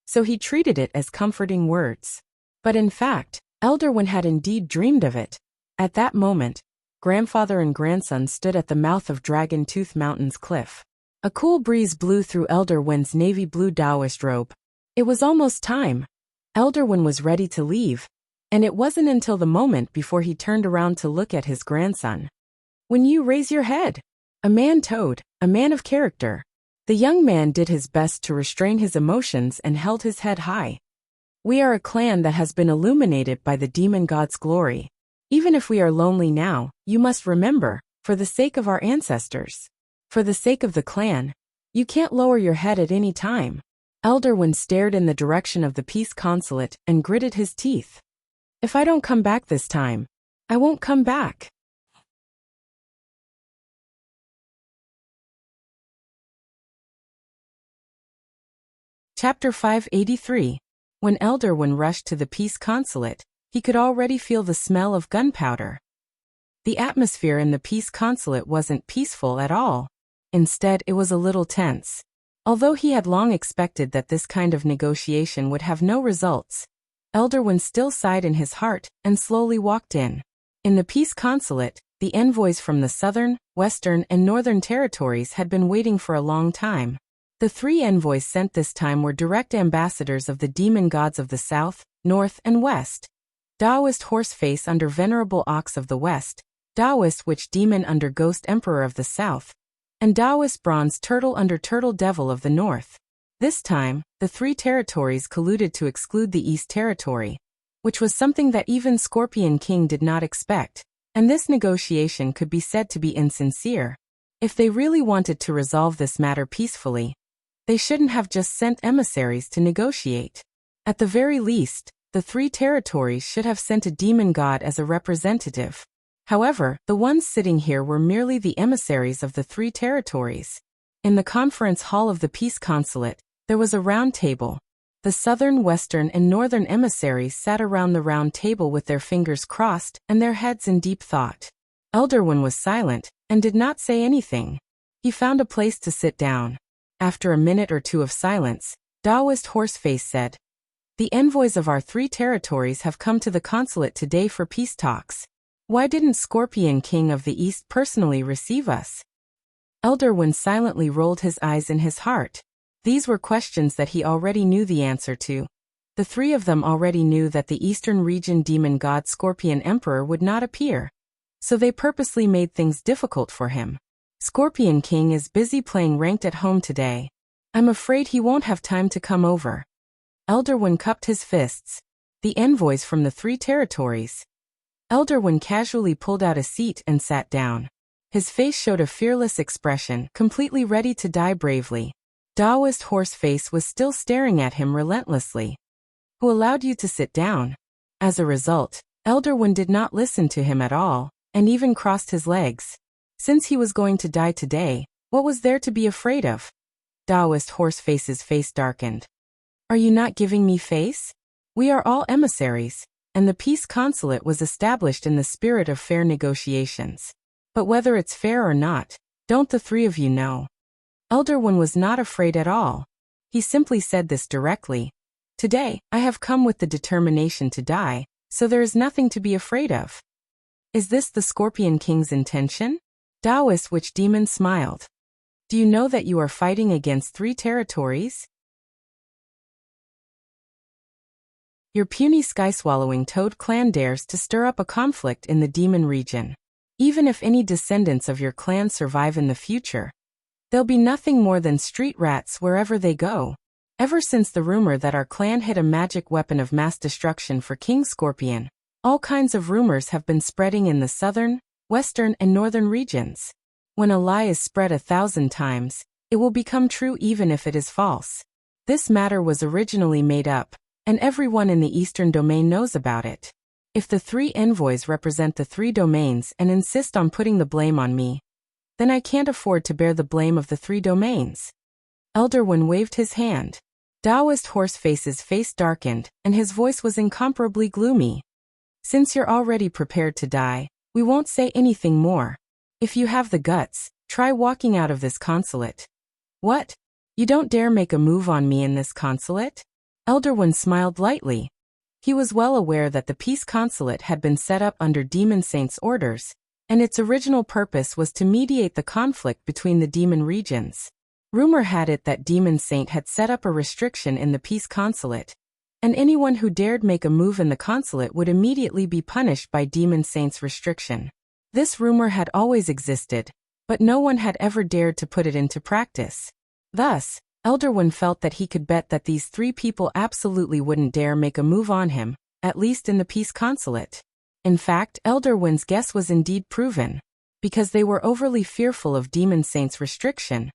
so he treated it as comforting words. But in fact, Elder Wen had indeed dreamed of it. At that moment, grandfather and grandson stood at the mouth of Dragon Tooth Mountain's cliff. A cool breeze blew through Elder Wen's navy blue Taoist robe. It was almost time. Elder Wen was ready to leave, and it wasn't until the moment before he turned around to look at his grandson. "When you raise your head." A man toad, a man of character. The young man did his best to restrain his emotions and held his head high. "We are a clan that has been illuminated by the demon god's glory. Even if we are lonely now, you must remember, for the sake of our ancestors, for the sake of the clan, you can't lower your head at any time." Elder Wen stared in the direction of the peace consulate and gritted his teeth. "If I don't come back this time, I won't come back." Chapter 583. When Elder Wen rushed to the peace consulate, he could already feel the smell of gunpowder. The atmosphere in the peace consulate wasn't peaceful at all. Instead, it was a little tense. Although he had long expected that this kind of negotiation would have no results, Elder Wen still sighed in his heart and slowly walked in. In the peace consulate, the envoys from the southern, western, and northern territories had been waiting for a long time. The 3 envoys sent this time were direct ambassadors of the demon gods of the south, north, and west. Taoist Horseface under Venerable Ox of the west, Taoist Witch Demon under Ghost Emperor of the south, and Taoist Bronze Turtle under Turtle Devil of the north. This time, the 3 territories colluded to exclude the East Territory, which was something that even Scorpion King did not expect, and this negotiation could be said to be insincere. If they really wanted to resolve this matter peacefully, they shouldn't have just sent emissaries to negotiate. At the very least, the 3 territories should have sent a demon god as a representative. However, the ones sitting here were merely the emissaries of the 3 territories. In the conference hall of the peace consulate, there was a round table. The southern, western, and northern emissaries sat around the round table with their fingers crossed and their heads in deep thought. Elder Wen was silent and did not say anything. He found a place to sit down. After a minute or two of silence, Taoist Horseface said, "The envoys of our 3 territories have come to the consulate today for peace talks. Why didn't Scorpion King of the East personally receive us?" Elder Wen silently rolled his eyes in his heart. These were questions that he already knew the answer to. The 3 of them already knew that the Eastern region demon god Scorpion Emperor would not appear, so they purposely made things difficult for him. Scorpion King is busy playing ranked at home today. I'm afraid he won't have time to come over. Elder Wen cupped his fists. The envoys from the 3 territories. Elder Wen casually pulled out a seat and sat down. His face showed a fearless expression, completely ready to die bravely. Taoist Horseface was still staring at him relentlessly. "Who allowed you to sit down?" As a result, Elder Wen did not listen to him at all, and even crossed his legs. Since he was going to die today, what was there to be afraid of? Taoist Horseface's face darkened. "Are you not giving me face? We are all emissaries, and the peace consulate was established in the spirit of fair negotiations. But whether it's fair or not, don't the 3 of you know?" Elder Wen was not afraid at all. He simply said this directly. "Today, I have come with the determination to die, so there is nothing to be afraid of." "Is this the Scorpion King's intention?" Taoist Witch Demon smiled. "Do you know that you are fighting against 3 territories? Your puny sky-swallowing toad clan dares to stir up a conflict in the demon region. Even if any descendants of your clan survive in the future, they'll be nothing more than street rats wherever they go. Ever since the rumor that our clan hid a magic weapon of mass destruction for King Scorpion, all kinds of rumors have been spreading in the southern, western, and northern regions. When a lie is spread 1,000 times, it will become true even if it is false. This matter was originally made up, and everyone in the eastern domain knows about it. If the 3 envoys represent the 3 domains and insist on putting the blame on me, then I can't afford to bear the blame of the 3 domains." Elder Wen waved his hand. Taoist Horseface's face darkened, and his voice was incomparably gloomy. "Since you're already prepared to die, we won't say anything more. If you have the guts, try walking out of this consulate." "What? You don't dare make a move on me in this consulate?" Elder Wen smiled lightly. He was well aware that the peace consulate had been set up under Demon Saint's orders, and its original purpose was to mediate the conflict between the demon regions. Rumor had it that Demon Saint had set up a restriction in the peace consulate, and anyone who dared make a move in the consulate would immediately be punished by Demon Saint's restriction. This rumor had always existed, but no one had ever dared to put it into practice. Thus, Elderwin felt that he could bet that these three people absolutely wouldn't dare make a move on him, at least in the peace consulate. In fact, Elderwin's guess was indeed proven, because they were overly fearful of Demon Saint's restriction.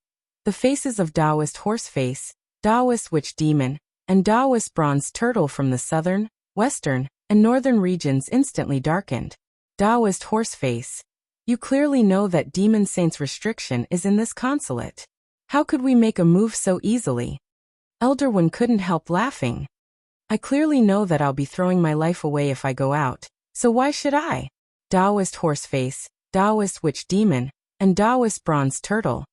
The faces of Taoist Horseface, Taoist Witch Demon, and Taoist Bronze Turtle from the southern, western, and northern regions instantly darkened. Taoist Horseface, you clearly know that Demon Saint's restriction is in this consulate. How could we make a move so easily? Elderwin couldn't help laughing. I clearly know that I'll be throwing my life away if I go out, so why should I? Taoist Horseface, Taoist Witch Demon, and Taoist Bronze Turtle.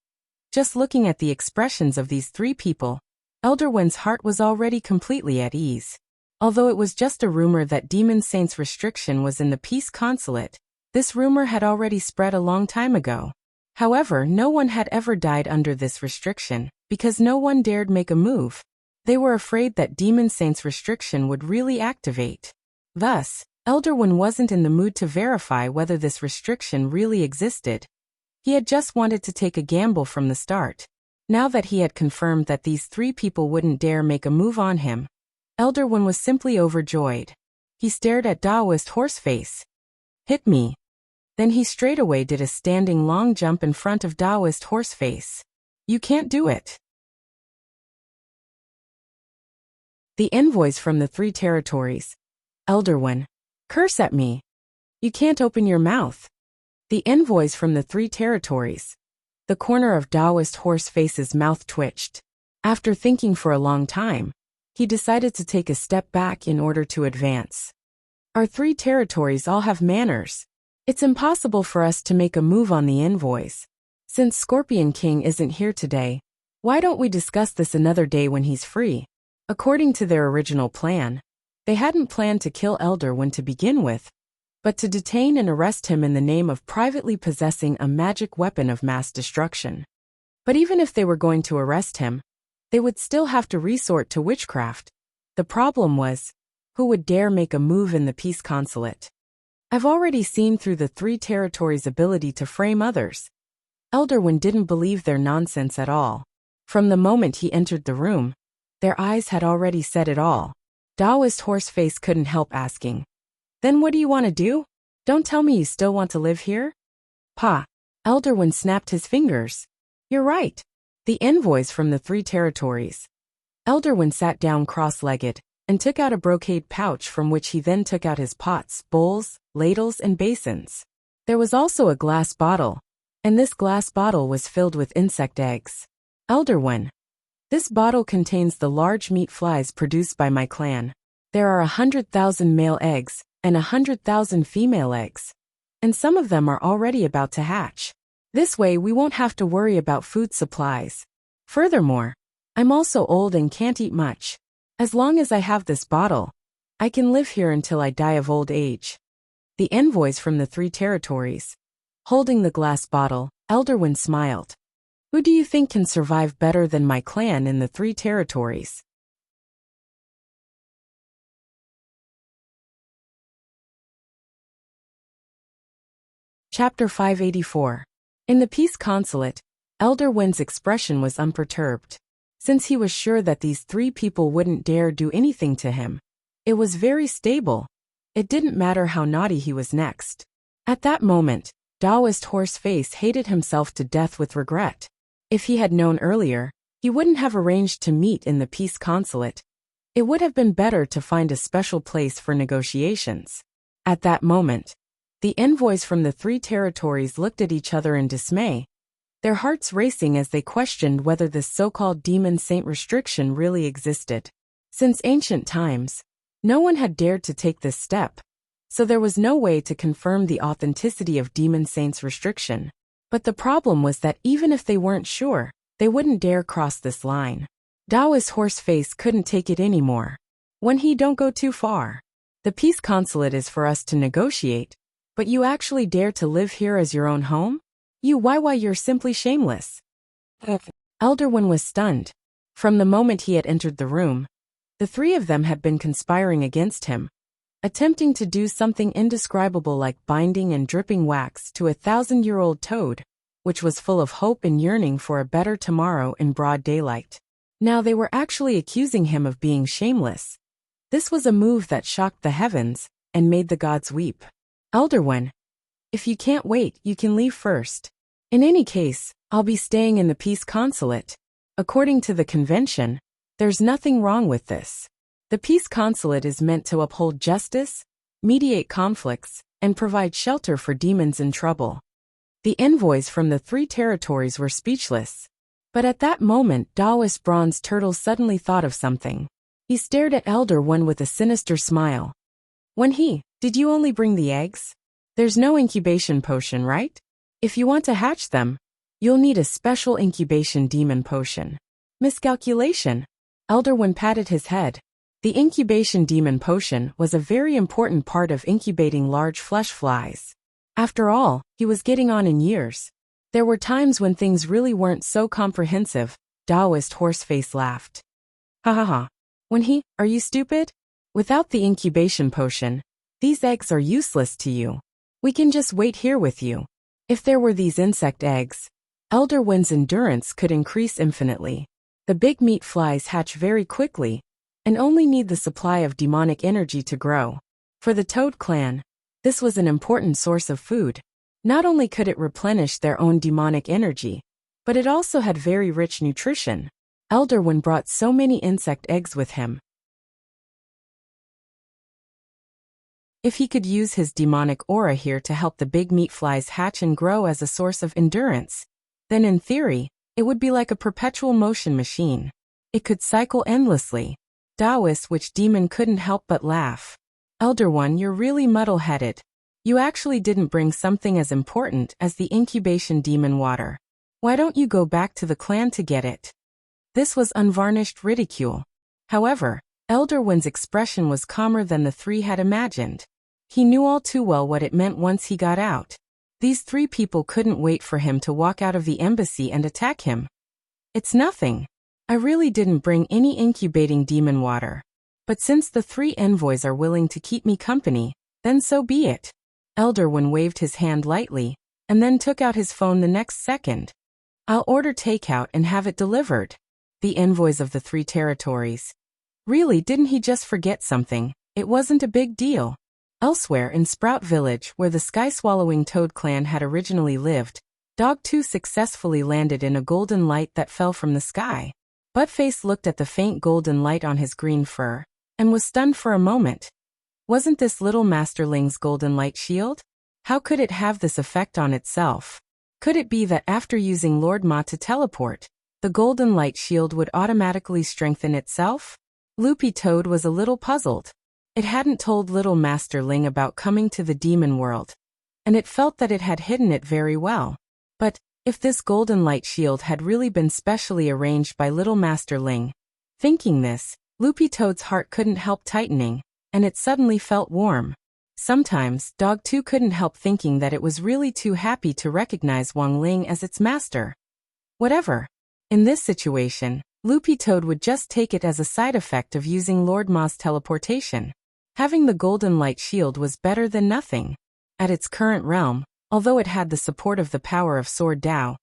Just looking at the expressions of these three people, Elderwin's heart was already completely at ease. Although it was just a rumor that Demon Saint's restriction was in the peace consulate, this rumor had already spread a long time ago. However, no one had ever died under this restriction, because no one dared make a move. They were afraid that Demon Saint's restriction would really activate. Thus, Elderwin wasn't in the mood to verify whether this restriction really existed. He had just wanted to take a gamble from the start. Now that he had confirmed that these three people wouldn't dare make a move on him, Elderwin was simply overjoyed. He stared at Taoist Horseface. Hit me. Then he straightaway did a standing long jump in front of Taoist Horseface. You can't do it. The envoys from the three territories. Elderwin. Curse at me. You can't open your mouth. The envoys from the three territories. The corner of Taoist Horseface's mouth twitched. After thinking for a long time, he decided to take a step back in order to advance. Our three territories all have manners. It's impossible for us to make a move on the envoys. Since Scorpion King isn't here today, why don't we discuss this another day when he's free? According to their original plan, they hadn't planned to kill Elderwin to begin with, but to detain and arrest him in the name of privately possessing a magic weapon of mass destruction. But even if they were going to arrest him, they would still have to resort to witchcraft. The problem was, who would dare make a move in the peace consulate? I've already seen through the three territories' ability to frame others. Elderwin didn't believe their nonsense at all. From the moment he entered the room, their eyes had already said it all. Taoist Horseface couldn't help asking, "Then what do you want to do? Don't tell me you still want to live here?" Pa. Elderwin snapped his fingers. You're right. The envoys from the three territories. Elderwin sat down cross-legged and took out a brocade pouch from which he then took out his pots, bowls, ladles, and basins. There was also a glass bottle, and this glass bottle was filled with insect eggs. Elderwin. This bottle contains the large meat flies produced by my clan. There are 100,000 male eggs and 100,000 female eggs, and some of them are already about to hatch. This way we won't have to worry about food supplies. Furthermore, I'm also old and can't eat much. As long as I have this bottle, I can live here until I die of old age. The envoys from the three territories. Holding the glass bottle, Elderwin smiled. Who do you think can survive better than my clan in the three territories? Chapter 584. In the peace consulate, Elderwin's expression was unperturbed. Since he was sure that these three people wouldn't dare do anything to him, it was very stable. It didn't matter how naughty he was next. At that moment, Taoist Horseface hated himself to death with regret. If he had known earlier, he wouldn't have arranged to meet in the peace consulate. It would have been better to find a special place for negotiations. At that moment, the envoys from the three territories looked at each other in dismay, their hearts racing as they questioned whether this so-called Demon Saint restriction really existed. Since ancient times, no one had dared to take this step, so there was no way to confirm the authenticity of Demon Saint's restriction. But the problem was that even if they weren't sure, they wouldn't dare cross this line. Taoist Horseface couldn't take it anymore. When he don't go too far. The peace consulate is for us to negotiate, But you actually dare to live here as your own home? Why you're simply shameless. Elderwin was stunned. From the moment he had entered the room, the three of them had been conspiring against him, attempting to do something indescribable like binding and dripping wax to a 1,000-year-old toad, which was full of hope and yearning for a better tomorrow in broad daylight. Now they were actually accusing him of being shameless. This was a move that shocked the heavens and made the gods weep. Elderwin, if you can't wait, you can leave first. In any case, I'll be staying in the peace consulate. According to the convention, there's nothing wrong with this. The peace consulate is meant to uphold justice, mediate conflicts, and provide shelter for demons in trouble. The envoys from the 3 territories were speechless. But at that moment, Taoist Bronze Turtle suddenly thought of something. He stared at Elder One with a sinister smile. Did you only bring the eggs? There's no incubation potion, right? If you want to hatch them, you'll need a special incubation demon potion. Miscalculation. Elder One patted his head. The incubation demon potion was a very important part of incubating large flesh flies. After all, he was getting on in years. There were times when things really weren't so comprehensive. Taoist Horseface laughed. Ha ha ha. Are you stupid? Without the incubation potion, these eggs are useless to you. We can just wait here with you. If there were these insect eggs, Elder Win's endurance could increase infinitely. The big meat flies hatch very quickly and only need the supply of demonic energy to grow. For the Toad clan, this was an important source of food. Not only could it replenish their own demonic energy, but it also had very rich nutrition. Elder Win brought so many insect eggs with him. If he could use his demonic aura here to help the big meat flies hatch and grow as a source of endurance, then in theory, it would be like a perpetual motion machine. It could cycle endlessly. Taoist Witch Demon couldn't help but laugh. Elder One, you're really muddle-headed. You actually didn't bring something as important as the incubation demon water. Why don't you go back to the clan to get it? This was unvarnished ridicule. However, Elder One's expression was calmer than the three had imagined. He knew all too well what it meant once he got out. These 3 people couldn't wait for him to walk out of the embassy and attack him. It's nothing. I really didn't bring any incubating demon water. But since the 3 envoys are willing to keep me company, then so be it. Elder One waved his hand lightly, and then took out his phone the next second. I'll order takeout and have it delivered. The envoys of the 3 territories. Really, didn't he just forget something? It wasn't a big deal. Elsewhere in Sprout Village, where the sky-swallowing Toad clan had originally lived, Dog 2 successfully landed in a golden light that fell from the sky. Buttface looked at the faint golden light on his green fur, and was stunned for a moment. Wasn't this little masterling's golden light shield? How could it have this effect on itself? Could it be that after using Lord Ma to teleport, the golden light shield would automatically strengthen itself? Loopy Toad was a little puzzled. It hadn't told little Masterling about coming to the demon world, and it felt that it had hidden it very well. But if this golden light shield had really been specially arranged by little Masterling, thinking this, Loopy Toad's heart couldn't help tightening, and it suddenly felt warm. Sometimes, Dog 2 couldn't help thinking that it was really too happy to recognize Wang Ling as its master. Whatever. In this situation, Loopy Toad would just take it as a side effect of using Lord Ma's teleportation. Having the golden light shield was better than nothing. At its current realm, although it had the support of the power of Sword Dao,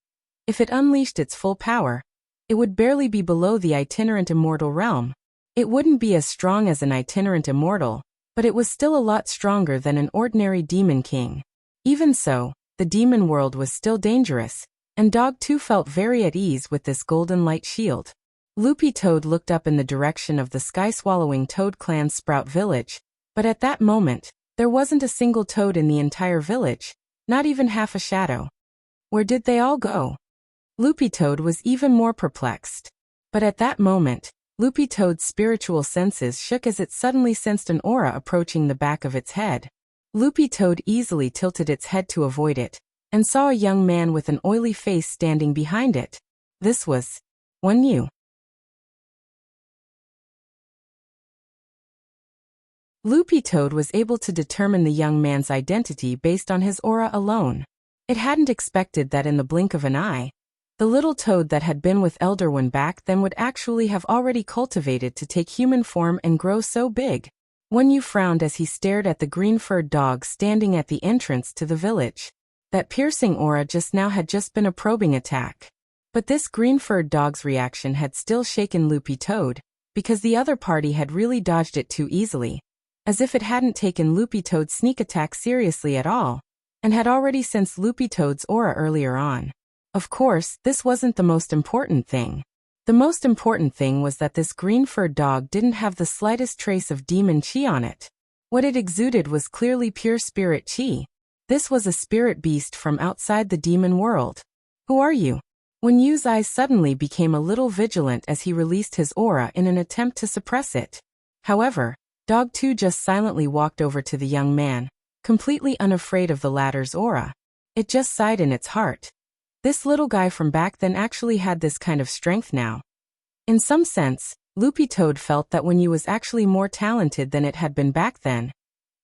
if it unleashed its full power, it would barely be below the itinerant immortal realm. It wouldn't be as strong as an itinerant immortal, but it was still a lot stronger than an ordinary demon king. Even so, the demon world was still dangerous, and Dog 2 felt very at ease with this golden light shield. Loopy Toad looked up in the direction of the sky-swallowing Toad clan Sprout Village, but at that moment, there wasn't a single toad in the entire village, not even half a shadow. Where did they all go? Loopy Toad was even more perplexed. But at that moment, Loopy Toad's spiritual senses shook as it suddenly sensed an aura approaching the back of its head. Loopy Toad easily tilted its head to avoid it, and saw a young man with an oily face standing behind it. This was Wen Yu. Loopy Toad was able to determine the young man's identity based on his aura alone. It hadn't expected that in the blink of an eye, the little toad that had been with Elderwin back then would actually have already cultivated to take human form and grow so big. Wenyu frowned as he stared at the green-furred dog standing at the entrance to the village. That piercing aura just now had just been a probing attack. But this green-furred dog's reaction had still shaken Loopy Toad, because the other party had really dodged it too easily, as if it hadn't taken Loopy Toad's sneak attack seriously at all, and had already sensed Loopy Toad's aura earlier on. Of course, this wasn't the most important thing. The most important thing was that this green-furred dog didn't have the slightest trace of demon chi on it. What it exuded was clearly pure spirit chi. This was a spirit beast from outside the demon world. Who are you? Wenyu's eyes suddenly became a little vigilant as he released his aura in an attempt to suppress it. However, Dog 2 just silently walked over to the young man, completely unafraid of the latter's aura. It just sighed in its heart. This little guy from back then actually had this kind of strength now. In some sense, Loopy Toad felt that Wenyu was actually more talented than it had been back then.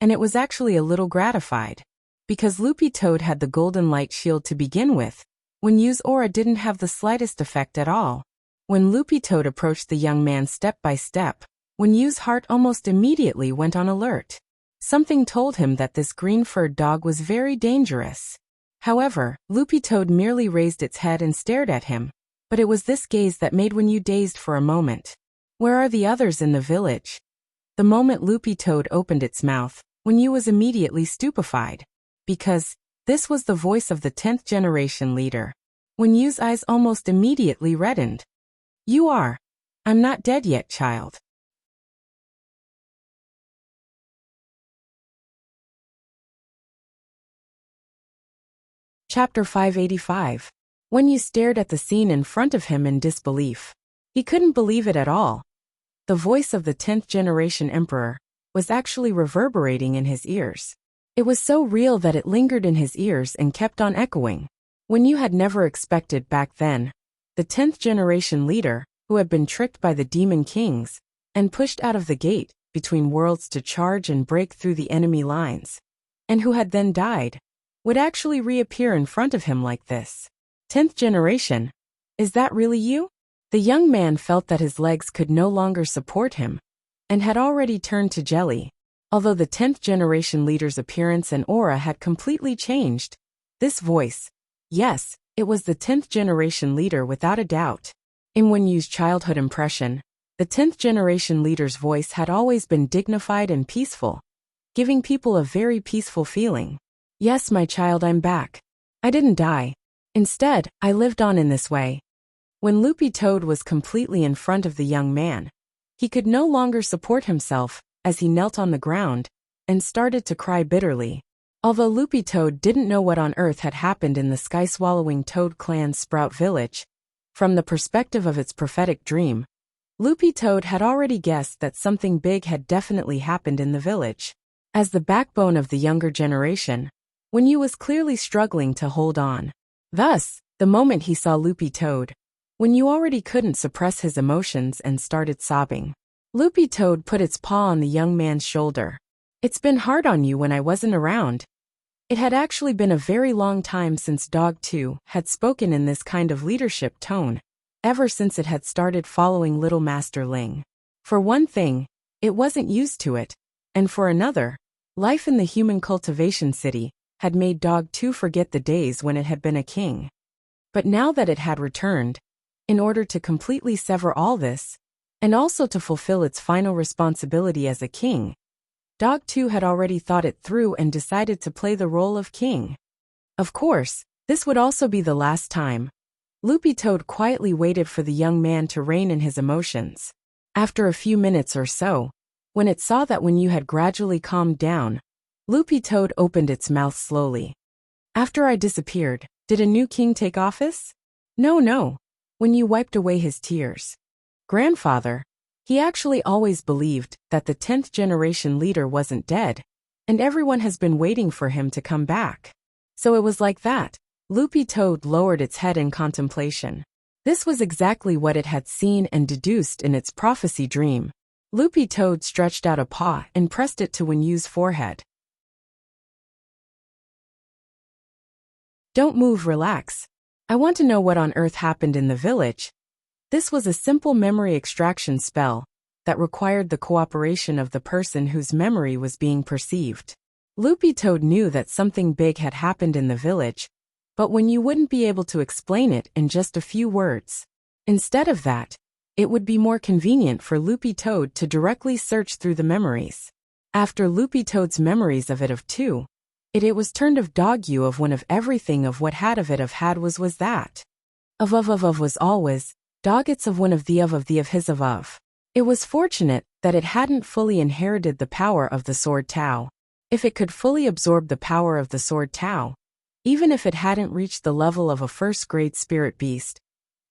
And it was actually a little gratified. Because Loopy Toad had the golden light shield to begin with, Wenyu's aura didn't have the slightest effect at all. When Loopy Toad approached the young man step by step, Wenyu's heart almost immediately went on alert. Something told him that this green-furred dog was very dangerous. However, Loopy Toad merely raised its head and stared at him, but it was this gaze that made Wenyu dazed for a moment. Where are the others in the village? The moment Loopy Toad opened its mouth, Wenyu was immediately stupefied. Because this was the voice of the 10th generation leader. Wenyu's eyes almost immediately reddened. You are. I'm not dead yet, child. Chapter 585. Wenyu stared at the scene in front of him in disbelief. He couldn't believe it at all. The voice of the 10th generation emperor was actually reverberating in his ears. It was so real that it lingered in his ears and kept on echoing. Wenyu had never expected back then. The 10th generation leader, who had been tricked by the demon kings, and pushed out of the gate between worlds to charge and break through the enemy lines, and who had then died, would actually reappear in front of him like this. 10th generation? Is that really you? The young man felt that his legs could no longer support him, and had already turned to jelly. Although the 10th generation leader's appearance and aura had completely changed, this voice, yes, it was the 10th generation leader without a doubt. In Wenyu's childhood impression, the 10th generation leader's voice had always been dignified and peaceful, giving people a very peaceful feeling. Yes, my child, I'm back. I didn't die. Instead, I lived on in this way. When Loopy Toad was completely in front of the young man, he could no longer support himself as he knelt on the ground and started to cry bitterly. Although Loopy Toad didn't know what on earth had happened in the sky-swallowing Toad clan's Sprout Village, from the perspective of its prophetic dream, Loopy Toad had already guessed that something big had definitely happened in the village. As the backbone of the younger generation, Wenyu was clearly struggling to hold on. Thus, the moment he saw Loopy Toad, Wenyu already couldn't suppress his emotions and started sobbing. Loopy Toad put its paw on the young man's shoulder. It's been hard on you when I wasn't around. It had actually been a very long time since Dog 2 had spoken in this kind of leadership tone, ever since it had started following Little Master Ling. For one thing, it wasn't used to it, and for another, life in the human cultivation city had made Dog 2 forget the days when it had been a king. But now that it had returned, in order to completely sever all this, and also to fulfill its final responsibility as a king, Dog 2 had already thought it through and decided to play the role of king. Of course, this would also be the last time. Loopy Toad quietly waited for the young man to rein in his emotions. After a few minutes or so, when it saw that Wenyu had gradually calmed down, Loopy Toad opened its mouth slowly. After I disappeared, did a new king take office? No. Wenyu wiped away his tears. Grandfather, he actually always believed that the 10th generation leader wasn't dead, and everyone has been waiting for him to come back. So it was like that. Loopy Toad lowered its head in contemplation. This was exactly what it had seen and deduced in its prophecy dream. Loopy Toad stretched out a paw and pressed it to Wenyu's forehead. Don't move, relax. I want to know what on earth happened in the village. This was a simple memory extraction spell that required the cooperation of the person whose memory was being perceived. Loopy Toad knew that something big had happened in the village, but Wenyu wouldn't be able to explain it in just a few words. Instead of that, it would be more convenient for Loopy Toad to directly search through the memories. After Loopy Toad's memories of it of two, it was turned of dog you of one of everything of what had of it of had was that. Of was always, dog it's of one of the of his of. It was fortunate that it hadn't fully inherited the power of the sword Tao. If it could fully absorb the power of the sword Tao, even if it hadn't reached the level of a first-grade spirit beast,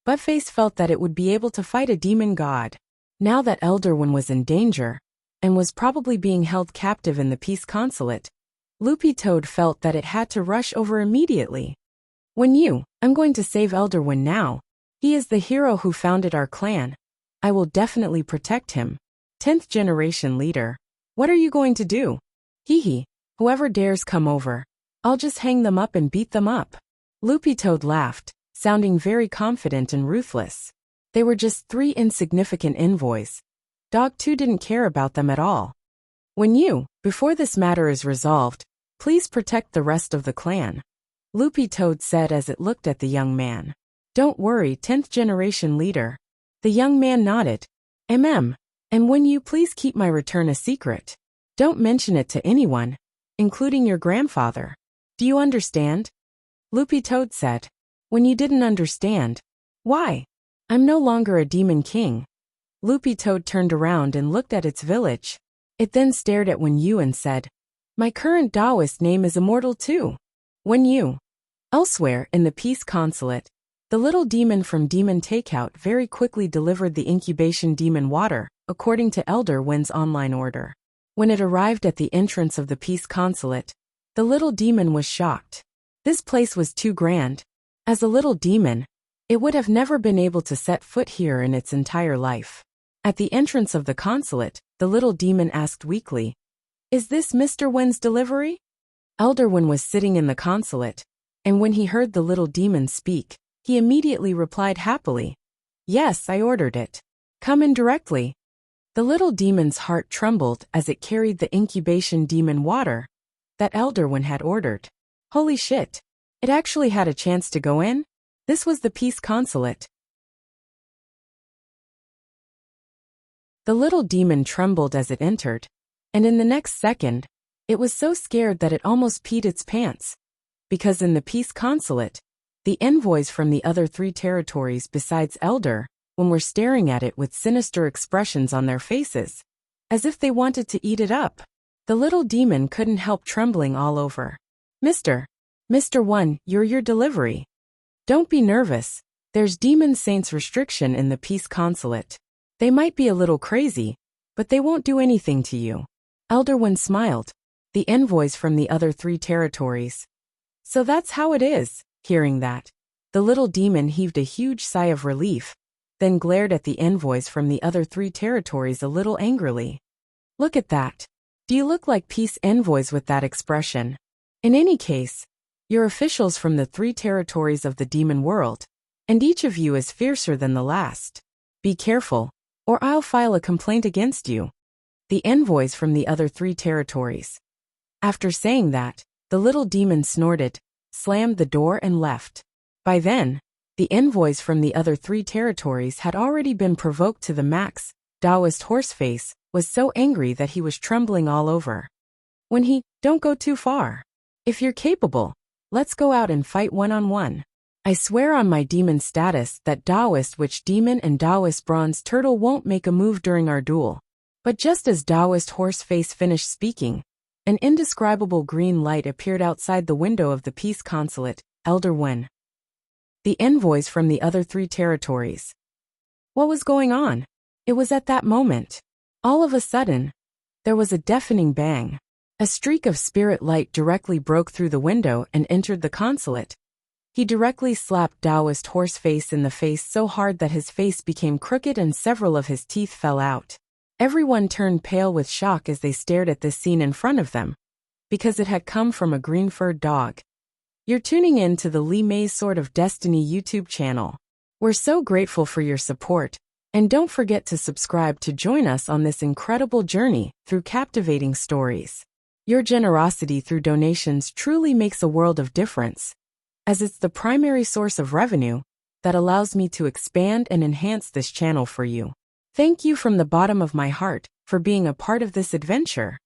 Buttface felt that it would be able to fight a demon god. Now that Elder One was in danger, and was probably being held captive in the Peace Consulate, Loopy Toad felt that it had to rush over immediately. I'm going to save Elder One now. He is the hero who founded our clan. I will definitely protect him. 10th generation leader. What are you going to do? Hee. Whoever dares come over, I'll just hang them up and beat them up. Loopy Toad laughed, sounding very confident and ruthless. They were just 3 insignificant envoys. Dog 2 didn't care about them at all. Before this matter is resolved, please protect the rest of the clan, Loopy Toad said as it looked at the young man. Don't worry, 10th generation leader. The young man nodded. And please keep my return a secret. Don't mention it to anyone, including your grandfather. Do you understand? Loopy Toad said. When you didn't understand. Why? I'm no longer a demon king. Loopy Toad turned around and looked at its village. It then stared at Wenyu and said, my current Taoist name is Immortal too. Wenyu. Elsewhere in the Peace Consulate, the little demon from Demon Takeout very quickly delivered the incubation demon water, according to Elder Wen's online order. When it arrived at the entrance of the Peace Consulate, the little demon was shocked. This place was too grand. As a little demon, it would have never been able to set foot here in its entire life. At the entrance of the consulate, the little demon asked weakly, is this Mr. Wen's delivery? Elder Wen was sitting in the consulate, and when he heard the little demon speak, he immediately replied happily, yes, I ordered it. Come in directly. The little demon's heart trembled as it carried the incubation demon water that Elder Wen had ordered. Holy shit! It actually had a chance to go in? This was the Peace Consulate. The little demon trembled as it entered, and in the next second, it was so scared that it almost peed its pants. Because in the Peace Consulate, the envoys from the other 3 territories besides Elder Wen were staring at it with sinister expressions on their faces, as if they wanted to eat it up. The little demon couldn't help trembling all over. Mr. One, you're your delivery. Don't be nervous. There's Demon Saints restriction in the Peace Consulate. They might be a little crazy, but they won't do anything to you. Elder Wen smiled. The envoys from the other 3 territories. So that's how it is. Hearing that, the little demon heaved a huge sigh of relief, then glared at the envoys from the other 3 territories a little angrily. Look at that. Do you look like peace envoys with that expression? In any case, you're officials from the 3 territories of the demon world, and each of you is fiercer than the last. Be careful, or I'll file a complaint against you. The envoys from the other 3 territories. After saying that, the little demon snorted, slammed the door and left. By then, the envoys from the other 3 territories had already been provoked to the max. Taoist Horseface was so angry that he was trembling all over. Don't go too far. If you're capable, let's go out and fight one-on-one. I swear on my demon status that Taoist Witch Demon and Taoist Bronze Turtle won't make a move during our duel. But just as Taoist Horseface finished speaking, an indescribable green light appeared outside the window of the Peace Consulate. Elder Wen. The envoys from the other 3 territories. What was going on? It was at that moment. All of a sudden, there was a deafening bang. A streak of spirit light directly broke through the window and entered the consulate. He directly slapped Taoist Horseface in the face so hard that his face became crooked and several of his teeth fell out. Everyone turned pale with shock as they stared at this scene in front of them, because it had come from a green-furred dog. You're tuning in to the Lee May's Sword of Destiny YouTube channel. We're so grateful for your support, and don't forget to subscribe to join us on this incredible journey through captivating stories. Your generosity through donations truly makes a world of difference, as it's the primary source of revenue that allows me to expand and enhance this channel for you. Thank you from the bottom of my heart for being a part of this adventure.